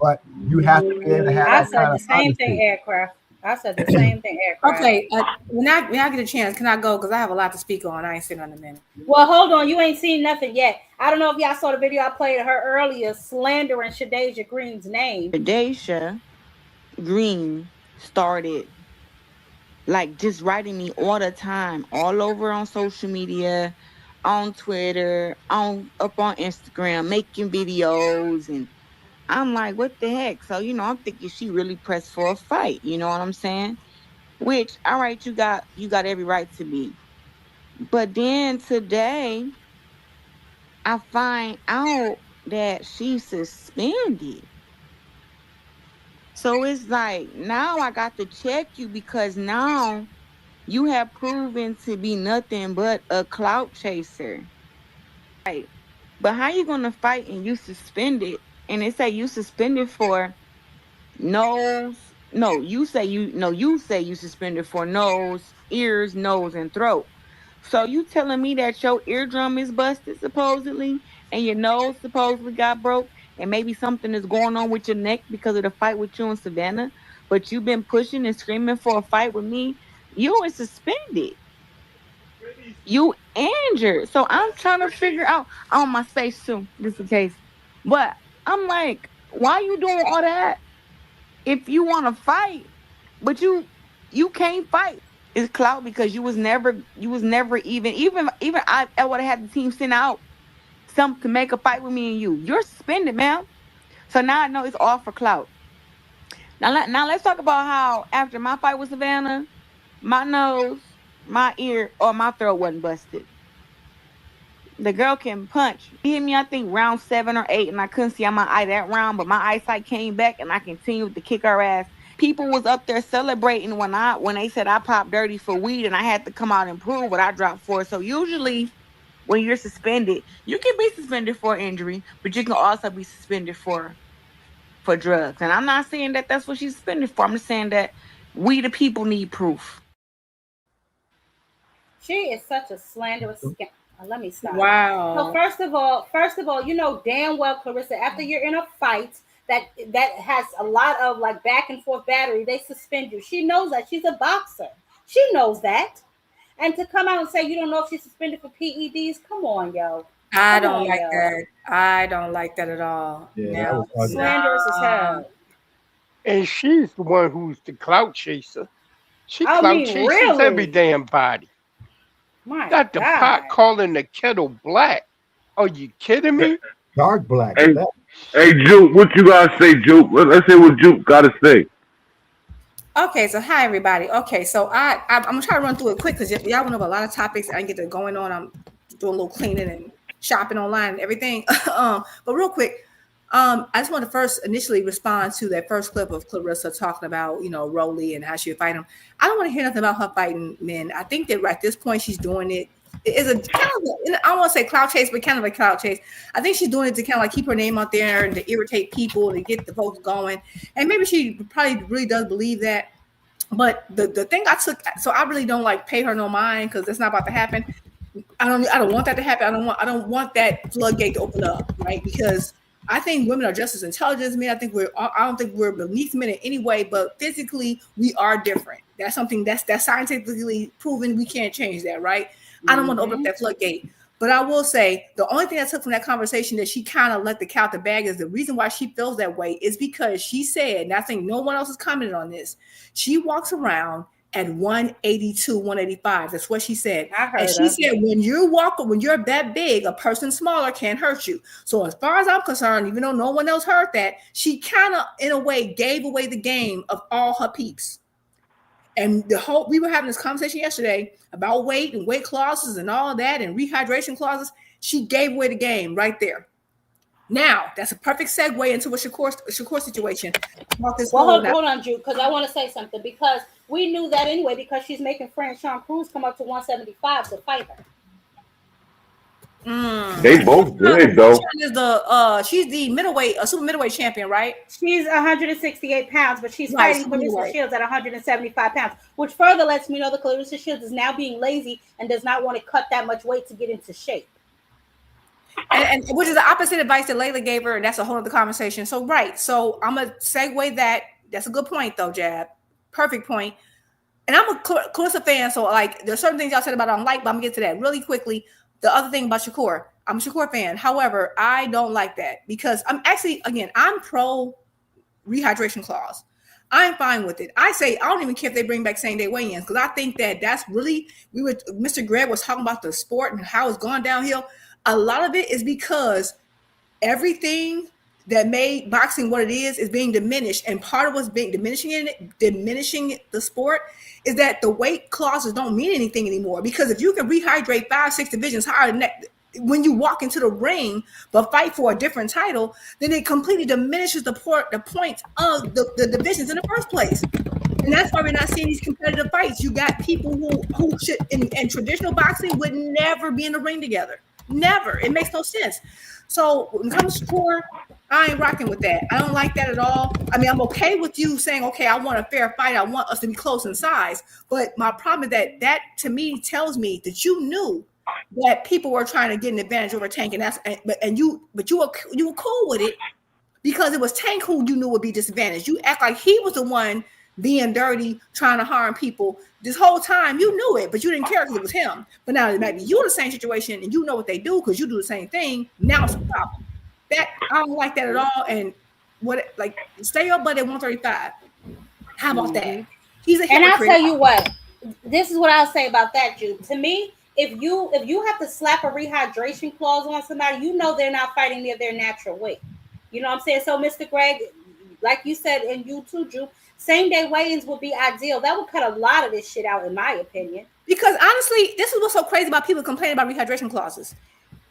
but you have to be able to have I that said kind the of same thing, honesty. aircraft. I said the same thing, aircraft. Okay, when I get a chance, can I go? Because I have a lot to speak on. I ain't sitting on a minute. Well, hold on. You ain't seen nothing yet. I don't know if y'all saw the video I played of her earlier slandering Shadeja Green's name. Daisha Green started like just writing me all the time, all over on social media, on Twitter, on Instagram, making videos, and I'm like, what the heck? So, I'm thinking she really pressed for a fight, you know what I'm saying? Which, all right, you got every right to be. But then today I find out that she's suspended. So it's like now I got to check you because now you have proven to be nothing but a clout chaser. Right. But how you gonna fight and you suspended? And they say you suspended for nose. No, you say you suspended for nose, ears, nose, and throat. So you telling me that your eardrum is busted supposedly, and your nose supposedly got broke, and maybe something is going on with your neck because of the fight with you and Savannah, but you've been pushing and screaming for a fight with me. You are suspended. You injured. So I'm trying to figure out on my face too, just in case. But I'm like, why you doing all that? If you want to fight, but you can't fight. It's clout because you was never even I would have had the team send out some to make a fight with me and you. You're suspended, man. So now I know it's all for clout. Now let's talk about how after my fight with Savannah, my nose, my ear, or my throat wasn't busted. The girl can punch. She hit me, I think, round 7 or 8, and I couldn't see on my eye that round, but my eyesight came back and I continued to kick her ass. People was up there celebrating when they said I popped dirty for weed and I had to come out and prove what I dropped for. So usually when you're suspended, you can be suspended for injury, but you can also be suspended for drugs. And I'm not saying that that's what she's suspended for. I'm just saying that we the people need proof. She is such a slanderous scam. Let me stop. So Wow. first of all, you know damn well, Clarissa, after you're in a fight that has a lot of like back and forth battery, they suspend you. She knows that. She's a boxer. She knows that. And to come out and say you don't know if she's suspended for PEDs, come on, yo. I Come don't on, like yo. that. I don't like that at all. Yeah, that Now, was ugly. Slanderous as hell. And she's the one who's the clout chaser. She I clout mean, chases every really? damn body. My Got the pot God. calling the kettle black. Are you kidding me? Dark black. Hey, That, hey, Juke, what you gotta say, Juke? Let's say what Juke gotta say. okay, so hi everybody. Okay, so I'm gonna try to run through it quick because y'all went over a lot of topics. I get to going on. I'm doing a little cleaning and shopping online and everything. But real quick, I just want to first initially respond to that first clip of Clarissa talking about Rolly and how she would fight him. I don't want to hear nothing about her fighting men. I think that at this point she's doing it. It's a kind of I don't want to say clout chase, but kind of a clout chase. I think she's doing it to kind of like keep her name out there and to irritate people to get the folks going. And maybe she probably really does believe that. But the thing I took, so I really don't like pay her no mind because that's not about to happen. I don't want that to happen. I don't want that floodgate to open up, right? Because I think women are just as intelligent as men. I don't think we're beneath men in any way, but physically we are different. That's something that's scientifically proven. We can't change that, right? I don't want to open up that floodgate. But I will say the only thing I took from that conversation that she kind of let the cat out the bag is the reason why she feels that way is because she said, and I think no one else has commented on this, she walks around at 182, 185. That's what she said. I heard And she her. said, when you're that big, a person smaller can't hurt you. So as far as I'm concerned, even though no one else heard that, she kind of, in a way, gave away the game of all her peeps. And we were having this conversation yesterday about weight and weight clauses and all that and rehydration clauses. She gave away the game right there. Now that's a perfect segue into a Shakur situation. About this Well, whole hold on, Drew, because I want to say something because we knew that anyway because she's making friend Sean Cruz come up to 175 to fight her. They both good though. She's the middleweight, super middleweight champion, right? She's 168 pounds, but she's Right, fighting super Clarissa middleweight. Shields at 175 pounds, which further lets me know that Clarissa Shields is now being lazy and does not want to cut that much weight to get into shape. And which is the opposite advice that Layla gave her, and that's a whole other conversation. So right, so I'm gonna segue that. That's a good point, though, Jab. Perfect point. And I'm a Clarissa fan, so like there's certain things y'all said about I don't like, but I'm gonna get to that really quickly. The other thing about Shakur, I'm a Shakur fan. However, I don't like that because I'm actually, again, I'm pro rehydration clause. I'm fine with it. I don't even care if they bring back same day weigh-ins because I think that's really Mr. Greg was talking about the sport and how it's gone downhill. A lot of it is because everything that made boxing what it is being diminished, and part of what's being diminishing the sport is that the weight clauses don't mean anything anymore. Because if you can rehydrate 5-6 divisions higher than that when you walk into the ring but fight for a different title, then it completely diminishes the point of the divisions in the first place. And that's why we're not seeing these competitive fights. You got people who should in traditional boxing would never be in the ring together. Never. It makes no sense. So when it comes to Shakur, I ain't rocking with that. I don't like that at all. I mean, I'm okay with you saying, okay, I want a fair fight. I want us to be close in size. But my problem is that to me tells me that you knew that people were trying to get an advantage over Tank, and you were cool with it because it was Tank who you knew would be disadvantaged. You act like he was the one being dirty, trying to harm people. This whole time you knew it, but you didn't care because it was him. But now it might be you in the same situation and you know what they do because you do the same thing. Now it's a problem. That I don't like that at all. And stay up but at 135. How about that? He's a hypocrite. And I'll tell you what, this is what I'll say about that, Jude. To me, if you have to slap a rehydration clause on somebody, you know they're not fighting near their natural weight. You know what I'm saying? So, Mr. Greg, like you said, and you too, Drew. Same day weigh-ins would be ideal. That would cut a lot of this shit out, in my opinion. Because honestly, this is what's so crazy about people complaining about rehydration clauses.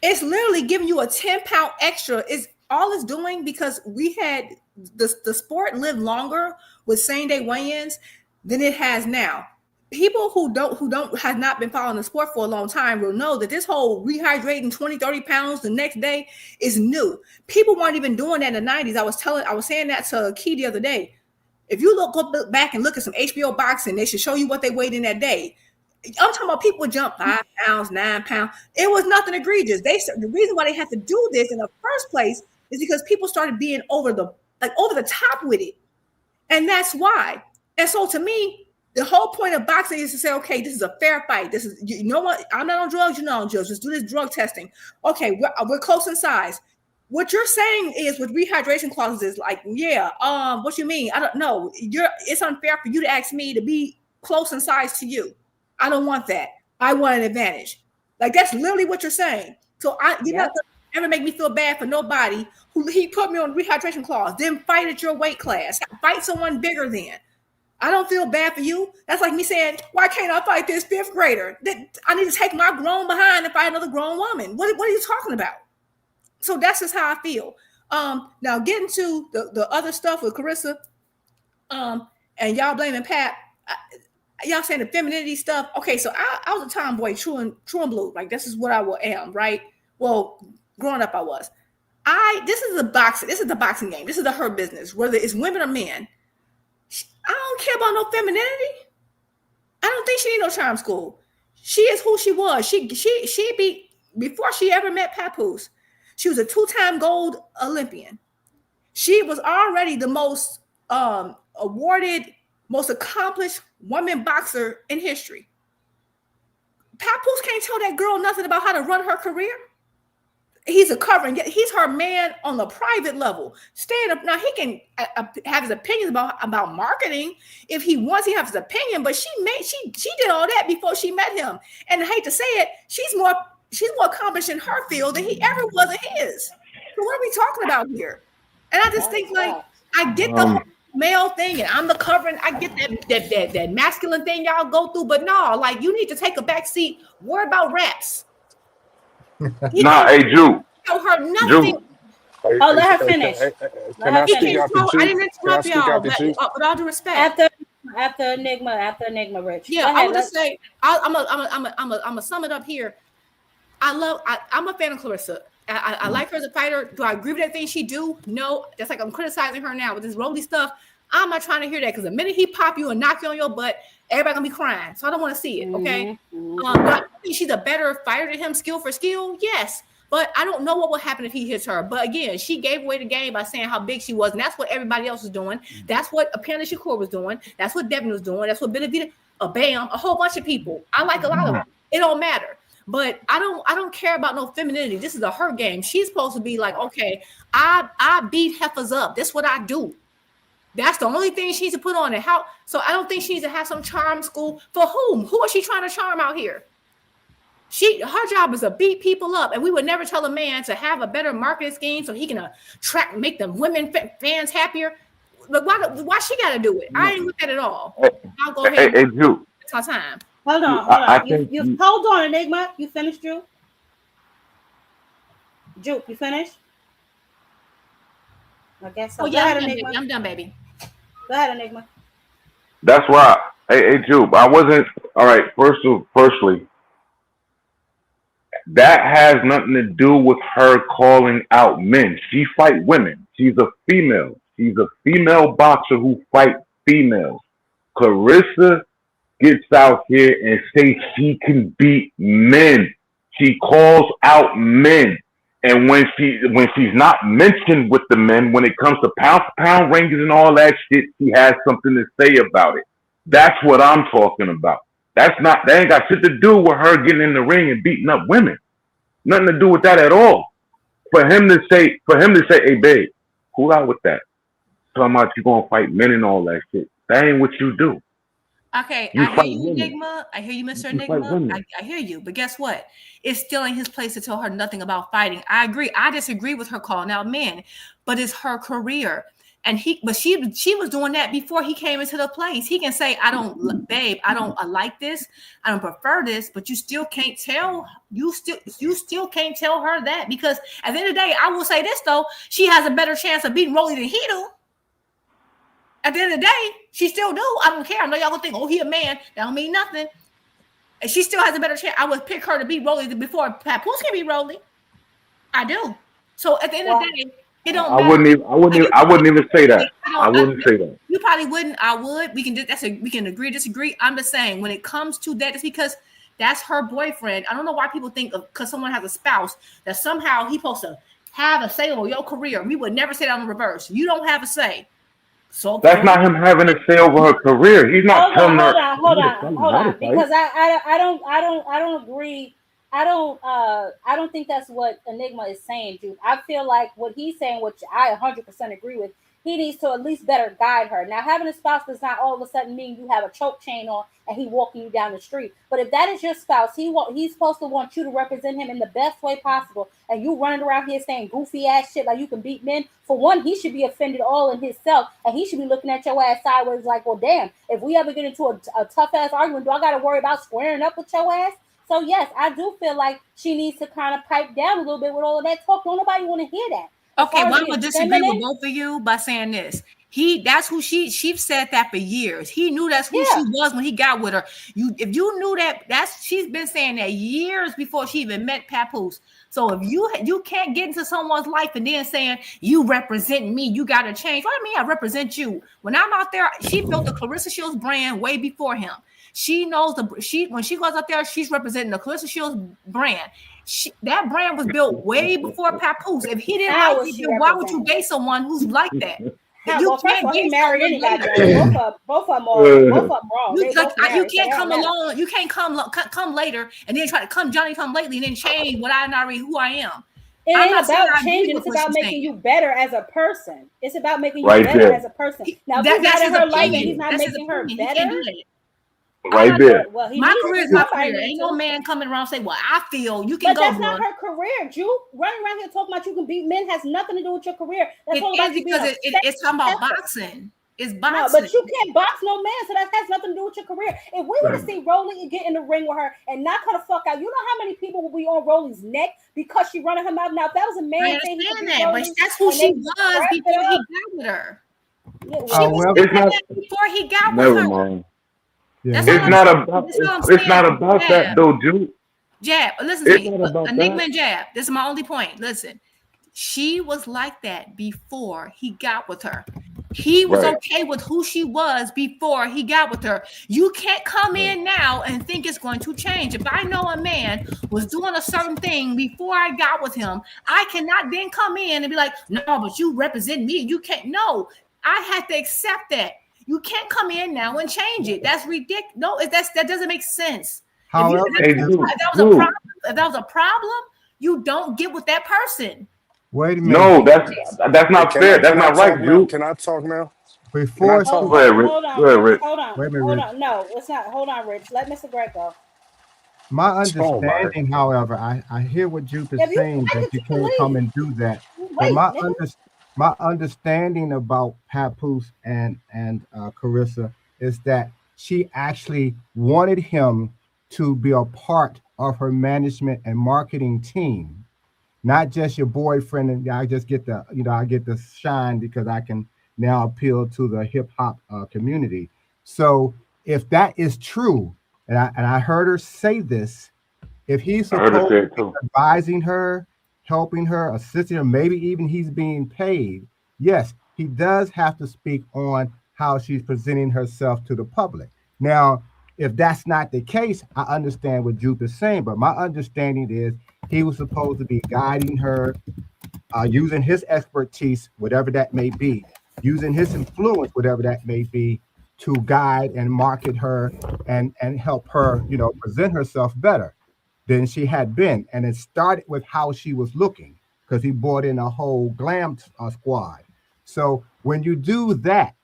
It's literally giving you a 10-pound extra. Is all it's doing, because we had the sport lived longer with same day weigh-ins than it has now. People who have not been following the sport for a long time will know that this whole rehydrating 20, 30 pounds the next day is new. People weren't even doing that in the 90s. I was saying that to Key the other day. If you look back and look at some HBO boxing, they should show you what they weighed in that day. I'm talking about people jump 5 pounds, 9 pounds. It was nothing egregious. The reason why they had to do this in the first place is because people started being over the top with it. And that's why. And so to me, the whole point of boxing is to say, okay, this is a fair fight. This is, you know what? I'm not on drugs. You're not on drugs. Let's do this drug testing. Okay, we're close in size. What you're saying is with rehydration clauses is like, yeah, what you mean? I don't know. It's unfair for you to ask me to be close in size to you. I don't want that. I want an advantage. Like, that's literally what you're saying. So you're not gonna ever make me feel bad for nobody who he put me on rehydration clause. Then fight at your weight class. Fight someone bigger than. I don't feel bad for you. That's like me saying, why can't I fight this 5th grader? I need to take my grown behind and fight another grown woman. What are you talking about? So that's just how I feel. Now getting to the other stuff with Carissa, and y'all blaming Pat. Y'all saying the femininity stuff. Okay, so I was a tomboy, true and blue. Like, this is what I am, right? Well, growing up, I was. This is the boxing game. This is her business, whether it's women or men. I don't care about no femininity. I don't think she need no charm school. She is who she was. She be, before she ever met Papoose, she was a 2-time gold Olympian. She was already the most awarded, most accomplished woman boxer in history. Papoose can't tell that girl nothing about how to run her career. He's a covering. He's her man on the private level. Stand up now. He can have his opinions about marketing if he wants. He has his opinion, but she did all that before she met him. And I hate to say it, she's more accomplished in her field than he ever was in his. So what are we talking about here? And I just think, like, I get the whole male thing, and I'm the covering. I get that masculine thing y'all go through, but no, like, you need to take a back seat. Worry about raps. Nah, hey, Drew. Show her nothing. Oh, let her finish. Can I speak out the I didn't interrupt y'all, but with all due respect. After Enigma, Rich. Yeah, I would just say, I'm a sum it up here. I'm a fan of Clarissa. I like her as a fighter. Do I agree with everything she do? No. That's like I'm criticizing her now with this Rolly stuff. I'm not trying to hear that, because the minute he pop you and knock you on your butt, everybody gonna be crying. So I don't want to see it. Okay. But I think she's a better fighter than him, skill for skill. Yes. But I don't know what will happen if he hits her. But again, she gave away the game by saying how big she was. And that's what everybody else was doing. That's what apparently Shakur was doing. That's what Devin was doing. That's what Benedita, Bam, a whole bunch of people. I like a lot of them. It don't matter. But I don't care about no femininity. This is her game. She's supposed to be like, okay, I beat heifers up. That's what I do. That's the only thing she needs to put on it. So I don't think she needs to have some charm school. For whom? Who is she trying to charm out here? Her job is to beat people up, and we would never tell a man to have a better marketing scheme so he can make the women fans happier. But why she got to do it? I ain't with that at all. I'll go ahead. Hey, Drew. It's my time. Hold on. Hold on, Enigma. You finished, Drew? Drew, you finished? I guess so. Oh, yeah, I'm done, baby. Go ahead, Enigma. That's why. Hey, Drew, I wasn't all right. Firstly, that has nothing to do with her calling out men. She fight women. She's a female. She's a female boxer who fights females. Clarissa gets out here and says she can beat men. She calls out men. And when she's not mentioned with the men, when it comes to pound for pound rankings and all that shit, she has something to say about it. That's what I'm talking about. That ain't got shit to do with her getting in the ring and beating up women. Nothing to do with that at all. For him to say, hey babe, cool out with that. Talking about you gonna fight men and all that shit. That ain't what you do. Okay, I hear you, Enigma. I hear you, Mr. Enigma. I hear you. But guess what? It's still in his place to tell her nothing about fighting. I agree. I disagree with her calling out men, but it's her career. And she was doing that before he came into the place. He can say, I don't like this, I don't prefer this, but you still can't tell her that, because at the end of the day, I will say this though, she has a better chance of beating Rolly than he do. At the end of the day, she still do. I don't care. I know y'all gonna think, oh, he a man. That don't mean nothing. And she still has a better chance. I would pick her to beat Rolly before Papoose can beat Rolly. I do. So at the end of the day, it don't matter. I wouldn't even say that. I wouldn't say that. You probably wouldn't. I would. We can agree, disagree. I'm just saying, when it comes to that, it's because that's her boyfriend. I don't know why people think because someone has a spouse that somehow he's supposed to have a say over your career. We would never say that on the reverse. You don't have a say. So that's not him having a say over her career. He's not telling her. Hold on, because I don't agree. I don't think that's what Enigma is saying, Jude. I feel like what he's saying, which I 100% agree with, he needs to at least better guide her. Now, having a spouse does not all of a sudden mean you have a choke chain on and he walking you down the street. But if that is your spouse, he's supposed to want you to represent him in the best way possible. And you running around here saying goofy ass shit like you can beat men. For one, he should be offended all in himself, and he should be looking at your ass sideways like, well, damn, if we ever get into a tough ass argument, do I got to worry about squaring up with your ass? So yes, I do feel like she needs to kind of pipe down a little bit with all of that talk. Don't nobody want to hear that. Okay, well, I'm gonna disagree with both of you by saying this. That's who she said that for years. He knew that's who she was when he got with her. If you knew she's been saying that years before she even met Papoose. So if you can't get into someone's life and then saying you represent me, you gotta change. What do you mean I represent you? When I'm out there, she built the Clarissa Shields brand way before him. She knows when she goes out there, she's representing the Clarissa Shields brand. That brand was built way before Papoose. If he didn't like it, then why would you date someone who's like that? You can't get married anybody. Both of them wrong. You can't come along. You can't come later and then try to come Johnny come lately and then change what I already who I am. It ain't about changing. It's about making you better as a person. It's about making you better as a person. Now, if he's not in her life and he's not making her better. Right there. My career is my career. Ain't no man coming around saying, well, I feel you can go. But that's not her career, Jude. Running around here talking about you can beat men has nothing to do with your career. That's all about because it's talking about boxing. It's boxing. No, but you can't box no man, so that has nothing to do with your career. If we were to see Rolly get in the ring with her and knock her the fuck out, you know how many people will be on Rolly's neck because she running him out? Now, if that was a man saying but that's who she was before he got with her. She was before he got with her. Mind. Yeah. It's not about that though, Jude. Jab, listen to me. Enigma and Jab. This is my only point. Listen, she was like that before he got with her. He was okay with who she was before he got with her. You can't come in now and think it's going to change. If I know a man was doing a certain thing before I got with him, I cannot then come in and be like, no, but you represent me. You can't. No, I have to accept that. You can't come in now and change it. That's ridiculous. No, that doesn't make sense. However, if that was a problem, you don't get with that person. Wait a minute. No, that's not fair. That's not right, Jude. Can I talk now? Before hold on, Rich. No, it's not. Hold on, Rich. Let Mr. Greg go. My understanding, however, I hear what Jupe is saying, that you can't come and do that. But my understanding about Papoose and Clarissa is that she actually wanted him to be a part of her management and marketing team, not just your boyfriend. And I just get I get the shine because I can now appeal to the hip hop community. So if that is true, and I heard her say this, if he's supposed to be advising her, helping her, assisting her, maybe even he's being paid, yes, he does have to speak on how she's presenting herself to the public. Now, if that's not the case, I understand what Jupe is saying, but my understanding is he was supposed to be guiding her, using his expertise, whatever that may be, using his influence, whatever that may be, to guide and market her and help her, present herself better than she had been. And it started with how she was looking, because he brought in a whole glam squad. So when you do that,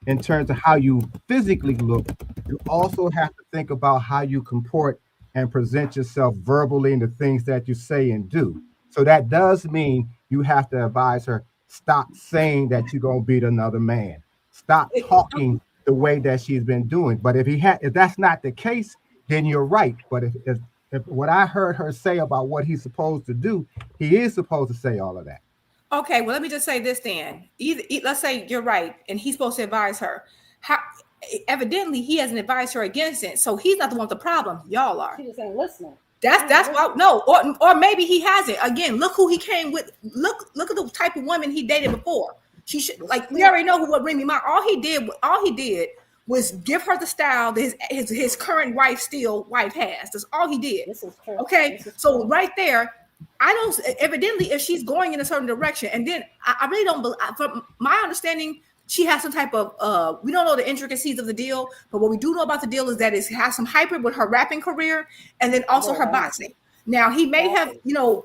in terms of how you physically look, you also have to think about how you comport and present yourself verbally and the things that you say and do. So that does mean you have to advise her, Stop saying that you're gonna beat another man. Stop talking the way that she's been doing. But if that's not the case, then you're right. But if what I heard her say about what he's supposed to do, he is supposed to say all of that. Okay, well, let me just say this then. Let's say you're right, and he's supposed to advise her. How evidently he hasn't advised her against it, so he's not the one with the problem. Y'all are. She just ain't listening. That's why no, or maybe he hasn't. Again, look who he came with. Look at the type of woman he dated before. She should like we already know who what Remy Ma. All he did was give her the style that his current wife has. That's all he did. This is true. Okay, so right there. I don't evidently if she's going in a certain direction, and then I really don't believe from my understanding, she has some type of we don't know the intricacies of the deal, but what we do know about the deal is that it has some hybrid with her rapping career and then also her boxing. Now he may have,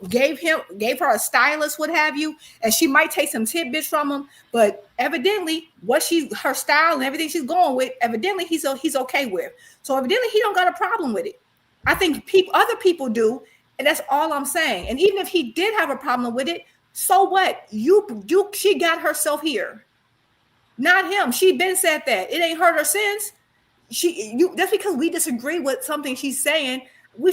gave her a stylist, what have you, and she might take some tidbits from him, but evidently her style and everything she's going with, evidently he's okay with. So evidently he don't got a problem with it. I think other people do. And that's all I'm saying. And even if he did have a problem with it, so what? She got herself here, not him. She been said that it ain't hurt her since. That's because we disagree with something she's saying.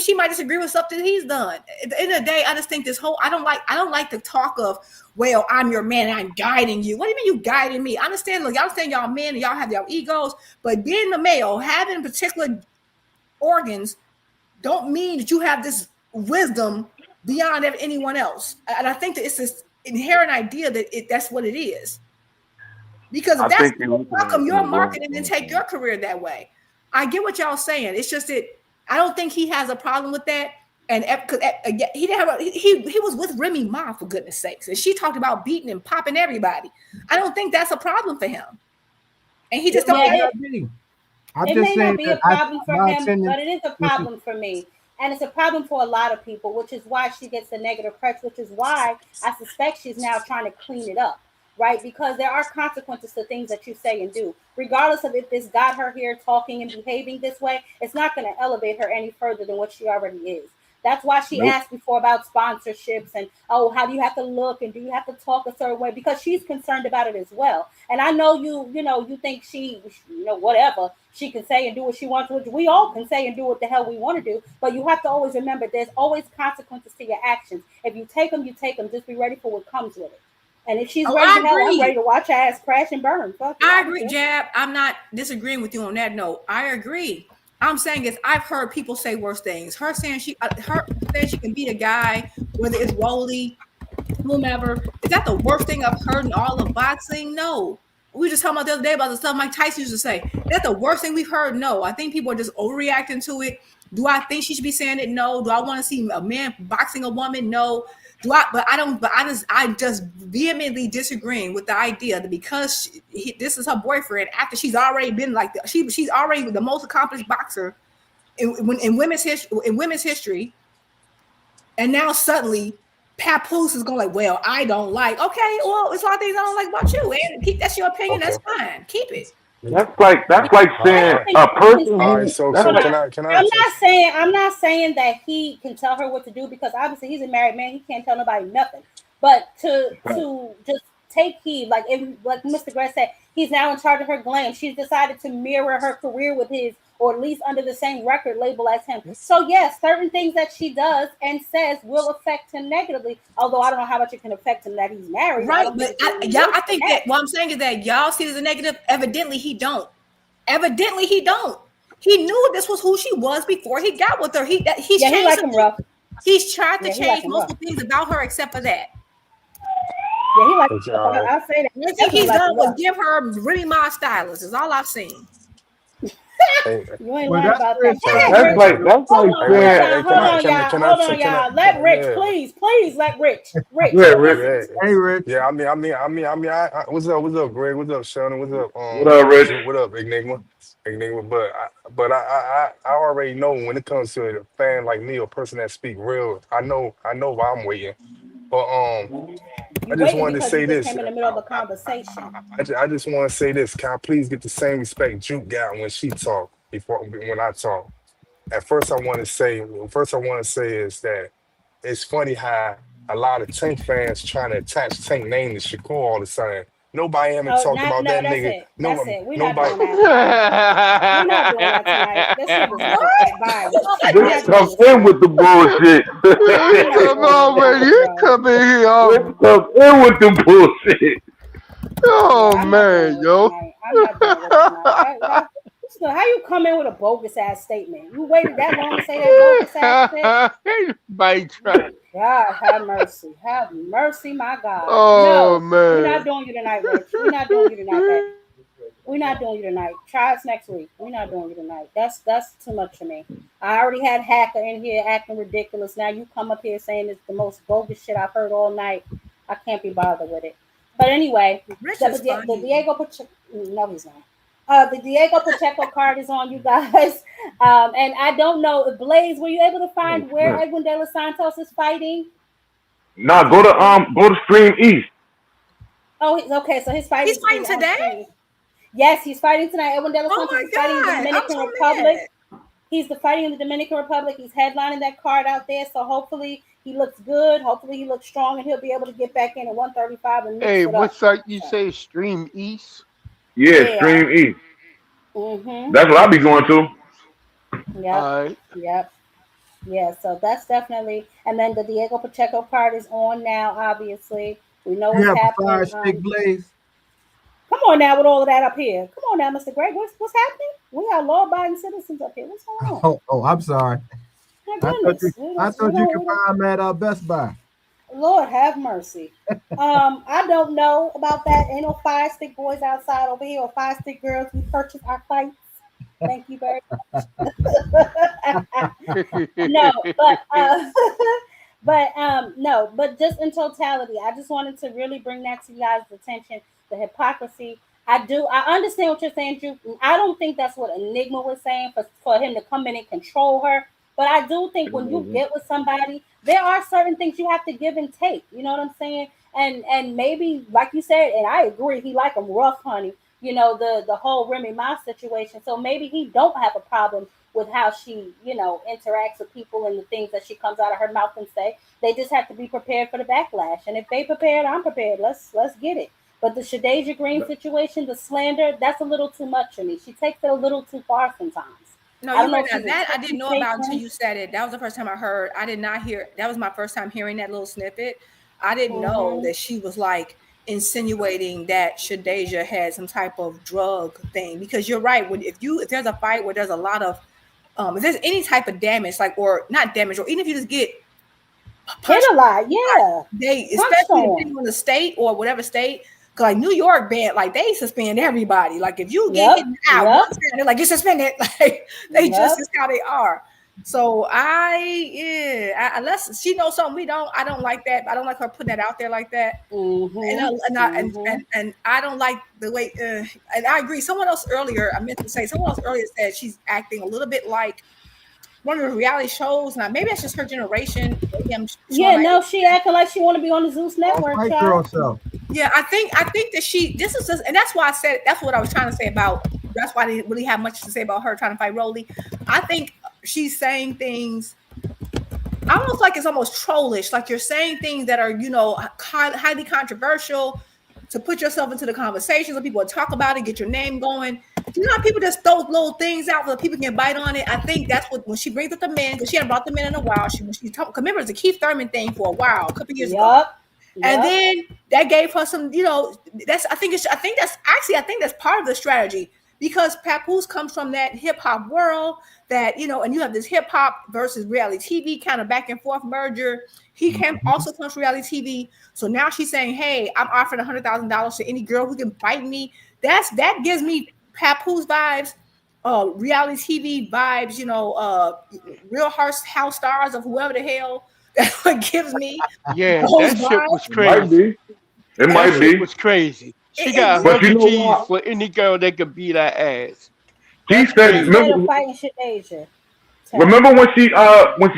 She might disagree with something he's done. At the end of the day, I just think I don't like the talk of, well, I'm your man and I'm guiding you. What do you mean you guiding me? I understand. Look, y'all understand y'all men and y'all have y'all egos, but being a male, having particular organs, don't mean that you have this wisdom beyond anyone else. And I think that it's this inherent idea that that's what it is. Because if that's welcome your marketing and take your career that way. I get what y'all saying. It's just that I don't think he has a problem with that. And because he didn't have he was with Remy Ma, for goodness sakes, and she talked about beating and popping everybody. I don't think that's a problem for him. And he just don't. It may not be a problem for him, but it is a problem for me. And it's a problem for a lot of people, which is why she gets the negative press, which is why I suspect she's now trying to clean it up, right? Because there are consequences to things that you say and do. Regardless of if this got her here talking and behaving this way, it's not going to elevate her any further than what she already is. That's why she asked before about sponsorships and, how do you have to look and do you have to talk a certain way? Because she's concerned about it as well. And I know you think she, whatever she can say and do what she wants to. We all can say and do what the hell we want to do. But you have to always remember there's always consequences to your actions. If you take them, you take them. Just be ready for what comes with it. And if she's ready to hell, I'm ready to watch her ass crash and burn. I agree, Jab. I'm not disagreeing with you on that note. I agree. I'm saying is I've heard people say worse things. Her saying she can beat a guy, whether it's Rolly, whomever. Is that the worst thing I've heard in all of boxing? No. We were just talking about the other day about the stuff Mike Tyson used to say. That's the worst thing we've heard? No. I think people are just overreacting to it. Do I think she should be saying it? No. Do I want to see a man boxing a woman? No. I just vehemently disagreeing with the idea that because this is her boyfriend after she's already been like she's already the most accomplished boxer in women's history, and now suddenly Papoose is going like, well, I don't like. Okay, well, it's a lot of things I don't like about you, and that's your opinion. Okay. That's fine. Keep it. That's like saying a person. Right, so can I I'm not saying that he can tell her what to do, because obviously he's a married man. He can't tell nobody nothing. But to just take heed, like Mr. Gress said, he's now in charge of her glam. She's decided to mirror her career with his, or at least under the same record label as him. So yes, certain things that she does and says will affect him negatively. Although I don't know how much it can affect him that he's married. Right, but I think that what I'm saying is that y'all see it as a negative. Evidently, he don't. He knew this was who she was before he got with her. He's changed. He like him rough. He's tried to change multiple things about her except for that. Yeah, he like. I'll say that. One thing he's done was give her really my stylist. Is all I've seen. You ain't lying about that. That's like Hold on, y'all. Let Rich, please let Rich. Yeah, Rich. Hey, Rich. Yeah, I mean, what's up, Greg? What's up, Sheldon? What's up? What up, Rich? What up, Enigma? But I already know when it comes to a fan like me, a person that speak real, I know why I'm waiting. But I just wanted to say this. Came in the middle of a conversation. I just want to say this. Can I please get the same respect Juke got when she talk when I talk? First I want to say is that it's funny how a lot of Tank fans trying to attach Tank name to Shakur all the time. Nobody ever Oh, talked not about no. that That's nigga. it. That's No, it. We're not nobody. doing that. We're not doing that tonight. This shit is violent. We're This not doing comes this in tonight. with the bullshit. We're not Come doing this on, man. tonight, You bro. come in here. This comes in with the bullshit. Oh, Yeah, I'm not man, doing it yo. tonight. I'm not doing it tonight. So how you come in with a bogus ass statement? You waited that long to say that bogus ass shit? By try. My God, have mercy. Have mercy, my God. Oh, No, we're not man. doing you tonight, Rich. We're not doing you tonight, baby. We're not doing you tonight. Try us next week. We're not doing you tonight. That's too much for me. I already had Hacker in here acting ridiculous. Now you come up here saying it's the most bogus shit I've heard all night. I can't be bothered with it. But anyway, Rich is the funny. Diego Pacheco, no, he's not. The Diego Pacheco card is on you guys. And I don't know, Blaze, were you able to Oh, find where shit. Edwin De Los Santos is fighting? Nah, Tentatively. go to Stream East. Oh, okay. So his fight He's is fighting on today? stream. Yes, he's fighting tonight. Edwin De Los Oh Santos my is fighting in the God. I'm Dominican so Republic. mad. He's fighting in the Dominican Republic. He's headlining that card out there. So hopefully he looks good. Hopefully he looks strong, and he'll be able to get back in at 135 and mix Hey, it up. what's that you say? Stream East? Yeah, Yeah. Stream East. Mhm. That's what I'll be going to. Yep. All right. Yep. Yeah. So that's definitely. And then the Diego Pacheco card is on now. Obviously, we know You what's have a fire happening. stick, Blaze. Come on now with all of that up here. Come on now, Mr. Greg. What's happening? We are law-abiding citizens up here. What's going on? Oh, I'm sorry. My I thought you, goodness. We I don't, we thought you don't, could we don't, find them at Best Buy. Lord have mercy. I don't know about that. Ain't no fire stick boys outside over here or fire stick girls. We purchase our fights. Thank you very much. No, but no, but just in totality, I just wanted to really bring that to you guys' attention. The hypocrisy. I understand what you're saying, Drew. I don't think that's what Enigma was saying for him to come in and control her. But I do think when you get with somebody, there are certain things you have to give and take. You know what I'm saying? And maybe, like you said, and I agree, he like him rough, honey. You know, the whole Remy Ma situation. So maybe he don't have a problem with how she, interacts with people and the things that she comes out of her mouth and say. They just have to be prepared for the backlash. And if they prepared, I'm prepared. Let's get it. But the Shadeja Green situation, the slander, that's a little too much for me. She takes it a little too far sometimes. No, I you're don't know right. if Now she's that I didn't know about until intentionally. you said it. That was the first time I heard. I did not hear. That was my first time hearing that little snippet. I didn't know Mm-hmm. that she was like insinuating that Shadeja had some type of drug thing. Because you're right. If there's a fight where there's a lot of if there's any type of damage, like or not damage, or even if you just get Hit punched, a lot, yeah. they Punched especially on. depending on the state or whatever state. Cause like New York banned, like they suspend everybody. Like if you get hit Yep. out Yep. one time, they're like you're suspended. Like they just Yep. is how they are. So unless she knows something we don't, I don't like that. I don't like her putting that out there like that. And I, Mm-hmm. and I, Mm-hmm. and I don't like the way. And I agree. Someone else earlier said she's acting a little bit like one of the reality shows. Now maybe that's just her generation. Maybe I'm showing Yeah, my no, age. she acting like she want to be on the Zeus Oh, network, fight girl child. show. Yeah, I think that this is just, and that's why I said that's what I was trying to say about. That's why I didn't really have much to say about her trying to fight Rolly. I think she's saying things almost like it's almost trollish, like you're saying things that are highly controversial to put yourself into the conversation so people will talk about it, get your name going. You know how people just throw little things out so that people can bite on it. I think that's what when she brings up the men, because she hadn't brought the men in a while. Remember, it's a Keith Thurman thing for a while, a couple years ago. Yup. And Yup. then that gave her some, I think that's part of the strategy because Papoose comes from that hip hop world that, and you have this hip hop versus reality TV kind of back and forth merger. He also comes from reality TV. So now she's saying, hey, I'm offering $100,000 to any girl who can fight me. That gives me Papoose vibes, reality TV vibes, real house stars of whoever the hell. That's what gives me Yeah, those that shit was vibes. It might crazy. be. It And That might shit be. was crazy. She it got But you know 100 G's what? for any girl that could beat her ass. She That's said, crazy. Instead of remember, fighting Shadeja. Tell me. remember when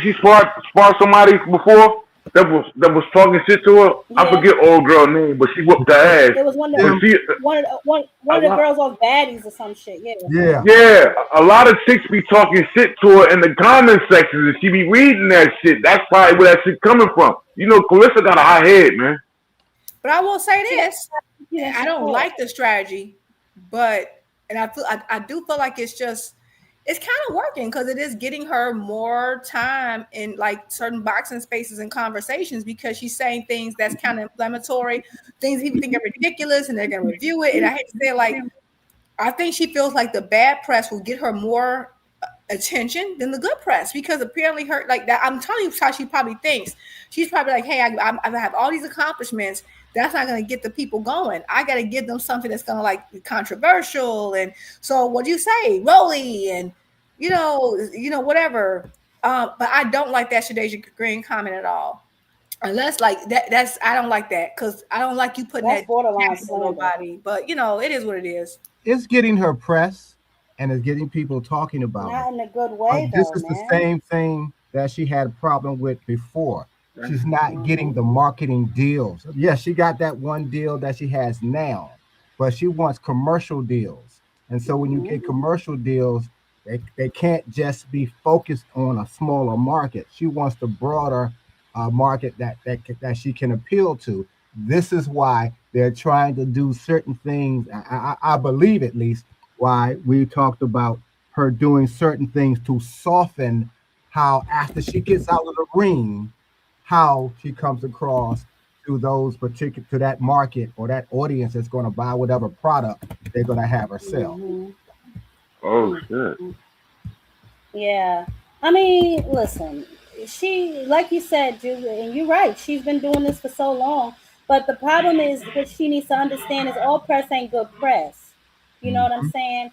she sparred somebody before? that was talking shit to her. I Yeah. forget old girl name, but she whooped her ass. It was one of But the she one a of the lot, girls on baddies or some shit. Yeah. Yeah. yeah, a lot of chicks be talking shit to her in the comment sections, and she be reading that shit. That's probably where that shit coming from. You know, Calissa got a high head, man. But I will say She got this: I don't Shakur. like the strategy, but and I do feel like it's kind of working because it is getting her more time in like certain boxing spaces and conversations because she's saying things that's kind of inflammatory, things people think are ridiculous, and they're gonna review it. And I hate to say it, like I think she feels like the bad press will get her more attention than the good press because apparently her like that. I'm telling you how she probably thinks. She's probably like, hey, I have all these accomplishments. That's not going to get the people going. I got to give them something that's going to like be controversial. And so, what do you say, Rolly, and whatever. But I don't like that Shadeja Green comment at all. Unless like that, that's I don't like that because I don't like you putting That's that borderline jacket on slander. nobody. But it is what it is. It's getting her press and it's getting people talking about her. Not in a good But way this though, is the man. same thing that she had a problem with before. She's not getting Mm-hmm. the marketing deals. Yes, she got that one deal that she has now, but she wants commercial deals. And so when you Mm-hmm. get commercial deals, they can't just be focused on a smaller market. She wants the broader market that she can appeal to. This is why they're trying to do certain things. I believe at least why we talked about her doing certain things to soften how after she gets out of the ring, how she comes across to those particular to that market or that audience that's going to buy whatever product they're going to have her sell. Mm-hmm. Oh shit. Mm-hmm. Yeah. I mean, listen, she, like you said, Julia, and you're right, she's been doing this for so long. But the problem is, what she needs to understand is all press ain't good press. You know what I'm Mhm. saying?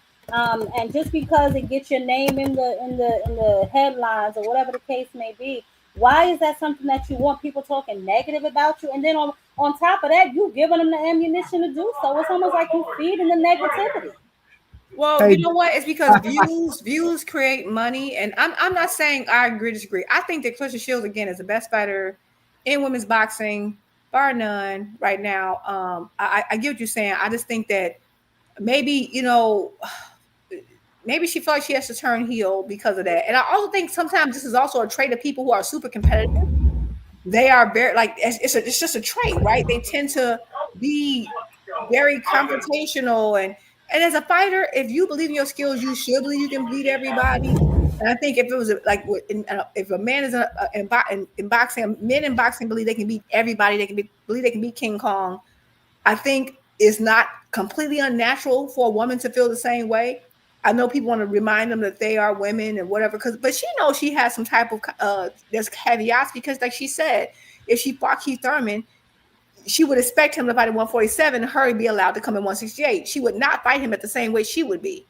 And just because it gets your name in the headlines or whatever the case may be, why is that something that you want people talking negative about you? And then on top of that, you giving them the ammunition to do so. It's almost like you feeding the negativity. Well, Hey, you know what? It's because views create money, and I'm not saying I agree disagree. I think that Clarissa Shields again is the best fighter in women's boxing, bar none, right now. I get what you're saying. I just think that maybe maybe she feels like she has to turn heel because of that, and I also think sometimes this is also a trait of people who are super competitive. They are very like it's just a trait, right? They tend to be very confrontational and as a fighter, if you believe in your skills, you should believe you can beat everybody. And I think if it was like if a man is in boxing, men in boxing believe they can beat everybody. Believe they can beat King Kong. I think it's not completely unnatural for a woman to feel the same way. I know people want to remind them that they are women and whatever, but she knows she has some type of there's caveats because, like she said, if she fought Keith Thurman, she would expect him to fight at 147 and her be allowed to come in 168. She would not fight him at the same way she would be,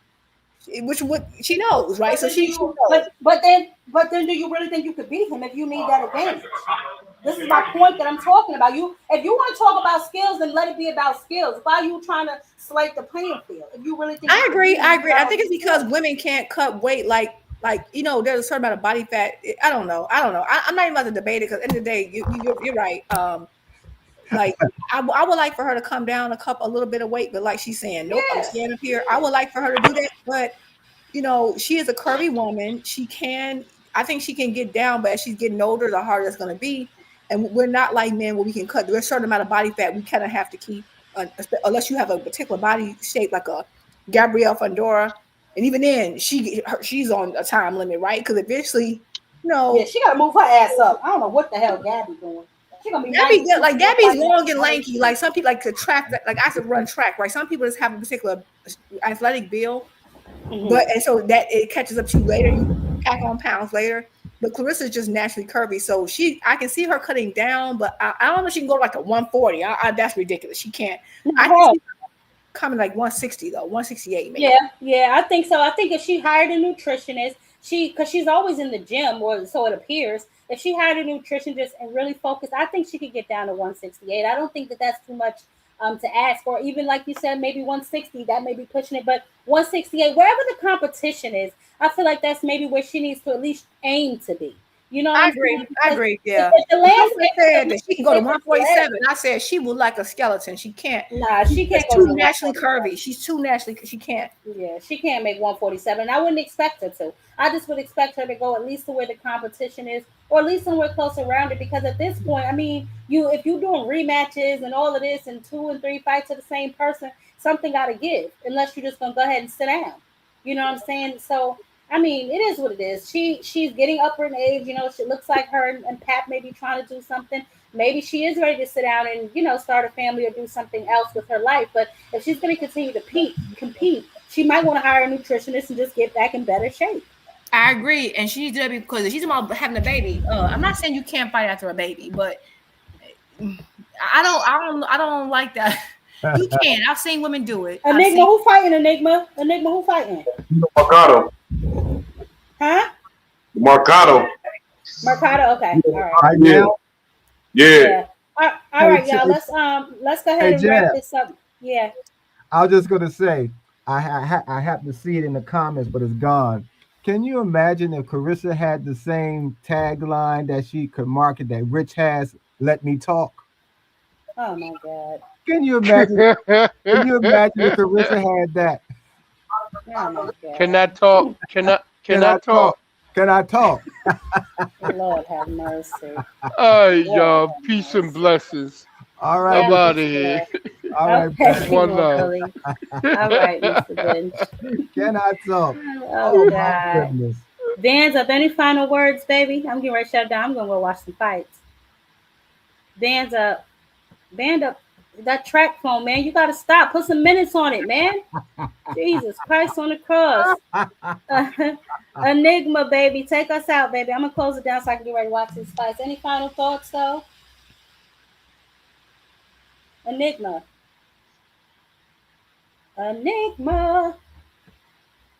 which would she knows, right? But So then do she you knows. but then do you really think you could beat him if you need that advantage? This is my point that I'm talking about. You if you want to talk about skills, then let it be about skills. Why are you trying to slate the playing field? If you really think you I could agree. beat him, I you agree. I got all think it's these because skills. women can't cut weight like there's a certain amount of body fat. I don't know. I'm not even about to debate it because at the end of the day, you're right. Like I would like for her to come down a little bit of weight, but like she's saying, nope, I'm Yeah. staying up here. I would like for her to do that, but she is a curvy woman. I think she can get down, but as she's getting older, the harder it's going to be. And we're not like men where we can cut. There's a certain amount of body fat we kind of have to keep, unless you have a particular body shape like a Gabrielle Fundora. And even then, she's on a time limit, right? Because eventually, you Yeah, know, she gotta move her ass up. I don't know what the hell Gabby doing. She gonna be Gabby, 92 still Gabby's fighting at long and lanky. 118. Like some people like to track, like I have to run track, right? Some people just have a particular athletic build. But Mm-hmm. and so that it catches up to you later. You pack on pounds later. But Clarissa's just naturally curvy, so I can see her cutting down, but I don't know if she can go to like a 140. That's ridiculous. She can't. I can Her. see her coming like 160 though, 168 maybe. Yeah, yeah, I think so. I think if she hired a nutritionist, because she's always in the gym, or so it appears. If she hired a nutritionist and really focused, I think she could get down to 168. I don't think that that's too much to ask for. Even like you said, maybe 160, that may be pushing it, but 168, wherever the competition is, I feel like that's maybe where she needs to at least aim to be. You know what I I'm agree. saying? I Because agree. Yeah. if the When someone landscape is said the that she can go to landscape is red, 147, I said she will like a skeleton. She can't. nah, She's she can't just go to too no naturally 147. curvy. She's too naturally. She can't. Yeah, she can't make 147. I wouldn't expect her to. I just would expect her to go at least to where the competition is, or at least somewhere close around it. Because at this point, I mean, you if you're doing rematches and all of this and 2 and 3 fights to the same person, something got to give. Unless you're just gonna go ahead and sit down. You know what I'm saying? So I mean, it is what it is. She's getting upper in age. You know, she looks like her and Pat may be trying to do something. Maybe she is ready to sit down and start a family or do something else with her life. But if she's going to continue to compete, she might want to hire a nutritionist and just get back in better shape. I agree, and she needs to be because if she's about having a baby. I'm not saying you can't fight after a baby, but I don't like that. You can. I've seen women do it. I've Enigma, seen. who fighting? Enigma, who fighting? Marcado. Huh? Marcado. Mercado. Okay. All right. Right Yeah. now, Yeah. Yeah. All hey, right, y'all. Let's go ahead hey, and wrap Jeff, this up. Yeah. I was just gonna say, I happen to see it in the comments, but it's gone. Can you imagine if Carissa had the same tagline that she could market that Rich has? Let me talk. Oh my God. Can you imagine? Can you imagine if Carissa had that? Oh my Can God. I talk? Can Can I I talk? talk? Can I talk? Lord have mercy. All right, Lord y'all. have Peace and mercy. blessings. All right, I'm Yes, out Mr. of sir. here. All right, Okay, One Mo love. Billy. All right, Mr. Bench. can I talk? Oh Oh my God. goodness. Vans up. Any final words, baby? I'm getting ready to shut down. I'm gonna go watch some fights. Vans up. Band up. That track phone, man. You gotta stop. Put some minutes on it, man. Jesus Christ on the cross. Enigma, baby. Take us out, baby. I'm gonna close it down so I can get ready to watch these fights. Any final thoughts though? Enigma. Enigma.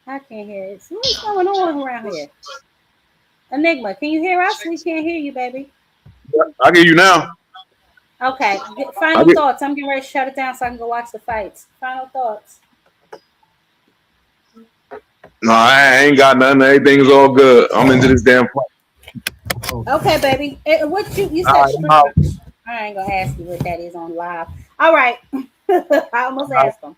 I can't hear it. So what's going on around here? Enigma, can you hear us? We can't hear you, baby. I get you now. Okay. I Final get. thoughts. I'm getting ready to shut it down so I can go watch the fights. Final thoughts. No, I ain't got nothing. Everything's all good. I'm into this damn fight. Okay, baby. What you All said right, I'm out. stream. I ain't gonna ask you what that is on live. All right. I almost asked them.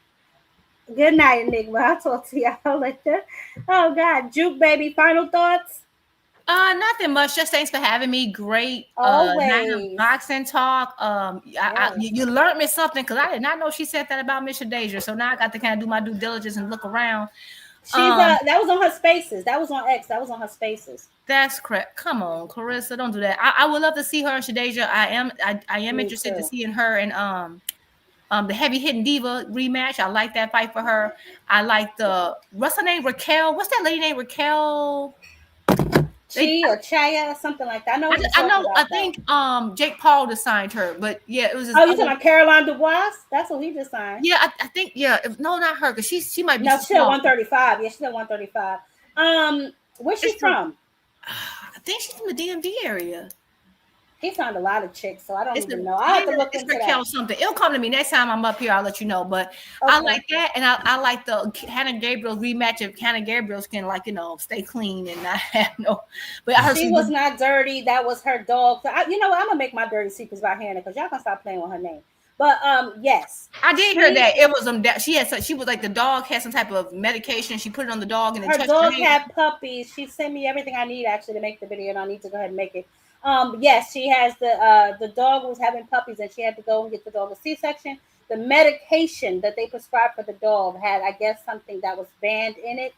Good night, Enigma. I'll talk to y'all later. Oh God. Juke baby. Final thoughts? Nothing much. Just thanks for having me. Great night of Always. boxing talk. Yes. You learned me something because I did not know she said that about Miss Deja. So now I got to kind of do my due diligence and look around. She's that was on her spaces. That was on X. That was on her spaces. That's correct. Come on, Carissa, don't do that. I would love to see her in Shadeja. I am Me interested to too. seeing her and the heavy hitting diva rematch. I like that fight for her. I like the what's her name? Raquel. What's that lady name? Raquel. Chi or Chaya, something like that. I know what you're I talking know. I about though. think Jake Paul just signed her, but yeah, it was this Oh, you other. talking about Caroline Dubois? That's what he just signed. Yeah, I think yeah. No, not her because she might be No, too she's at small. 135. Yeah, she's at 135. Where's she It's the, from? I think she's from the DMV area. He signed a lot of chicks, so I don't It's even the know. I'll yeah, have to look it's into Raquel that. something. It'll come to me next time I'm up here. I'll let you know. But I Okay. like that, and I like the Hannah Gabriel's rematch. If Hannah Gabriel's can stay clean and not have no. But I heard She some was good. not dirty. That was her dog. So you know what? I'm gonna make my dirty secrets about Hannah because y'all can stop playing with her name. But yes, I did hear that it was she was like the dog had some type of medication. She put it on the dog and it her touched her dog hair. had puppies. She sent me everything I need actually to make the video, and I need to go ahead and make it. Yes, she has the dog was having puppies, and she had to go and get the dog a C-section. The medication that they prescribed for the dog had, I guess, something that was banned in it.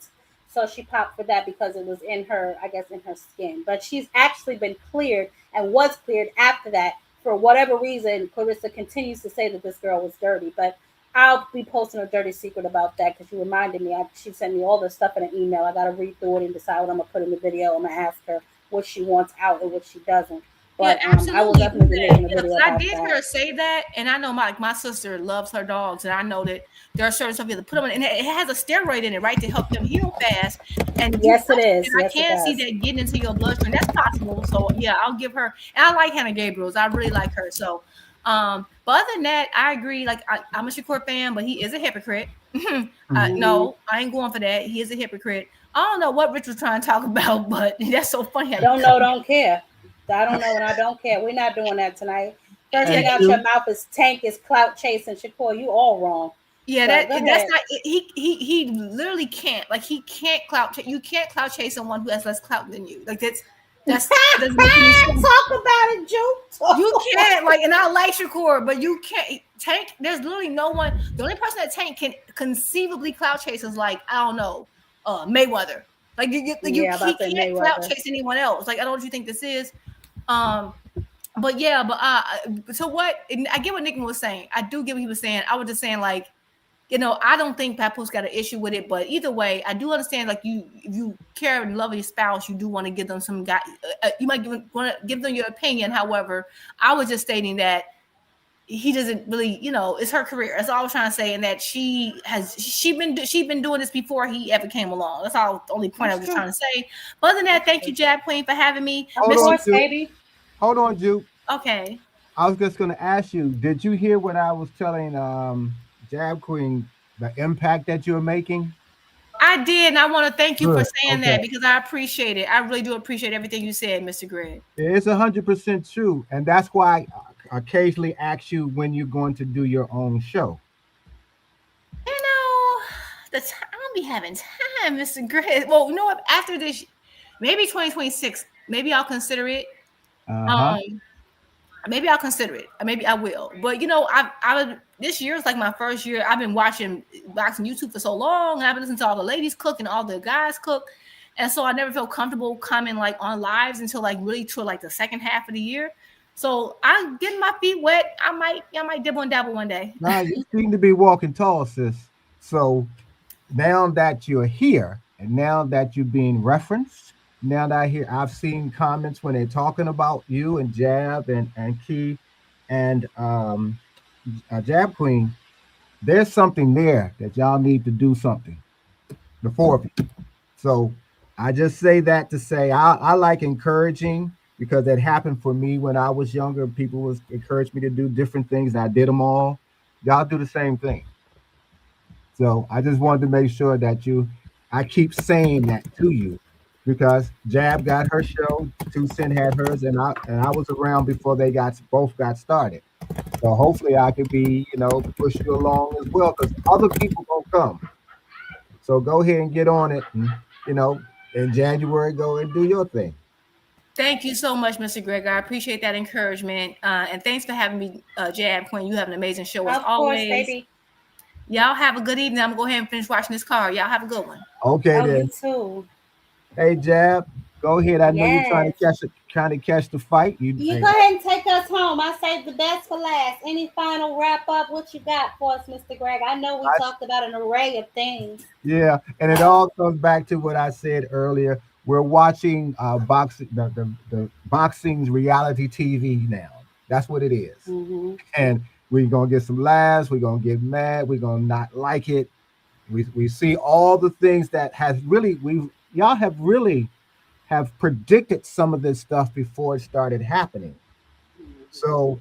So she popped for that because it was in her, I guess, in her skin. But she's actually been cleared and was cleared after that. For whatever reason, Clarissa continues to say that this girl was dirty. But I'll be posting a dirty secret about that because you reminded me. She sent me all the stuff in an email. I got to read through it and decide what I'm going to put in the video. I'm going to ask her what she wants out and what she doesn't. Yeah, But I will absolutely. Do definitely be that. making a Yeah, video 'cause I about did hear that. her say that, and I know my sister loves her dogs, and I know that there are certain stuff you have to put them in, and it has a steroid in it, right, to help them heal fast. And you Yes, it touch it, is. and I Yes, it can see does. that getting into your bloodstream. That's possible. So yeah, I'll give her. And I like Hannah Gabriel's. I really like her. So, but other than that, I agree. Like I'm a Shakur fan, but he is a hypocrite. Mm-hmm. No, I ain't going for that. He is a hypocrite. I don't know what Rich was trying to talk about, but that's so funny. Don't know, don't care. I don't know and I don't care. We're not doing that tonight. First thing out your mouth is Tank is clout chasing. Shakur, you all wrong. Yeah, But go that's ahead. not he literally can't. Like he can't you can't clout chase someone who has less clout than you. Like that doesn't make any sense. Talk about it, Juke. You can't, like, and I like Shakur, but you can't. Tank, there's literally no one. The only person that Tank can conceivably clout chase is, like, I don't know, Mayweather. Like he can't clout chase anyone else. Like, I don't know what you think this is. But yeah, so what? I get what Nick was saying. I do get what he was saying. I was just saying, like, you know, I don't think Papoose got an issue with it, but either way, I do understand, like, if you care and love your spouse, you do want to give them some you might want to give them your opinion. However, I was just stating that he doesn't really, you know, it's her career. That's all I was trying to say, and that she been doing this before he ever came along. That's all. The only point I was trying to say. But other than that, thank you, Jab Queen, for having me. Hold on, Juke. Okay. I was just going to ask you, did you hear what I was telling Jab Queen, the impact that you're making? I did, and I want to thank you for saying that, because I appreciate it. I really do appreciate everything you said, Mr. Greg. It's 100% true, and that's why I occasionally ask you when you're going to do your own show. You know, I'll be having time, Mr. Greg. Well, you know what? After this, maybe 2026, maybe I'll consider it. Maybe I'll consider it. Maybe I will. But you know, I this year is like my first year. I've been watching boxing YouTube for so long, and I've been listening to all the ladies cook and all the guys cook, and so I never felt comfortable coming like on lives until like really to like the second half of the year. So I'm getting my feet wet. I might dibble and dabble one day. Now you seem to be walking tall, sis. So now that you're here, and now that you're being referenced. Now that I've seen comments when they're talking about you and Jab and Key and Jab Queen. There's something there that y'all need to do something, the four of you. So I just say that to say I like encouraging, because that happened for me when I was younger. People encouraged me to do different things, and I did them all. Y'all do the same thing. So I just wanted to make sure that I keep saying that to you. Because Jab got her show, 2 Cent had hers, and I was around before they both got started. So hopefully I could be, push you along as well, because other people gonna come. So go ahead and get on it, and, in January, go and do your thing. Thank you so much, Mr. Greg. I appreciate that encouragement, and thanks for having me, Jab Queen. You have an amazing show as always. Of course, baby. Y'all have a good evening. I'm gonna go ahead and finish watching this card. Y'all have a good one. Okay, then. You too. Hey, Jab, go ahead. I know you're trying to catch the fight. You go ahead and take us home. I saved the best for last. Any final wrap up? What you got for us, Mr. Greg? I know we talked about an array of things. Yeah, and it all comes back to what I said earlier. We're watching boxing, the boxing's reality TV now. That's what it is. Mm-hmm. And we're gonna get some laughs. We're gonna get mad. We're gonna not like it. We see all the things that y'all have predicted some of this stuff before it started happening. So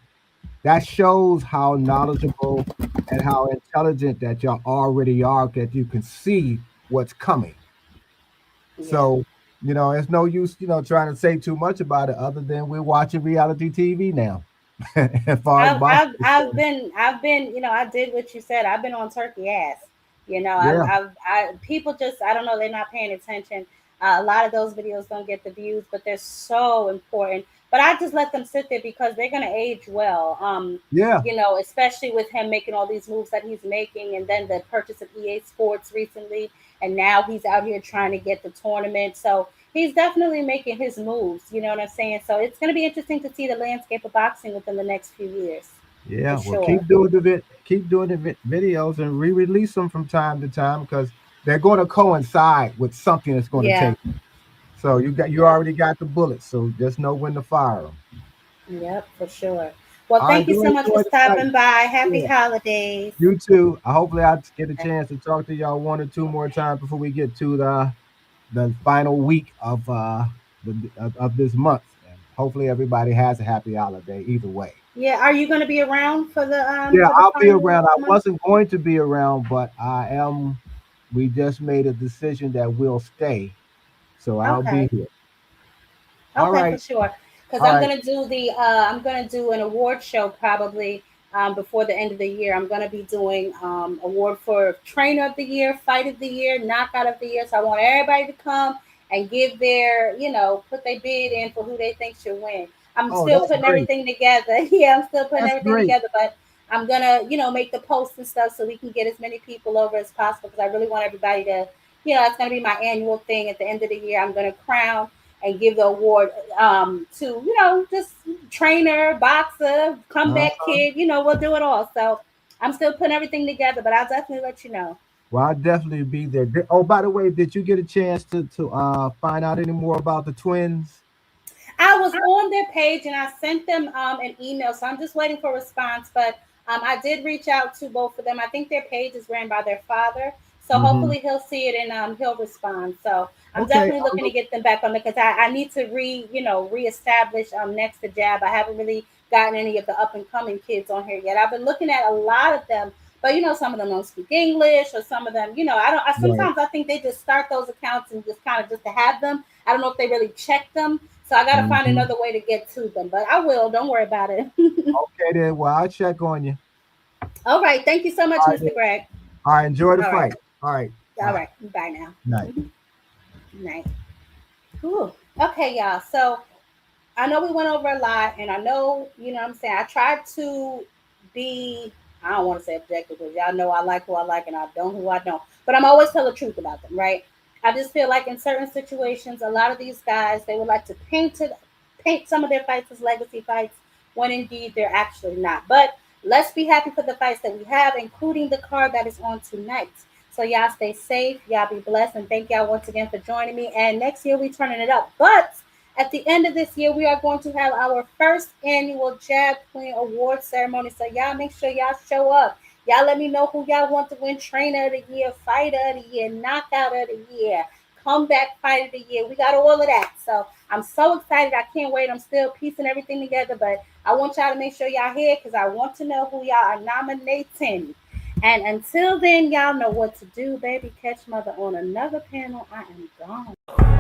that shows how knowledgeable and how intelligent that y'all already are, that you can see what's coming. Yeah. So, there's no use, trying to say too much about it, other than we're watching reality TV now. I've been, I did what you said. I've been on turkey ass. People just, I don't know, they're not paying attention. A lot of those videos don't get the views, but they're so important. But I just let them sit there because they're going to age well. Especially with him making all these moves that he's making, and then the purchase of EA Sports recently. And now he's out here trying to get the tournament. So he's definitely making his moves. You know what I'm saying? So it's going to be interesting to see the landscape of boxing within the next few years. Yeah, well, keep doing the videos and re-release them from time to time, because they're going to coincide with something that's going to take. So you already got the bullets, so just know when to fire them. Yep, for sure. Well, thank you so much for stopping by. Happy holidays. You too. Hopefully I'll get a chance to talk to y'all 1 or 2 more times before we get to the final week of this month. And hopefully everybody has a happy holiday either way. Yeah, are you going to be around for the? I'll be around. I wasn't going to be around, but I am we just made a decision that we'll stay. So I'll be Okay. here. All Okay, for right. sure. Because All I'm right. gonna do I'm gonna do an award show probably before the end of the year. I'm gonna be doing award for trainer of the year, fight of the year, knockout of the year. So I want everybody to come and give their, put their bid in for who they think should win. I'm Oh, still that's putting great. everything together. Yeah, I'm still putting That's everything great. together, but I'm gonna, make the posts and stuff so we can get as many people over as possible because I really want everybody to, it's gonna be my annual thing at the end of the year. I'm gonna crown and give the award to just trainer, boxer, Uh, comeback kid. We'll do it all. So I'm still putting everything together, but I'll definitely let you know. well, I'll definitely be there. Oh, by the way, did you get a chance to find out any more about the twins? I was on their page and I sent them an email, so I'm just waiting for a response. But I did reach out to both of them. I think their page is ran by their father, so Mm-hmm. hopefully he'll see it and he'll respond. So I'm Okay. definitely looking to get them back on there because I need to reestablish next to Jab. I haven't really gotten any of the up and coming kids on here yet. I've been looking at a lot of them, but some of them don't speak English, or some of them, I don't. Right. Sometimes I think they just start those accounts and just kind of just to have them. I don't know if they really check them, so I got to find Mm-hmm. another way to get to them. But I will. Don't worry about it. Okay then. Well, I'll check on you. All right. Thank you so much, All right. Mr. Greg. All right. Enjoy the All right. fight. All right. All right. Bye now. Night. Night. Whew. Okay, y'all. So I know we went over a lot, and I know, what I'm saying. I tried to be, I don't want to say objective because y'all know I like who I like and I don't who I don't. But I'm always tell the truth about them, right? I just feel like in certain situations, a lot of these guys, they would like to paint some of their fights as legacy fights when indeed they're actually not. But let's be happy for the fights that we have, including the card that is on tonight. So y'all stay safe, y'all be blessed, and thank y'all once again for joining me. And next year we turning it up. But at the end of this year, we are going to have our first annual Jab Queen Award ceremony. So y'all make sure y'all show up. Y'all let me know who y'all want to win Trainer of the Year, Fighter of the Year, Knockout of the Year, Comeback Fight of the Year. We got all of that. So I'm so excited. I can't wait. I'm still piecing everything together, but I want y'all to make sure y'all here because I want to know who y'all are nominating. And until then, y'all know what to do, baby. Catch mother on another panel. I am gone.